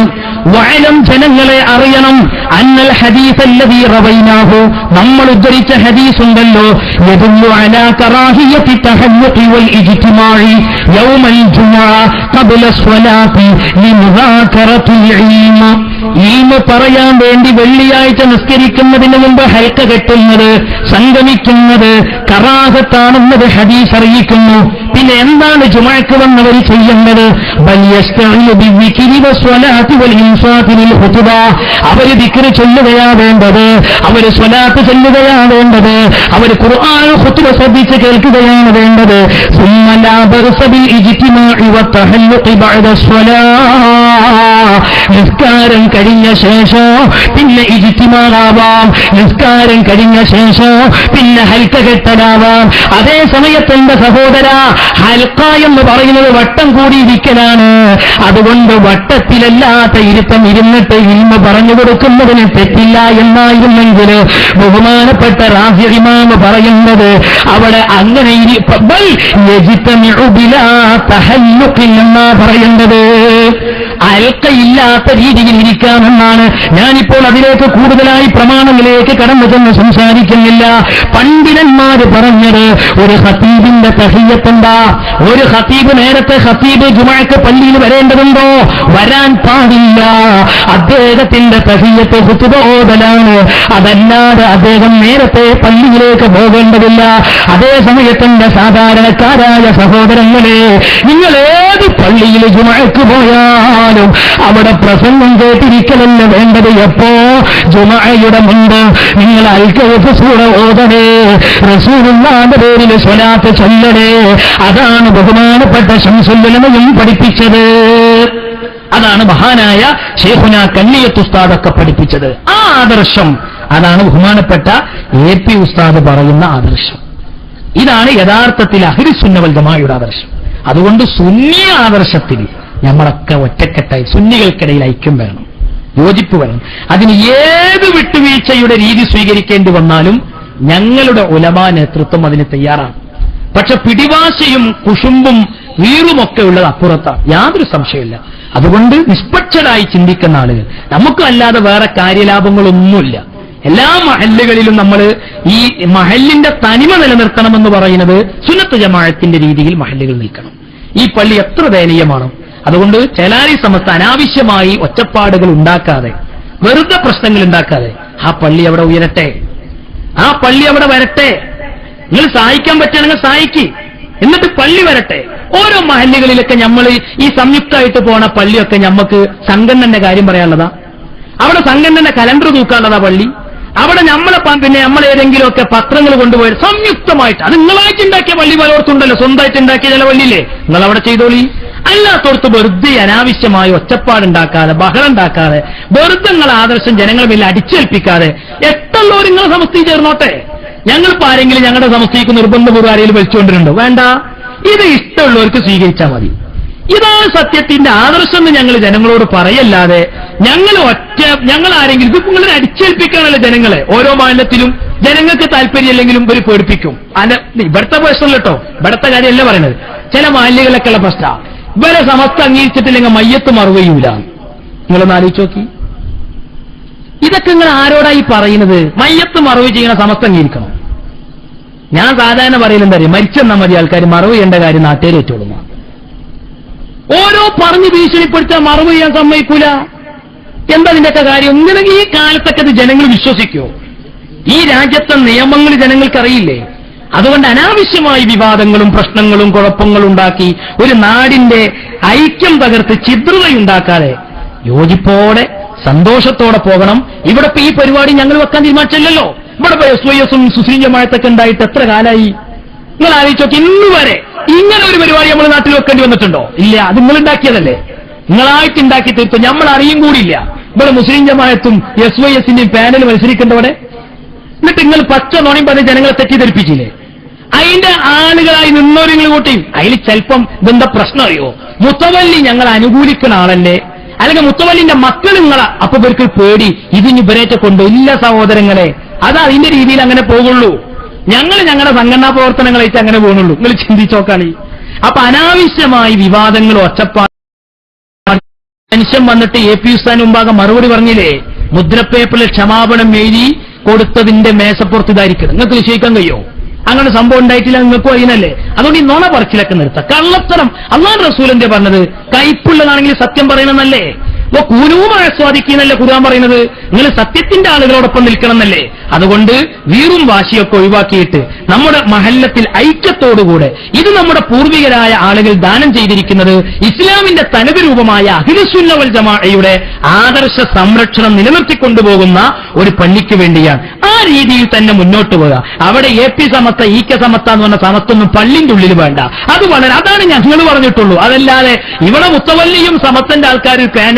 വഅലം. ജനങ്ങളെ അറിയണം, അന്നൽ ഹദീസ് അല്ലദീ റവൈനാഹു, നമ്മൾ ഉദ്ധരിച്ച ഹദീസ് ഉണ്ടല്ലോ, യദുല്ലു അലാ കറാഹിയത്തി തഹല്ലുഖി വൽ ഇജ്തിമാഇ യൗമൽ ജുമുഅ ഖബ്ല സ്വലാത്തി ലിമുദാകറത്തിൽ ഇൽമ. ഇൽമ പറയാൻ വേണ്ടി വെള്ളിയാഴ്ച നിസ്കരിക്കുന്നതിന് മുമ്പ് ഹൽക്ക കെട്ടുന്നത്, സംഗമിക്കുന്നത് കറാഹത്താണെന്നത് ഹദീസ് അറിയിക്കുന്നു. പിന്നെ എന്താണ് ജുമുഅക്ക് വന്നവർ ചെയ്യേണ്ടത്? ബൽ യസ്തഈനു ബിദ്ദിക്രി വസ്വലാത്തി വൽ ഇൻസാതി ലിൽ ഖുതുബ. അവര് ദിക്റ് ചൊല്ലുകയാ വേണ്ടത്, അവര് സ്വലാത്ത് ചൊല്ലുകയാ വേണ്ടത്, അവര് ഖുർആൻ ഖുതുബ ശ്രദ്ധിച്ച് കേൾക്കുകയാണ് വേണ്ടത്. സുമ്മ ലാ ബഅസ ബിൽ ഇജ്തിമാഇ വതഹല്ലുഖി ബഅദ സ്വലാത്ത്. നിസ്കാരം കഴിഞ്ഞ ശേഷം പിന്നെ ഇജ്തിമാആവാം, നിസ്കാരം കഴിഞ്ഞ ശേഷം പിന്നെ ഹൽക്ക കെട്ടലാവാം. അതേ സമയത്ത് എന്റെ സഹോദര, ഹൽക്ക എന്ന് പറയുന്നത് വട്ടം കൂടിയിരിക്കലാണ്. അതുകൊണ്ട് വട്ടത്തിലല്ലാത്ത ഇരുത്തം ഇരുന്നിട്ട് ഇൽമ പറഞ്ഞു കൊടുക്കുന്നതിന് തെറ്റില്ല എന്നായിരുന്നെങ്കിൽ ബഹുമാനപ്പെട്ട റാഫി ഇമാം പറയുന്നത് അവിടെ അങ്ങനെ എന്നാ പറയേണ്ടത്. അൽക്കയില്ലാത്ത രീതിയിൽ ഇരിക്കാമെന്നാണ്. ഞാനിപ്പോൾ അതിലേക്ക് കൂടുതലായി പ്രമാണങ്ങളിലേക്ക് കടന്നു ചെന്ന് സംസാരിക്കുന്നില്ല. പണ്ഡിതന്മാര് പറഞ്ഞത് ഒരു ഖതീബിന്റെ തഹിയ്യത്തുണ്ടാ. ഒരു ഖതീബ് നേരത്തെ ഖതീബ് ജുമുഅക്ക് പള്ളിയിൽ വരേണ്ടതുണ്ടോ? വരാൻ പാടില്ല. അദ്ദേഹത്തിന്റെ തഹിയ്യത്ത് ഖുതുബ ഓതലാണ്. അതല്ലാതെ അദ്ദേഹം നേരത്തെ പള്ളിയിലേക്ക് പോകേണ്ടതില്ല. അതേ സമയത്തിന്റെ സാധാരണക്കാരായ സഹോദരങ്ങളെ, നിങ്ങൾ ഏത് പള്ളിയിൽ ജുമുഅക്ക് പോയാൽ അവിടെ പ്രസംഗം കേട്ടിരിക്കലല്ല വേണ്ടത്. എപ്പോ? ജുമുഅയുടെ മുമ്പ് നിങ്ങൾ അൽ-കഹഫ് സൂറ ഓതണേ, റസൂലുള്ളാഹിന്റെ പേരിൽ സ്വലാത്ത് ചൊല്ലണേ. അതാണ് ബഹുമാനപ്പെട്ട ശംസുൽ ഉലമയും പഠിപ്പിച്ചത്. അതാണ് മഹാനായ ശൈഖുന കണ്ണിയത്ത് ഉസ്താദൊക്കെ പഠിപ്പിച്ചത്. ആ ആദർശം, അതാണ് ബഹുമാനപ്പെട്ട AP ഉസ്താദ് പറയുന്ന ആദർശം. ഇതാണ് യഥാർത്ഥത്തിൽ അഹ്ലുസുന്ന വൽ ജമാഅയുടെ ആദർശം. അതുകൊണ്ട് സുന്നി ആദർശത്തിൽ നമ്മളൊക്കെ ഒറ്റക്കെട്ടായി സുന്നികൾക്കിടയിൽ ഐക്യം വരണം, യോജിപ്പ് വരണം. അതിന് ഏത് വിട്ടുവീഴ്ചയുടെ രീതി സ്വീകരിക്കേണ്ടി വന്നാലും ഞങ്ങളുടെ ഉലമാ നേതൃത്വം അതിന് തയ്യാറാണ്. പക്ഷെ പിടിവാശിയും കുശുമ്പും വീറുമൊക്കെ ഉള്ളത് അപ്പുറത്താണ്, യാതൊരു സംശയമില്ല. അതുകൊണ്ട് നിഷ്പക്ഷരായി ചിന്തിക്കുന്ന ആളുകൾ, നമുക്ക് അല്ലാതെ വേറെ കാര്യലാഭങ്ങളൊന്നുമില്ല. എല്ലാ മഹല്ലുകളിലും നമ്മൾ ഈ മഹല്ലിന്റെ തനിമ നിലനിർത്തണമെന്ന് പറയുന്നത് സുന്നത്ത് ജമാഅത്തിന്റെ രീതിയിൽ മഹല്ലുകൾ നിൽക്കണം. ഈ പള്ളി എത്ര ദയനീയമാണ്. അതുകൊണ്ട് ചേലാരി സമസ്ത അനാവശ്യമായി ഒച്ചപ്പാടുകൾ ഉണ്ടാക്കാതെ, വെറുതെ പ്രശ്നങ്ങൾ ഉണ്ടാക്കാതെ ആ പള്ളി അവിടെ ഉയരട്ടെ, ആ പള്ളി അവിടെ വരട്ടെ. നിങ്ങൾ സഹായിക്കാൻ പറ്റുകയാണെങ്കിൽ സഹായിക്ക്, എന്നിട്ട് പള്ളി വരട്ടെ. ഓരോ മഹല്ലുകളിലൊക്കെ നമ്മൾ ഈ സംയുക്തമായിട്ട് പോണ പള്ളിയൊക്കെ നമുക്ക് സംഘടനന്റെ കാര്യം പറയാനുള്ളതാ, അവിടെ സംഘടനന്റെ കലണ്ടർ തൂക്കാനുള്ളതാ പള്ളി. അവിടെ പിന്നെ നമ്മളേതെങ്കിലുമൊക്കെ പത്രങ്ങൾ കൊണ്ടുപോയി സംയുക്തമായിട്ട്, അത് നിങ്ങളായിട്ട് ഉണ്ടാക്കിയ പള്ളി പലയിടത്തുണ്ടല്ലോ, സ്വന്തമായിട്ട് ഉണ്ടാക്കിയ ചില പള്ളിയില്ലേ, നിങ്ങൾ അവിടെ ചെയ്തോളി. അല്ലാത്തോടത്ത് വെറുതെ അനാവശ്യമായി ഒച്ചപ്പാടുണ്ടാക്കാതെ, ബഹളുണ്ടാക്കാതെ, വെറുതെ നിങ്ങൾ ആദർശം ജനങ്ങളെ മേലെ അടിച്ചേൽപ്പിക്കാതെ എട്ടുള്ളവർ നിങ്ങളെ സമസ്തയിൽ ചേർന്നോട്ടെ. ഞങ്ങളിപ്പോ ആരെങ്കിലും ഞങ്ങളുടെ സമസ്തയ്ക്ക് നിർബന്ധപൂർവ്വം ആരെങ്കിലും വലിച്ചുകൊണ്ടിരുന്നുണ്ടോ? വേണ്ട, ഇത് ഇഷ്ടമുള്ളവർക്ക് സ്വീകരിച്ചാൽ മതി. ഇതാണ് സത്യത്തിന്റെ ആദർശം എന്ന് ഞങ്ങൾ ജനങ്ങളോട് പറയല്ലാതെ ഞങ്ങൾ ആരെങ്കിലും ഇത് നിങ്ങളെ അടിച്ചേൽപ്പിക്കാനല്ല ജനങ്ങളെ. ഓരോ മാനത്തിലും ജനങ്ങൾക്ക് താല്പര്യമില്ലെങ്കിലും ഒരു പേടിപ്പിക്കും. ഇവിടുത്തെ പ്രശ്നം കേട്ടോ, ഇവിടുത്തെ കാര്യമല്ല പറയുന്നത്. ചില മാലിന്യങ്ങളൊക്കെ ഉള്ള പ്രശ്നം, ഇവരെ സമസ്ത അംഗീകരിച്ചിട്ടില്ലെങ്കിൽ മയ്യത്ത് മറുകയൂല. നിങ്ങളൊന്ന് ആലോചിച്ച് നോക്കി, ഇതൊക്കെ നിങ്ങൾ ആരോടായി പറയുന്നത്? മയ്യത്ത് മറവ് ചെയ്യണ സമസ്ത അംഗീകരിക്കണം. ഞാൻ സാധാരണ പറയലെന്താ അറിയാം, മരിച്ചെന്നാ മതി ആൾക്കാർ, മറവ് ചെയ്യേണ്ട കാര്യം നാട്ടുകാരേറ്റോളും. ഓരോ പറഞ്ഞ് ഭീഷണിപ്പെടുത്താൻ മറവ് ചെയ്യാൻ സമ്മതിക്കൂല. എന്താ ഇതിന്റെയൊക്കെ കാര്യം? ഇങ്ങനെ ഈ കാലത്തൊക്കെ ഇത് ജനങ്ങൾ വിശ്വസിക്കുമോ? ഈ രാജ്യത്തെ നിയമങ്ങൾ ജനങ്ങൾക്കറിയില്ലേ? അതുകൊണ്ട് അനാവശ്യമായി വിവാദങ്ങളും പ്രശ്നങ്ങളും കുഴപ്പങ്ങളും ഉണ്ടാക്കി ഒരു നാടിന്റെ ഐക്യം തകർത്ത് ഛിദ്രതയുണ്ടാക്കാതെ യോജിപ്പോടെ സന്തോഷത്തോടെ പോകണം. ഇവിടെ ഇപ്പൊ ഈ പരിപാടി ഞങ്ങൾ വെക്കാൻ തീരുമാനിച്ചില്ലല്ലോ. ഇവിടെ SYS-ഉം മുസ്ലിം ജമാഅത്തൊക്കെ ഉണ്ടായിട്ട് എത്ര കാലായി? നിങ്ങൾ ആലോചിച്ചോക്കെ, ഇന്ന് വരെ ഇങ്ങനെ ഒരു പരിപാടി നമ്മൾ നാട്ടിൽ വെക്കേണ്ടി വന്നിട്ടുണ്ടോ? ഇല്ല. അത് നിങ്ങൾ ഉണ്ടാക്കിയതല്ലേ, നിങ്ങളായിട്ട് ഉണ്ടാക്കി തീർത്തു. നമ്മൾ അറിയും കൂടിയില്ല. ഇവിടെ മുസ്ലിം ജമാഅത്തും SYS-ന്റെയും പാനൽ മത്സരിക്കേണ്ടവിടെ. എന്നിട്ട് നിങ്ങൾ പച്ച നോണിയും പറഞ്ഞ് ജനങ്ങളെ തെറ്റിദ്ധരിപ്പിച്ചില്ലേ? അതിന്റെ ആളുകളായി നിന്നോരിങ്ങൾ കൂട്ടി. അതിൽ ചിലപ്പം ഇതെന്താ പ്രശ്നം അറിയോ? മുത്തവല്ലി ഞങ്ങൾ അനുകൂലിക്കുന്ന ആളല്ലേ, അല്ലെങ്കിൽ മുത്തവല്ലിന്റെ മക്കൾ നിങ്ങളാ. അപ്പൊ ഇവർക്ക് പേടി, ഇതിന് ഇവരേറ്റ കൊണ്ടോ? ഇല്ല സഹോദരങ്ങളെ, അത് അതിന്റെ രീതിയിൽ അങ്ങനെ പോകുള്ളൂ. ഞങ്ങൾ ഞങ്ങളുടെ സംഘടനാ പ്രവർത്തനങ്ങളായിട്ട് അങ്ങനെ പോകുന്നുള്ളൂ. നിങ്ങൾ ചിന്തിച്ചോക്കാണ്. അപ്പൊ അനാവശ്യമായി വിവാദങ്ങൾ ഒച്ചപ്പാട്. മനുഷ്യൻ വന്നിട്ട് AP ഉസ്താദിന് മുമ്പാകെ മറുപടി പറഞ്ഞില്ലേ, മുദ്രപ്പേപ്പറിൽ ക്ഷമാപണം എഴുതി കൊടുത്തതിന്റെ മേശപ്പുറത്ത് ഇതായിരിക്കണം. നിങ്ങൾക്ക് നിശ്ചയിക്കാൻ കഴിയോ? അങ്ങനെ സംഭവം ഉണ്ടായിട്ടില്ല, നിങ്ങൾക്കും അറിയുന്നല്ലേ. അതുകൊണ്ട് ഈ നുണ പറച്ചിലൊക്കെ നിർത്താം. കള്ളത്തരം അല്ലാഹു റസൂലിന്റെ പറഞ്ഞത് കൈപ്പുള്ളതാണെങ്കിൽ സത്യം പറയണമെന്നല്ലേ. അപ്പൊ കൂനൂമായി സ്വാധിക്കുന്നല്ലേ ഖുർആൻ പറയുന്നത്. നിങ്ങൾ സത്യത്തിന്റെ ആളുകളോടൊപ്പം നിൽക്കണമെന്നല്ലേ. അതുകൊണ്ട് വീറും വാശിയൊക്കെ ഒഴിവാക്കിയിട്ട് നമ്മുടെ മഹല്ലത്തിൽ ഐക്യത്തോടുകൂടെ, ഇത് നമ്മുടെ പൂർവികരായ ആളുകൾ ദാനം ചെയ്തിരിക്കുന്നത് ഇസ്ലാമിന്റെ തനത് രൂപമായ അഹ്ലുസുന്ന വൽ ജമാഅയുടെ ആദർശ സംരക്ഷണം നിലനിർത്തിക്കൊണ്ടുപോകുന്ന ഒരു പള്ളിക്ക് വേണ്ടിയാണ്. ആ രീതിയിൽ തന്നെ മുന്നോട്ട് പോവുക. അവിടെ AP സമസ്ത EK സമസ്ത എന്ന് പറഞ്ഞ സമസ്തൊന്നും പള്ളിന്റെ ഉള്ളിൽ വേണ്ട. അതാണ് ഞങ്ങൾ പറഞ്ഞിട്ടുള്ളൂ. അതല്ലാതെ ഇവിടെ മുത്തവല്ലിയും സമസ്തന്റെ ആൾക്കാർ